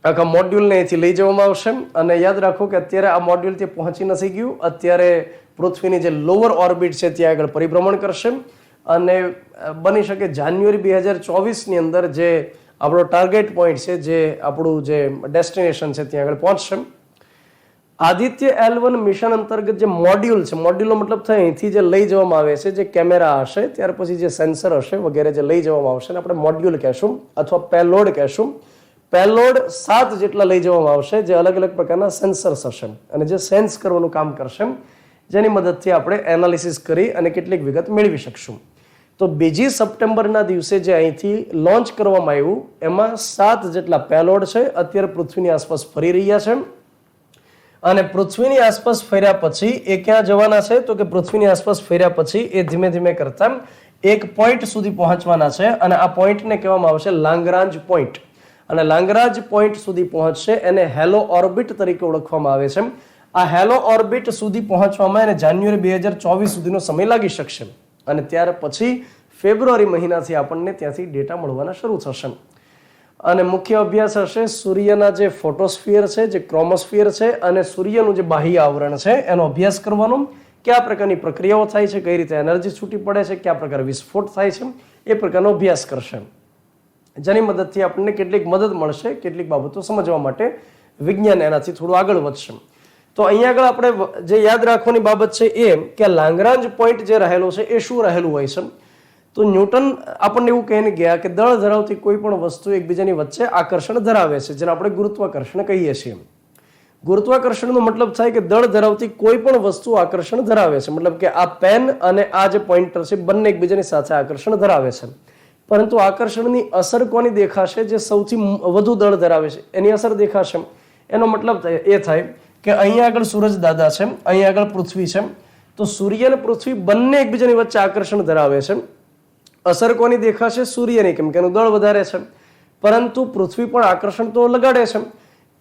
આખા મોડ્યુલને અહીંથી લઈ જવામાં આવશે. અને યાદ રાખો કે અત્યારે આ મોડ્યુલ ત્યાં પહોંચી નથી ગયું, અત્યારે પૃથ્વીની જે લોઅર ઓર્બિટ છે ત્યાં આગળ પરિભ્રમણ કરશે. અને બની શકે જાન્યુઆરી 2024ની અંદર જે આપણો ટાર્ગેટ પોઈન્ટ છે, જે આપણું જે ડેસ્ટિનેશન છે ત્યાં આગળ પહોંચશે. આદિત્ય L1 મિશન અંતર્ગત જે મોડ્યુલ છે, મોડ્યુલનો મતલબ થાય અહીંથી જે લઈ જવામાં આવે છે, જે કેમેરા હશે, ત્યાર પછી જે સેન્સર હશે વગેરે જે લઈ જવામાં આવશે, આપણે મોડ્યુલ કહેશું અથવા પેલોડ કહેશું. પેલોડ 7 જેટલા લઈ જવામાં આવશે, જે અલગ અલગ પ્રકારના સેન્સર્સ હશે અને જે સેન્સ કરવાનું કામ કરશે, જેની મદદથી આપણે એનાલિસિસ કરી અને કેટલીક વિગત મેળવી શકશું. તો 2 સપ્ટેમ્બરના દિવસે જે અહીંથી લોન્ચ કરવામાં આવ્યું એમાં 7 જેટલા પેલોડ છે, અત્યારે પૃથ્વીની આસપાસ ફરી રહ્યા છે. અને પૃથ્વીની આસપાસ ફર્યા પછી એ ક્યાં જવાના છે? તો કે પૃથ્વીની આસપાસ ફર્યા પછી એ ધીમે ધીમે કરતા એક પોઈન્ટ સુધી પહોંચવાના છે, અને આ પોઈન્ટને કહેવામાં આવશે લાંગરાંજ પોઈન્ટ. અને લાંગરાજ પોઈન્ટ સુધી પહોંચશે એને હેલો ઓર્બિટ તરીકે ઓળખવામાં આવે છે. આ હેલો ઓર્બિટ સુધી પહોંચવામાં એને જાન્યુઆરી 2024 સુધીનો સમય લાગી શકશે. અને ત્યાર પછી ફેબ્રુઆરી મહિનાથી આપણને ત્યાંથી ડેટા મળવાના શરૂ થશે. અને મુખ્ય અભ્યાસ હશે સૂર્યના જે ફોટોસ્ફિયર છે, જે ક્રોમોસ્ફિયર છે, અને સૂર્યનું જે બાહ્ય આવરણ છે એનો અભ્યાસ કરવાનો. કયા પ્રકારની પ્રક્રિયાઓ થાય છે, કઈ રીતે એનર્જી છૂટી પડે છે, કયા પ્રકારે વિસ્ફોટ થાય છે, એ પ્રકારનો અભ્યાસ કરશે. જેની મદદથી આપણને કેટલીક મદદ મળશે, કેટલીક બાબતો સમજવા માટે વિજ્ઞાન એનાથી થોડું આગળ વધશે. તો અહીંયા આગળ આપણે જે યાદ રાખવાની બાબત છે એ કે લાંગરાંજ પોઈન્ટ જે રહેલો છે એ શું રહેલું હોય છે? તો ન્યૂટન આપણને એવું કહીને ગયા કે દળ ધરાવતી કોઈ પણ વસ્તુ એકબીજાની વચ્ચે આકર્ષણ ધરાવે છે, જેને આપણે ગુરુત્વાકર્ષણ કહીએ છીએ. ગુરુત્વાકર્ષણનો મતલબ થાય કે દળ ધરાવતી કોઈ પણ વસ્તુ આકર્ષણ ધરાવે છે. મતલબ કે આ પેન અને આ જે પોઈન્ટર છે બંને એકબીજાની સાથે આકર્ષણ ધરાવે છે. પરંતુ આકર્ષણની અસર કોની દેખાશે? જે સૌથી વધુ દળ ધરાવે છે એની અસર દેખાશે. એનો મતલબ એ થાય કે અહીંયા આગળ સૂરજ દાદા છે, અહીંયા આગળ પૃથ્વી છે. તો સૂર્ય અને પૃથ્વી બંને એકબીજાની વચ્ચે આકર્ષણ ધરાવે છે. અસર કોની દેખાશે? સૂર્યની, કેમ કે એનું દળ વધારે છે. પરંતુ પૃથ્વી પણ આકર્ષણ તો લગાડે છે.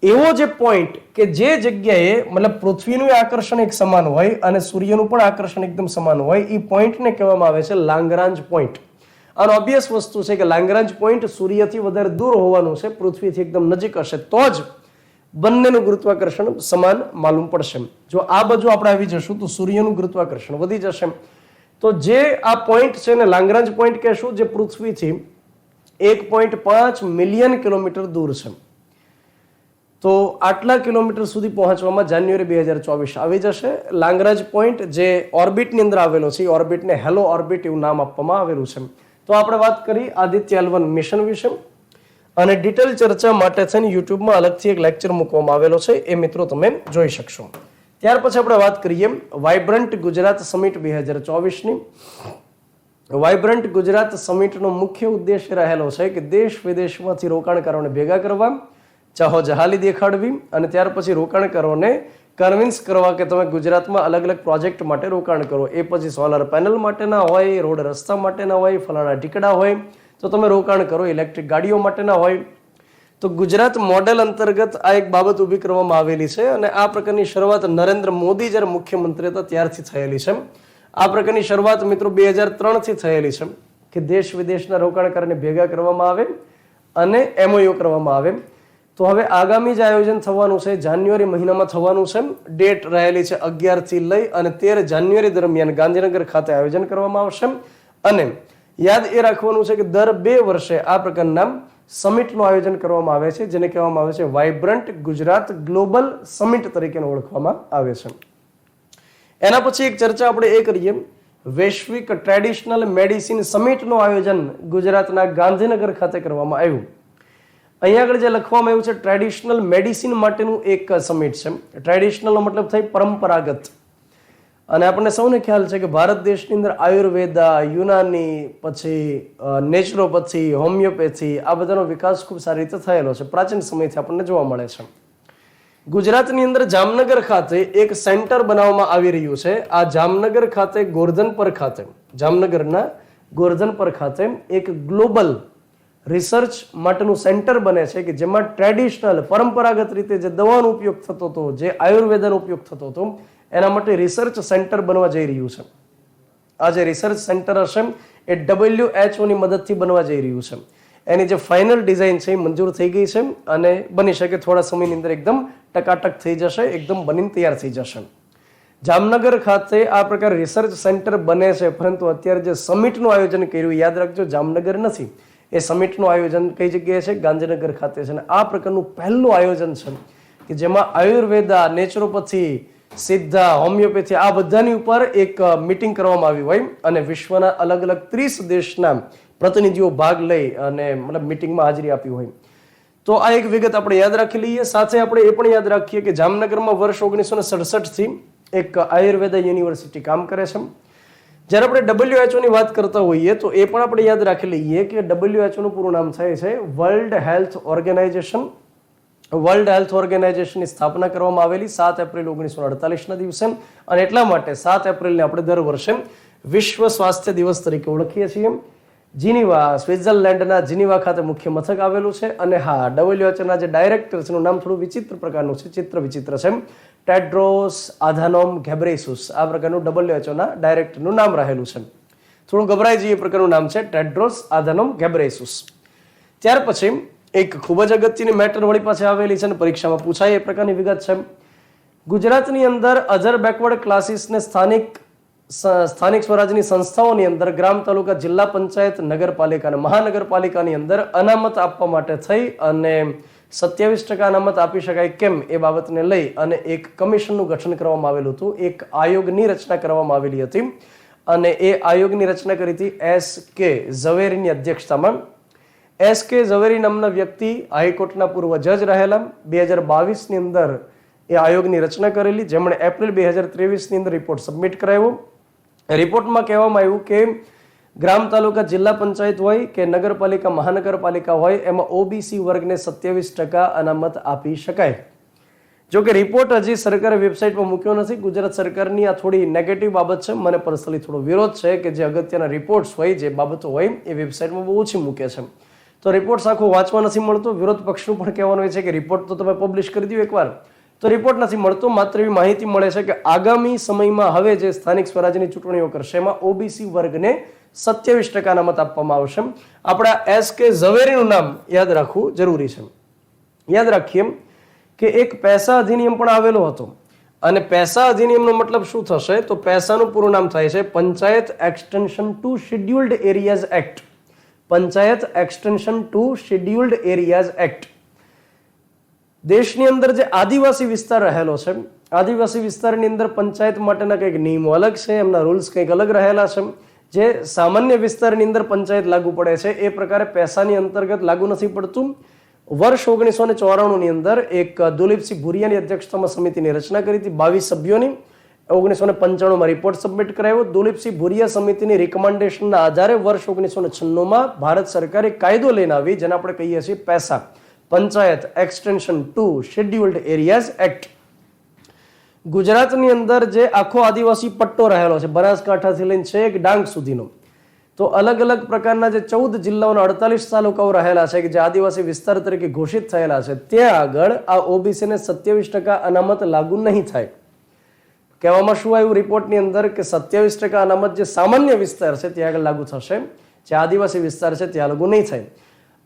એવો જે પોઈન્ટ કે જે જગ્યાએ મતલબ પૃથ્વીનું આકર્ષણ એક સમાન હોય અને સૂર્યનું પણ આકર્ષણ એકદમ સમાન હોય, એ પોઈન્ટને કહેવામાં આવે છે લાંગરાંજ પોઈન્ટ. આનો અભ્યાસ વસ્તુ છે કે લાંગરાંજ પોઈન્ટ સૂર્યથી વધારે દૂર હોવાનું છે, પૃથ્વીથી એકદમ નજીક હશે તો જ બંનેનું ગુરુત્વાકર્ષણ સમાન માલુમ પડશે. જો આ બાજુ આપણે આવી જશું તો સૂર્યનું ગુરુત્વાકર્ષણ વધી જશે. તો જે આ પોઈન્ટ છે ને લાંગરાંજ પોઈન્ટ કહેશું, જે પૃથ્વીથી 1.5 મિલિયન કિલોમીટર દૂર છે. તો આટલા કિલોમીટર સુધી પહોંચવામાં જાન્યુઆરી 2024 આવી જશે. લાંગરાંજ પોઈન્ટ જે ઓર્બિટની અંદર આવેલો છે, એ ઓર્બિટને હેલો ઓર્બિટ એવું નામ આપવામાં આવેલું છે. તો આપણે વાત કરી આદિત્ય L1 મિશન વિશે, અને ડિટેલ ચર્ચા માટે થઈને યુટ્યુબમાં અલગથી એક લેક્ચર મૂકવામાં આવેલો છે, એ મિત્રો તમે જોઈ શકશો. ત્યાર પછી આપણે વાત કરીએ વાઇબ્રન્ટ ગુજરાત સમિટ 2024ની. વાઇબ્રન્ટ ગુજરાત સમિટનો મુખ્ય ઉદ્દેશ્ય રહેલો છે કે દેશ વિદેશમાંથી રોકાણકારોને ભેગા કરવા, ચાહો જહાલી દેખાડવી, અને ત્યાર પછી રોકાણકારોને કન્વિન્સ કરવા કે તમે ગુજરાતમાં અલગ અલગ પ્રોજેક્ટ માટે રોકાણ કરો. એ પછી સોલર પેનલ માટેના હોય, રોડ રસ્તા માટેના હોય, ફલાણા ટીકડા હોય તો તમે રોકાણ કરો, ઇલેક્ટ્રિક ગાડીઓ માટેના હોય. તો ગુજરાત મોડેલ અંતર્ગત આ એક બાબત ઊભી કરવામાં આવેલી છે. અને આ પ્રકારની શરૂઆત નરેન્દ્ર મોદી જ્યારે મુખ્યમંત્રી હતા ત્યારથી થયેલી છે. આ પ્રકારની શરૂઆત મિત્રો 2003થી થયેલી છે કે દેશ વિદેશના રોકાણકારોને ભેગા કરવામાં આવે અને MOU કરવામાં આવે. તો હવે આગામી જે આયોજન થવાનું છે જાન્યુઆરી મહિનામાં થવાનું છે. ડેટ રહેલી છે 11 થી લઈ અને 13 જાન્યુઆરી દરમિયાન ગાંધીનગર ખાતે આયોજન કરવામાં આવશે. અને યાદ એ રાખવાનું છે કે દર 2 વર્ષે આ પ્રકારના સમિટનું આયોજન કરવામાં આવે છે, જેને કહેવામાં આવે છે વાઇબ્રન્ટ ગુજરાત ગ્લોબલ સમિટ તરીકે ઓળખવામાં આવે છે. એના પછી એક ચર્ચા આપણે એ કરીએ, વૈશ્વિક ટ્રેડિશનલ મેડિસિન સમિટનું આયોજન ગુજરાતના ગાંધીનગર ખાતે કરવામાં આવ્યું. અહીંયા આગળ જે લખવામાં આવ્યું છે ટ્રેડિશનલ મેડિસિન માટેનું એક સમિટ છે. ટ્રેડિશનલનો મતલબ થાય પરંપરાગત, અને આપણને સૌને ખ્યાલ છે કે ભારત દેશની અંદર આયુર્વેદા, યુનાની, પછી નેચરોપેથી, હોમિયોપેથી આ બધાનો વિકાસ ખૂબ સારી રીતે થયેલો છે, પ્રાચીન સમયથી આપણને જોવા મળે છે. ગુજરાતની અંદર જામનગર ખાતે એક સેન્ટર બનાવવામાં આવી રહ્યું છે. આ જામનગર ખાતે ગોરધનપર ખાતે, જામનગરના ગોરધનપર ખાતે એક ગ્લોબલ રિસર્ચ માટેનું સેન્ટર બને છે કે જેમાં ટ્રેડિશનલ પરંપરાગત રીતે જે દવાનો ઉપયોગ થતો હતો, જે આયુર્વેદાનો ઉપયોગ થતો હતો, એના માટે રિસર્ચ સેન્ટર બનવા જઈ રહ્યું છે. આ જે રિસર્ચ સેન્ટર હશે એ WHO ની મદદથી બનવા જઈ રહ્યું છે. એની જે ફાઇનલ ડિઝાઇન છે એ મંજૂર થઈ ગઈ છે અને બની શકે થોડા સમયની અંદર એકદમ ટકાટક થઈ જશે, એકદમ બનીને તૈયાર થઈ જશે. જામનગર ખાતે આ પ્રકારે રિસર્ચ સેન્ટર બને છે, પરંતુ અત્યારે જે સમિટનું આયોજન કર્યું, યાદ રાખજો જામનગર નથી, એ સમિટનું આયોજન કઈ જગ્યાએ છે? ગાંધીનગર ખાતે છે. અને આ પ્રકારનું પહેલું આયોજન છે કે જેમાં આયુર્વેદા, નેચરોપેથી, સિદ્ધા, હોમિયોપેથી આ બધાની ઉપર એક મીટિંગ કરવામાં આવી હોય અને વિશ્વના અલગ અલગ 30 દેશના પ્રતિનિધિઓ ભાગ લઈ અને મતલબ મીટિંગમાં હાજરી આપી હોય. તો આ એક વિગત આપણે યાદ રાખી લઈએ. સાથે આપણે એ પણ યાદ રાખીએ કે જામનગરમાં વર્ષ 1967 થી એક આયુર્વેદા યુનિવર્સિટી કામ કરે છે. જ્યારે આપણે WHO ની વાત કરતા હોઈએ તો એ પણ આપણે યાદ રાખી લઈએ કે WHO નું પૂરું નામ થાય છે World Health Organization. World Health ઓર્ગેનાઇઝેશનની સ્થાપના કરવામાં આવેલી 7 એપ્રિલ 1948ના દિવસે, અને એટલા માટે 7 એપ્રિલને આપણે દર વર્ષે વિશ્વ સ્વાસ્થ્ય દિવસ તરીકે ઓળખીએ છીએ. જીનીવા, સ્વિટ્ઝરલેન્ડના જીનીવા ખાતે મુખ્ય મથક આવેલું છે. અને હા, WHO ના જે ડાયરેક્ટર છે એનું નામ થોડું વિચિત્ર પ્રકારનું છે, ચિત્ર વિચિત્ર છે, ટેડ્રોસ આધાનોમ ઘેબ્રેયસુસ. આ પ્રકારનું WHO ના ડાયરેક્ટરનું નામ રહેલું છે. થોડું ગભરાઈ જઈએ પ્રકારનું નામ છે, ટેડ્રોસ આધાનોમ ઘેબ્રેયસુસ. ત્યાર પછી એક ખૂબ જ અગત્યની મેટર વળી પાસે આવેલી છે અને પરીક્ષામાં પૂછાય એ પ્રકારની વિગત છે. ગુજરાતની અંદર અધર બેકવર્ડ ક્લાસીસને સ્થાનિક સ્વરાજની સંસ્થાઓની અંદર ગ્રામ, તાલુકા, જિલ્લા પંચાયત, નગરપાલિકા અને મહાનગરપાલિકાની અંદર અનામત આપવા માટે થઈ અને 27% અનામત આપી શકાય કેમ એ બાબતને લઈ અને એક કમિશનનું ગઠન કરવામાં આવેલું હતું. એક આયોગની રચના કરવામાં આવેલી હતી અને એ આયોગની રચના કરી હતી SK ઝવેરીની અધ્યક્ષતામાં. SK ઝવેરી નામના વ્યક્તિ હાઈકોર્ટના પૂર્વ જજ રહેલા. 2022ની અંદર એ આયોગની રચના કરેલી, જેમણે એપ્રિલ 2023ની અંદર રિપોર્ટ સબમિટ કરાવ્યો. રિપોર્ટમાં કહેવામાં આવ્યું કે ગ્રામ, તાલુકા, જિલ્લા પંચાયત હોય કે નગરપાલિકા, મહાનગરપાલિકા હોય, એમાં OBC વર્ગને 27% અનામત આપી શકાય. જો કે રિપોર્ટ હજી સરકારે વેબસાઇટમાં મૂક્યો નથી. ગુજરાત સરકારની આ થોડી નેગેટિવ બાબત છે. મને પર્સનલી થોડો વિરોધ છે કે જે અગત્યના રિપોર્ટ્સ હોય, જે બાબતો હોય એ વેબસાઇટમાં બહુ ઓછી મૂકે છે. તો રિપોર્ટ્સ આખો વાંચવા નથી મળતો. વિરોધ પક્ષનું પણ કહેવાનું હોય છે કે રિપોર્ટ તો તમે પબ્લિશ કરી દો એકવાર, તો રિપોર્ટ નથી મળતો. માત્ર એવી માહિતી મળે છે કે આગામી સમયમાં હવે જે સ્થાનિક સ્વરાજ્યની ચૂંટણીઓ કરશે એમાં OBC વર્ગને 27% અનામત આપવામાં આવશે. આપણા SK ઝવેરીનું નામ યાદ રાખવું જરૂરી છે. યાદ રાખીએ કે એક પૈસા અધિનિયમ પણ આવેલો હતો, અને પૈસા અધિનિયમનો મતલબ શું થશે? તો પૈસાનું પૂરું નામ થાય છે Panchayat extension to scheduled areas act. Panchayat extension to scheduled areas act. દેશની અંદર જે આદિવાસી વિસ્તાર રહેલો છે, આદિવાસી વિસ્તારની અંદર પંચાયત માટેના કંઈક નિયમો અલગ છે, એમના રૂલ્સ કંઈક અલગ રહેલા છે. જે સામાન્ય વિસ્તારની અંદર પંચાયત લાગુ પડે છે એ પ્રકારે પૈસાની અંતર્ગત લાગુ નથી પડતું. વર્ષ 1994ની અંદર એક દુલીપસિંહ ભુરિયાની અધ્યક્ષતામાં સમિતિની રચના કરી હતી 22 સભ્યોની. 1995માં રિપોર્ટ સબમિટ કરાવ્યો. દુલીપસિંહ ભુરિયા સમિતિની રિકમેન્ડેશનના આધારે વર્ષ 1996માં ભારત સરકારે કાયદો લઈને આવી, જેને આપણે કહીએ છીએ પૈસા, Panchayat extension to scheduled areas act. ગુજરાતની અંદર જે આખો આદિવાસી પટ્ટો રહેલો છે, બનાસકાંઠાથી લઈને છેક ડાંગ સુધીનો, તો અલગ અલગ પ્રકારના જે 14 જિલ્લાઓના 48 તાલુકાઓ રહેલા છે કે જે આદિવાસી વિસ્તાર તરીકે ઘોષિત થયેલા છે, ત્યાં આગળ આ OBCને 27% અનામત લાગુ નહીં થાય. કહેવામાં શું આવ્યું રિપોર્ટની અંદર કે 27% અનામત જે સામાન્ય વિસ્તાર છે ત્યાં આગળ લાગુ થશે, જે આદિવાસી વિસ્તાર છે ત્યાં લાગુ નહીં થાય.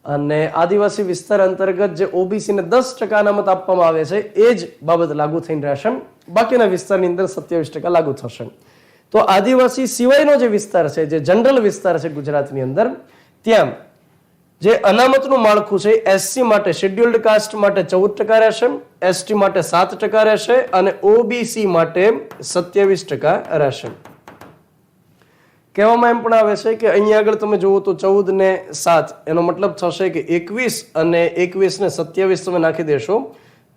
અને આદિવાસી વિસ્તાર અંતર્ગત જે OBCને 10% અનામત આપવામાં આવે છે એ જ બાબત લાગુ થઈને રહેશે. બાકીના વિસ્તારની અંદર 27% લાગુ થશે. તો આદિવાસી સિવાયનો જે વિસ્તાર છે, જે જનરલ વિસ્તાર છે ગુજરાતની અંદર, ત્યાં જે અનામતનું માળખું છે એસસી માટે શેડ્યુલ્ડ કાસ્ટ માટે 14% રહેશે, એસટી માટે 7% રહેશે અને ઓબીસી માટે 27% રહેશે. કહેવામાં એમ પણ આવે છે કે અહીંયા આગળ તમે જુઓ તો 14 ને 7 એનો મતલબ થશે કે 21 અને 21 ને 27 તમે નાખી દેશો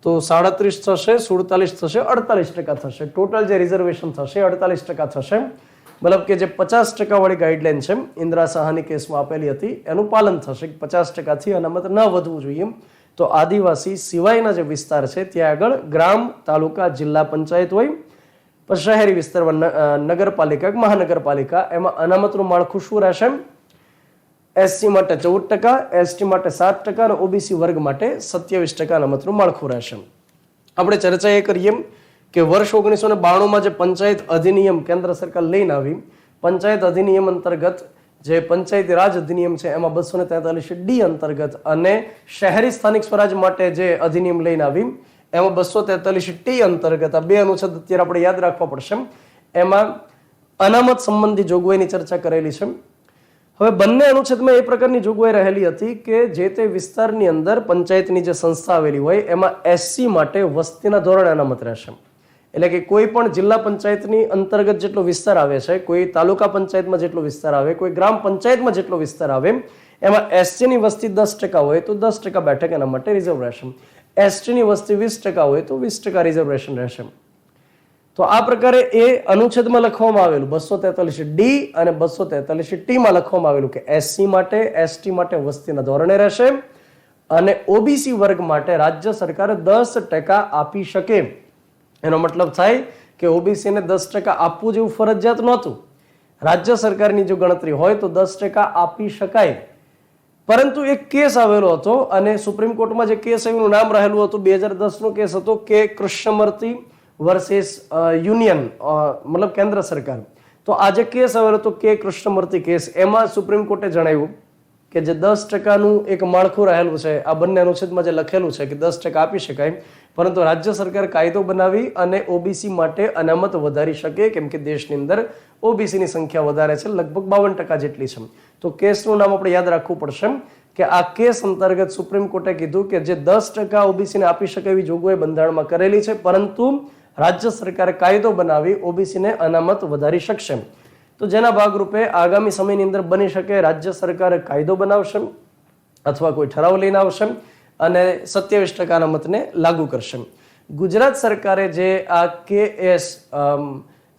તો 37 થશે, 47 થશે, 48% થશે. ટોટલ જે રિઝર્વેશન થશે 48% થશે. મતલબ કે જે 50% વાળી ગાઈડલાઈન છે ઇન્દિરા સહાની કેસમાં આપેલી હતી એનું પાલન થશે. 50%થી અનામત ન વધવું જોઈએ. તો આદિવાસી સિવાયના જે વિસ્તાર છે ત્યાં આગળ ગ્રામ, તાલુકા, જિલ્લા પંચાયત હોય, પછી શહેરી વિસ્તારમાં નગરપાલિકા, મહાનગરપાલિકા, એમાં અનામતનું માળખું શું રહેશે? એસસી માટે 14%, એસટી માટે 7% અને ઓબીસી વર્ગ માટે 27% અનામતનું માળખું રહેશે. આપણે ચર્ચા એ કરીએ કે વર્ષ 1992માં જે પંચાયત અધિનિયમ કેન્દ્ર સરકાર લઈને આવી, પંચાયત અધિનિયમ અંતર્ગત જે પંચાયતી રાજ અધિનિયમ છે એમાં 243D અંતર્ગત અને શહેરી સ્થાનિક સ્વરાજ માટે જે અધિનિયમ લઈને આવી એમાં 243T અંતર્ગત આ બે અનુચ્છેદ અત્યારે આપણે યાદ રાખવા પડશે. એમાં અનામત સંબંધી જોગવાઈની ચર્ચા કરેલી છે. હવે બંને અનુચ્છેદમાં એ પ્રકારની જોગવાઈ રહેલી હતી કે જે તે વિસ્તારની અંદર પંચાયતની જે સંસ્થા આવેલી હોય એમાં એસસી માટે વસ્તીના ધોરણે અનામત રહેશે. એટલે કે કોઈ પણ જિલ્લા પંચાયતની અંતર્ગત જેટલો વિસ્તાર આવે છે, કોઈ તાલુકા પંચાયતમાં જેટલો વિસ્તાર આવે, કોઈ ગ્રામ પંચાયતમાં જેટલો વિસ્તાર આવે, એમાં એસટીની વસ્તી 10% હોય તો 10% બેઠક એના માટે રિઝર્વ રહેશે. એસટીની વસ્તી 20% હોય તો 20% રિઝર્વેશન રહેશે. તો આ પ્રકારે એ અનુચ્છેદમાં લખવામાં આવેલું 243D અને 243T માં લખવામાં આવેલું કે એસસી માટે, એસટી માટે વસ્તીના ધોરણે રહેશે અને ઓબીસી વર્ગ માટે રાજ્ય સરકાર 10% આપી શકે. એનો મતલબ થાય કે ઓબીસીને 10% આપવું જેવું ફરજિયાત નહોતું. રાજ્ય સરકારની જો ગણતરી હોય તો 10% આપી શકાય. પરંતુ એક કેસ આવેલો હતો અને સુપ્રીમ કોર્ટમાં જે કેસ એનું નામ રહેલું હતું 2010 નો કેસ હતો કે કૃષ્ણમૂર્તિ વર્સિસ યુનિયન, મતલબ કેન્દ્ર સરકાર. તો આ જે કેસ આવેલો હતો કે કૃષ્ણમૂર્તિ કેસ, એમાં સુપ્રીમ કોર્ટે જણાવ્યું કે જે 10%નું એક માળખું રહેલું છે આ બંને અનુચ્છેદમાં જે લખેલું છે કે 10% આપી શકાય, પરંતુ રાજ્ય સરકાર કાયદો બનાવી અને ઓબીસી માટે અનામત વધારી શકે કેમ કે દેશની અંદર ઓબીસીની સંખ્યા વધારે છે, લગભગ 52% જેટલી છે. તો કેસનું નામ આપણે યાદ રાખવું પડશે કે આ કેસ અંતર્ગત સુપ્રીમ કોર્ટે કીધું કે જે 10% ઓબીસીને આપી શકે એવી જોગવાઈ બંધારણમાં કરેલી છે, પરંતુ રાજ્ય સરકારે કાયદો બનાવી ઓબીસીને અનામત વધારી શકશે. તો જેના ભાગરૂપે આગામી સમયની અંદર બની શકે રાજ્ય સરકાર કાયદો બનાવશે અથવા કોઈ ઠરાવ લઈને આવશે અને 27% અનામતને લાગુ કરશે. ગુજરાત સરકારે જે આ KS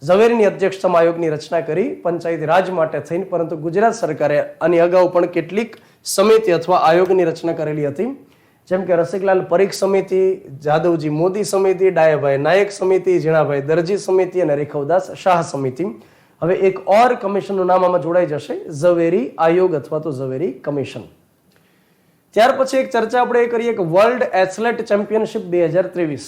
ઝવેરીની અધ્યક્ષતામાં આયોગની રચના કરી પંચાયતી રાજ માટે થઈને, પરંતુ ગુજરાત સરકારે આની અગાઉ પણ કેટલીક સમિતિ અથવા આયોગની રચના કરેલી હતી, જેમ કે રસિકલાલ પરીખ સમિતિ, જાદવજી મોદી સમિતિ, ડાયાભાઈ નાયક સમિતિ, ઝીણાભાઈ દરજી સમિતિ અને રેખવદાસ શાહ સમિતિ. હવે એક ઓર કમિશનનું નામ આમાં જોડાઈ જશે, ઝવેરી આયોગ અથવા તો ઝવેરી કમિશન. ત્યાર પછી એક ચર્ચા આપણે એ કરીએ કે world athlete championship 2023.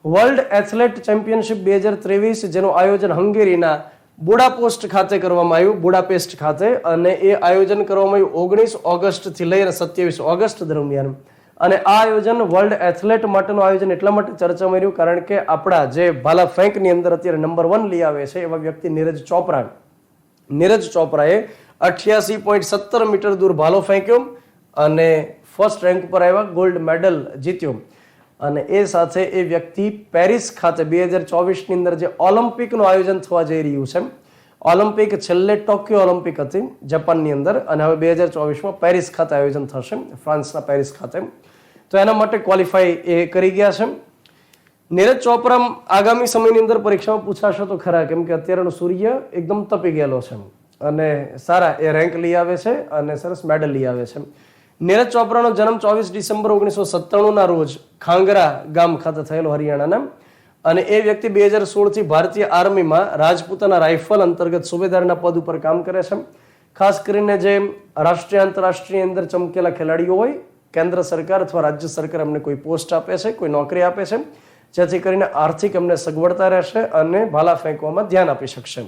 World athlete championship 2023 જેનું આયોજન હંગેરીના બુડાપેસ્ટ ખાતે કરવામાં આવ્યું, બુડાપેસ્ટ ખાતે, અને એ આયોજન કરવામાં આવ્યું 19 ઓગસ્ટથી લઈને 27 ઓગસ્ટ દરમિયાન. અને આ આયોજન વર્લ્ડ એથ્લેટ માટેનું આયોજન એટલા માટે ચર્ચામાં રહ્યું કારણ કે આપણા જે ભાલા ફેંકની અંદર અત્યારે નંબર 1 લઈ આવે છે એવા વ્યક્તિ નીરજ ચોપરાએ 88.17 મીટર દૂર ભાલો ફેંક્યો અને ફર્સ્ટ રેન્ક ઉપર આવ્યા, ગોલ્ડ મેડલ જીત્યો. અને એ સાથે એ વ્યક્તિ પેરિસ ખાતે 2024ની અંદર જે ઓલિમ્પિકનું આયોજન થવા જઈ રહ્યું છે, ઓલિમ્પિક છેલ્લે ટોક્યો ઓલિમ્પિક હતી જાપાનની અંદર અને હવે 2024માં પેરિસ ખાતે આયોજન થશે, ફ્રાન્સના પેરિસ ખાતે. તો એના માટે ક્વોલિફાઈ એ કરી ગયા છે. નીરજ ચોપરા આગામી સમયની અંદર પરીક્ષામાં પૂછાશે તો ખરા, કેમ કે અત્યારનો સૂર્ય એકદમ તપી ગયેલો છે અને સારા એ રેન્ક લઈ આવે છે અને સરસ મેડલ લઈ આવે છે. નીરજ ચોપરાનો જન્મ 24 ડિસેમ્બર 1997ના રોજ ખાંગરા ગામ ખાતે થયેલો હરિયાણાના, અને એ વ્યક્તિ 2016થી ભારતીય આર્મીમાં રાજપૂતાના રાઇફલ અંતર્ગત સુબેદારના પદ ઉપર કામ કરે છે. ખાસ કરીને જે રાષ્ટ્રીય આંતરરાષ્ટ્રીય અંદર ચમકેલા ખેલાડીઓ હોય, કેન્દ્ર સરકાર અથવા રાજ્ય સરકાર એમને કોઈ પોસ્ટ આપે છે, કોઈ નોકરી આપે છે, જેથી કરીને આર્થિક એમને સગવડતા રહેશે અને ભાલા ફેંકવામાં ધ્યાન આપી શકશે.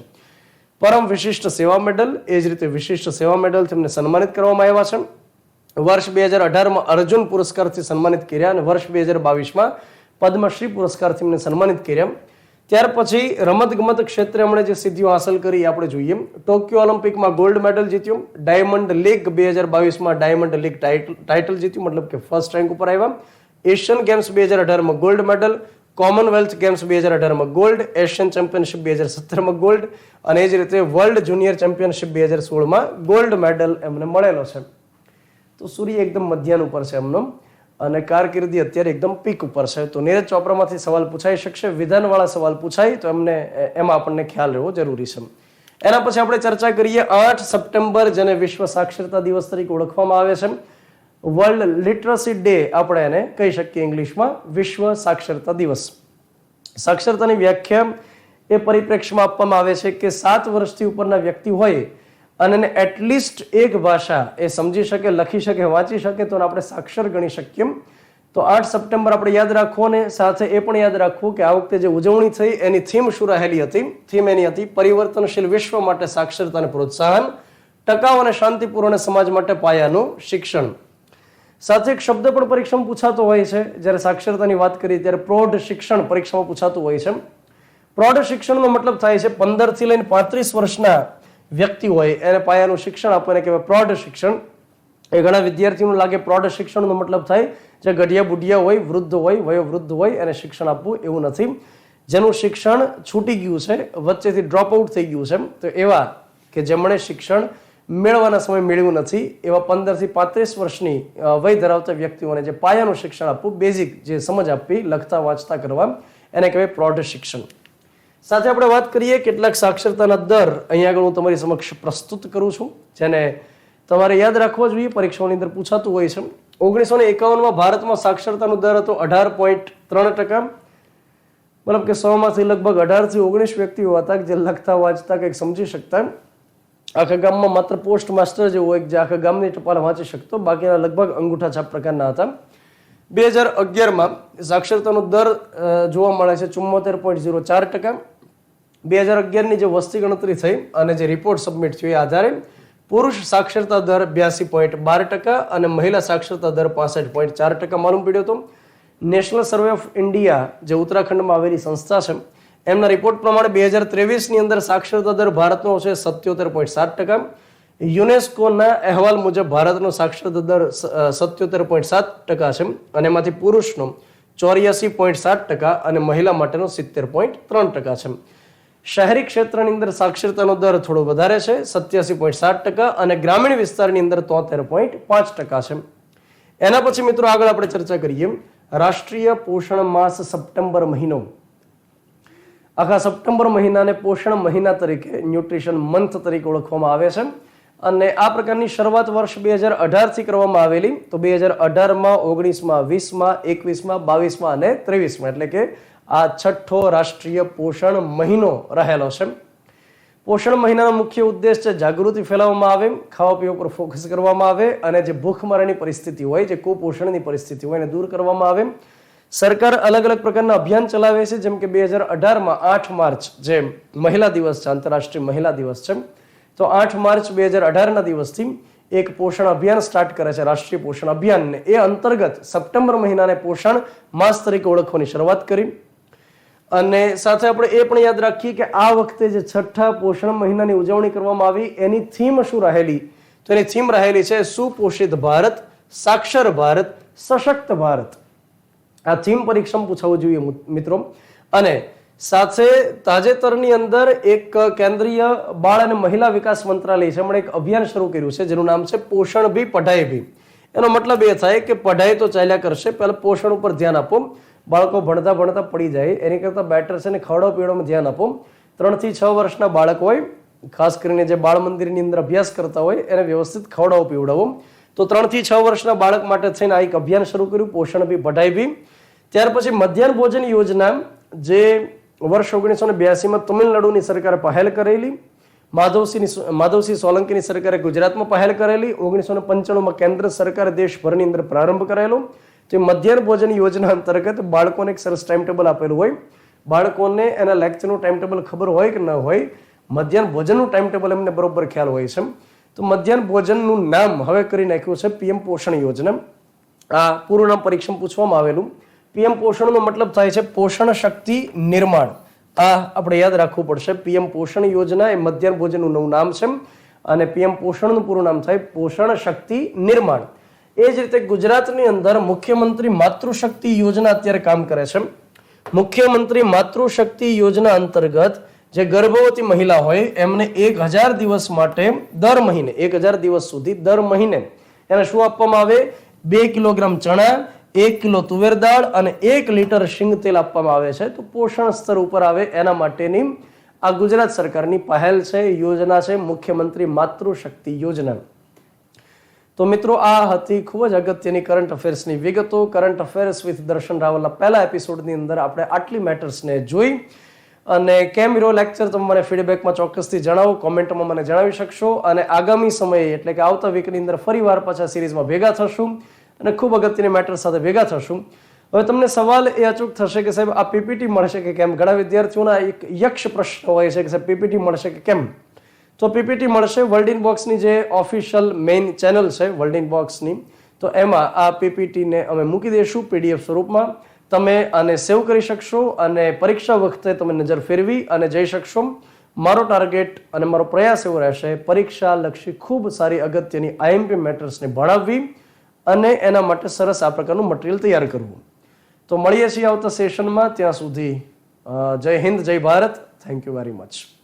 પરમ વિશિષ્ટ સેવા મેડલ, એ જ રીતે વિશિષ્ટ સેવા મેડલથી એમને સન્માનિત કરવામાં આવ્યા છે. વર્ષ 2018માં અર્જુન પુરસ્કારથી સન્માનિત કર્યા અને વર્ષ 2022માં પદ્મશ્રી પુરસ્કારથી એમને સન્માનિત કર્યા. ત્યાર પછી રમતગમત ક્ષેત્રે એમણે જે સિદ્ધિઓ હાંસલ કરી એ આપણે જોઈએ. ટોક્યો ઓલિમ્પિકમાં ગોલ્ડ મેડલ જીત્યો. ડાયમંડ લીગ 2022માં ડાયમંડ લીગ ટાઇટલ જીત્યું, મતલબ કે ફર્સ્ટ રેન્ક ઉપર આવ્યા. એશિયન ગેમ્સ 2018માં ગોલ્ડ મેડલ. કોમનવેલ્થ ગેમ્સ 2018માં ગોલ્ડ. એશિયન ચેમ્પિયનશિપ 2017માં ગોલ્ડ. અને એ જ રીતે વર્લ્ડ જુનિયર ચેમ્પિયનશિપ 2016માં ગોલ્ડ મેડલ એમને મળેલો છે. તો સૂર્ય એકદમ મધ્યાહન ઉપર છે એમનો, અને કારકિર્દી અત્યારે એકદમ પીક ઉપર છે. તો નીરજ ચોપરામાંથી સવાલ પૂછાઈ શકશે, વિધાનવાળા સવાલ પૂછાય તો એમાં આપણને ખ્યાલ રહેવો જરૂરી છે. એના પછી આપણે ચર્ચા કરીએ 8 સપ્ટેમ્બર, જેને વિશ્વ સાક્ષરતા દિવસ તરીકે ઓળખવામાં આવે છે. વર્લ્ડ લિટરસી ડે આપણે એને કહી શકીએ ઇંગ્લિશમાં, વિશ્વ સાક્ષરતા દિવસ. સાક્ષરતાની વ્યાખ્યા એ પરિપ્રેક્ષ્યમાં આપવામાં આવે છે કે 7 વર્ષથી ઉપરના વ્યક્તિ હોય અને એને એટલીસ્ટ એક ભાષા એ સમજી શકે, લખી શકે, વાંચી શકે તો આપણે સાક્ષર ગણી શકીએ. તો 8 સપ્ટેમ્બર આપણે યાદ રાખવું, અને સાથે એ પણ યાદ રાખવું કે આ વખતે જે ઉજવણી થઈ એની થીમ શું રહેલી હતી. થીમ એની હતી પરિવર્તનશીલ વિશ્વ માટે સાક્ષરતાને પ્રોત્સાહન, ટકાઉ અને શાંતિપૂર્ણ સમાજ માટે પાયાનું શિક્ષણ. સાથે એક શબ્દ પણ પરીક્ષામાં પૂછાતો હોય છે, જ્યારે સાક્ષરતાની વાત કરીએ ત્યારે પ્રૌઢ શિક્ષણ પરીક્ષામાં પૂછાતું હોય છે. પ્રૌઢ શિક્ષણનો મતલબ થાય છે 15 થી લઈને 35 વર્ષના વ્યક્તિ હોય એને પાયાનું શિક્ષણ આપવું, એને કહેવાય પ્રૌઢ શિક્ષણ. એ ઘણા વિદ્યાર્થીઓને લાગે પ્રૌઢ શિક્ષણનો મતલબ થાય જે ગઢિયા બુઢિયા હોય, વૃદ્ધ હોય, વયોવૃદ્ધ હોય એને શિક્ષણ આપવું, એવું નથી. જેનું શિક્ષણ છૂટી ગયું છે, વચ્ચેથી ડ્રોપ આઉટ થઈ ગયું છે, તો એવા કે જેમણે શિક્ષણ મેળવવાના સમય મેળવ્યું નથી, એવા 15 થી 35 વર્ષની વય ધરાવતા વ્યક્તિઓને જે પાયાનું શિક્ષણ આપવું, બેઝિક જે સમજ આપવી, લખતા વાંચતા કરવા, એને કહેવાય પ્રૌઢ શિક્ષણ. સાથે આપણે વાત કરીએ કેટલાક સાક્ષરતાના દર અહીંયા આગળ હું તમારી સમક્ષ પ્રસ્તુત કરું છું, જેને તમારે યાદ રાખવો જોઈએ, પરીક્ષાઓની અંદર પૂછાતું હોય છે. 1951માં ભારતમાં સાક્ષરતાનો દર હતો 18.3%. મતલબ કે 100માંથી લગભગ 18 થી 19 વ્યક્તિઓ હતા જે લખતા વાંચતા કંઈક સમજી શકતા. આખા ગામમાં માત્ર પોસ્ટ માસ્ટર જેવો એક જે આખા ગામની ટપાલ વાંચી શકતો, બાકીના લગભગ અંગૂઠા છાપ પ્રકારના હતા. 2011માં સાક્ષરતાનો દર જોવા મળે છે 74.04%. 2011ની જે વસ્તી ગણતરી થઈ અને જે રિપોર્ટ સબમિટ થયો એ આધારે પુરુષ સાક્ષરતા દર 82.12% અને મહિલા સાક્ષરતા દર 65.4% માલુમ પડ્યો હતો. નેશનલ સર્વે ઓફ ઇન્ડિયા જે ઉત્તરાખંડમાં આવેલી સંસ્થા છે એમના રિપોર્ટ પ્રમાણે 2023ની અંદર સાક્ષરતા દર ભારતનો છે 77.7%. યુનેસ્કોના અહેવાલ મુજબ ભારતનો સાક્ષરતા દર 77.7% છે, અને એમાંથી પુરુષનો 84.7% અને મહિલા માટેનો 70.3% છે. શહેરી ક્ષેત્રની અંદર સાક્ષરતાનો દર થોડો વધારે છે 87.7% અને ગ્રામીણ વિસ્તારની અંદર 73.5% છે. એના પછી મિત્રો આગળ આપણે ચર્ચા કરીએ રાષ્ટ્રીય પોષણ માસ સપ્ટેમ્બર મહિનો. આખા સપ્ટેમ્બર મહિનાને પોષણ મહિના તરીકે, ન્યુટ્રિશન મંથ તરીકે ઓળખવામાં આવે છે, અને આ પ્રકારની શરૂઆત વર્ષ 2018 થી કરવામાં આવેલી. તો 2018માં, 19માં, 20માં, 21માં, 22માં અને 23માં, એટલે કે આ 6થો રાષ્ટ્રીય પોષણ મહિનો રહેલો છે. પોષણ મહિનાનો મુખ્ય ઉદ્દેશ છે જાગૃતિ ફેલાવવામાં આવે, ખાવા પીવા પર ફોકસ કરવામાં આવે, અને જે ભૂખમરાની પરિસ્થિતિ હોય, જે કુપોષણની પરિસ્થિતિ હોય એને દૂર કરવામાં આવે. સરકાર અલગ અલગ પ્રકારના અભિયાન ચલાવે છે, જેમ કે 2018માં 8 માર્ચ જે મહિલા દિવસ છે, આંતરરાષ્ટ્રીય મહિલા દિવસ છે, તો 8 માર્ચ 2018ના દિવસથી એક પોષણ અભિયાન સ્ટાર્ટ કરે છે, રાષ્ટ્રીય પોષણ અભિયાનને. એ અંતર્ગત સપ્ટેમ્બર મહિનાને પોષણ માસ તરીકે ઓળખવાની શરૂઆત કરી. અને સાથે આપણે એ પણ યાદ રાખીએ કે આ વખતે જે 6થા પોષણ મહિનાની ઉજવણી કરવામાં આવી એની થીમ શું રહેલી? તો એની થીમ રહેલી છે સુપોષિત ભારત, સાક્ષર ભારત, સશક્ત ભારત. આ થીમ પરીક્ષામાં પૂછાવું જોઈએ મિત્રો. અને સાથે તાજેતરની અંદર એક કેન્દ્રીય બાળ અને મહિલા વિકાસ મંત્રાલય છે, એમણે એક અભિયાન શરૂ કર્યું છે જેનું નામ છે પોષણ ભી પઢાઈ ભી. એનો મતલબ એ થાય કે પઢાઈ તો ચાલ્યા કરશે, પહેલા પોષણ ઉપર ધ્યાન આપો. બાળકો ભણતા ભણતા પડી જાય એની કરતાં બેટર છે ને ખવડાવ પીવડાવમાં ધ્યાન આપો. 3 થી 6 વર્ષના બાળક હોય, ખાસ કરીને જે બાળ મંદિરની અંદર અભ્યાસ કરતા હોય એને વ્યવસ્થિત ખવડાવો પીવડાવો. તો 3 થી 6 વર્ષના બાળક માટે થઈને આ એક અભિયાન શરૂ કર્યું, પોષણ ભી પઢાઈ ભી. ત્યાર પછી મધ્યાહન ભોજન યોજના જે વર્ષ 1982માં તમિલનાડુની સરકારે પહેલ કરેલી, માધવસિંહ સોલંકીની સરકારે ગુજરાતમાં પહેલ કરેલી, 1995માં કેન્દ્ર સરકારે દેશભરની અંદર પ્રારંભ કરેલો. તો મધ્યાહન ભોજન યોજના અંતર્ગત બાળકોને એક સરસ ટાઈમ ટેબલ આપેલું હોય. બાળકોને એના લેક્ચરનું ટાઈમ ટેબલ ખબર હોય કે ન હોય, મધ્યાહન ભોજનનું ટાઈમ ટેબલ એમને બરોબર ખ્યાલ હોય છે. તો મધ્યાહન ભોજનનું નામ હવે કરી નાખ્યું છે પીએમ પોષણ યોજના. આ પૂરું નામ પરીક્ષામાં પૂછવામાં આવેલું. પીએમ પોષણનો મતલબ થાય છે પોષણ શક્તિ નિર્માણ. આ આપણે યાદ રાખવું પડશે. પીએમ પોષણ યોજના એ મધ્યાહન ભોજનનું નવું નામ છે અને પીએમ પોષણનું પૂરું નામ થાય પોષણ શક્તિ નિર્માણ. એ જ રીતે ગુજરાતની અંદર મુખ્યમંત્રી માતૃશક્તિ યોજના અત્યારે કામ કરે છે. મુખ્યમંત્રી માતૃશક્તિ યોજના અંતર્ગત જે ગર્ભવતી મહિલા હોય એમને 1000 દિવસ માટે દર મહિને 1000 દિવસ સુધી દર મહિને એને શું આપવામાં આવે? 2 કિલોગ્રામ ચણા, 1 કિલો તુવેર દાળ અને 1 લીટર શીંગ તેલ આપવામાં આવે છે. તો પોષણ સ્તર ઉપર આવે એના માટેની આ ગુજરાત સરકારની પહેલ છે, યોજના છે મુખ્યમંત્રી માતૃશક્તિ યોજના. તો મિત્રો આ હતી ખૂબ જ અગત્યની કરંટ અફેર્સની વિગતો. કરંટ અફેર્સ વિથ દર્શન રાવલના પહેલા એપિસોડની અંદર આપણે આટલી મેટર્સને જોઈ. અને કેમ રહ્યો લેક્ચર તમે મને ફીડબેકમાં ચોક્કસથી જણાવો, કોમેન્ટમાં મને જણાવી શકશો. અને આગામી સમયે એટલે કે આવતા વીકની અંદર ફરીવાર પાછા સિરીઝમાં ભેગા થશું અને ખૂબ અગત્યની મેટર સાથે ભેગા થશું. હવે તમને સવાલ એ અચૂક થશે કે સાહેબ આ પીપીટી મળશે કે કેમ? ઘણા વિદ્યાર્થીઓના એક યક્ષ પ્રશ્ન હોય છે કે સાહેબ પીપીટી મળશે કે કેમ? તો પીપીટી મળશે. વર્લ્ડ ઇનબોક્સની જે ઓફિશિયલ મેઇન ચેનલ છે વર્લ્ડ ઇનબોક્સની, તો એમાં આ પીપીટીને અમે મૂકી દઈશું પીડીએફ સ્વરૂપમાં. તમે આને સેવ કરી શકશો અને પરીક્ષા વખતે તમે નજર ફેરવી અને જઈ શકશો. મારો ટાર્ગેટ અને મારો પ્રયાસ એવો રહેશે પરીક્ષા લક્ષી ખૂબ સારી અગત્યની આઈએમપી મેટર્સને ભણાવવી અને એના માટે સરસ આ પ્રકારનું મટીરિયલ તૈયાર કરવું. તો મળીએ છીએ આવતા સેશનમાં. ત્યાં સુધી જય હિન્દ, જય Bharat. Thank you very much.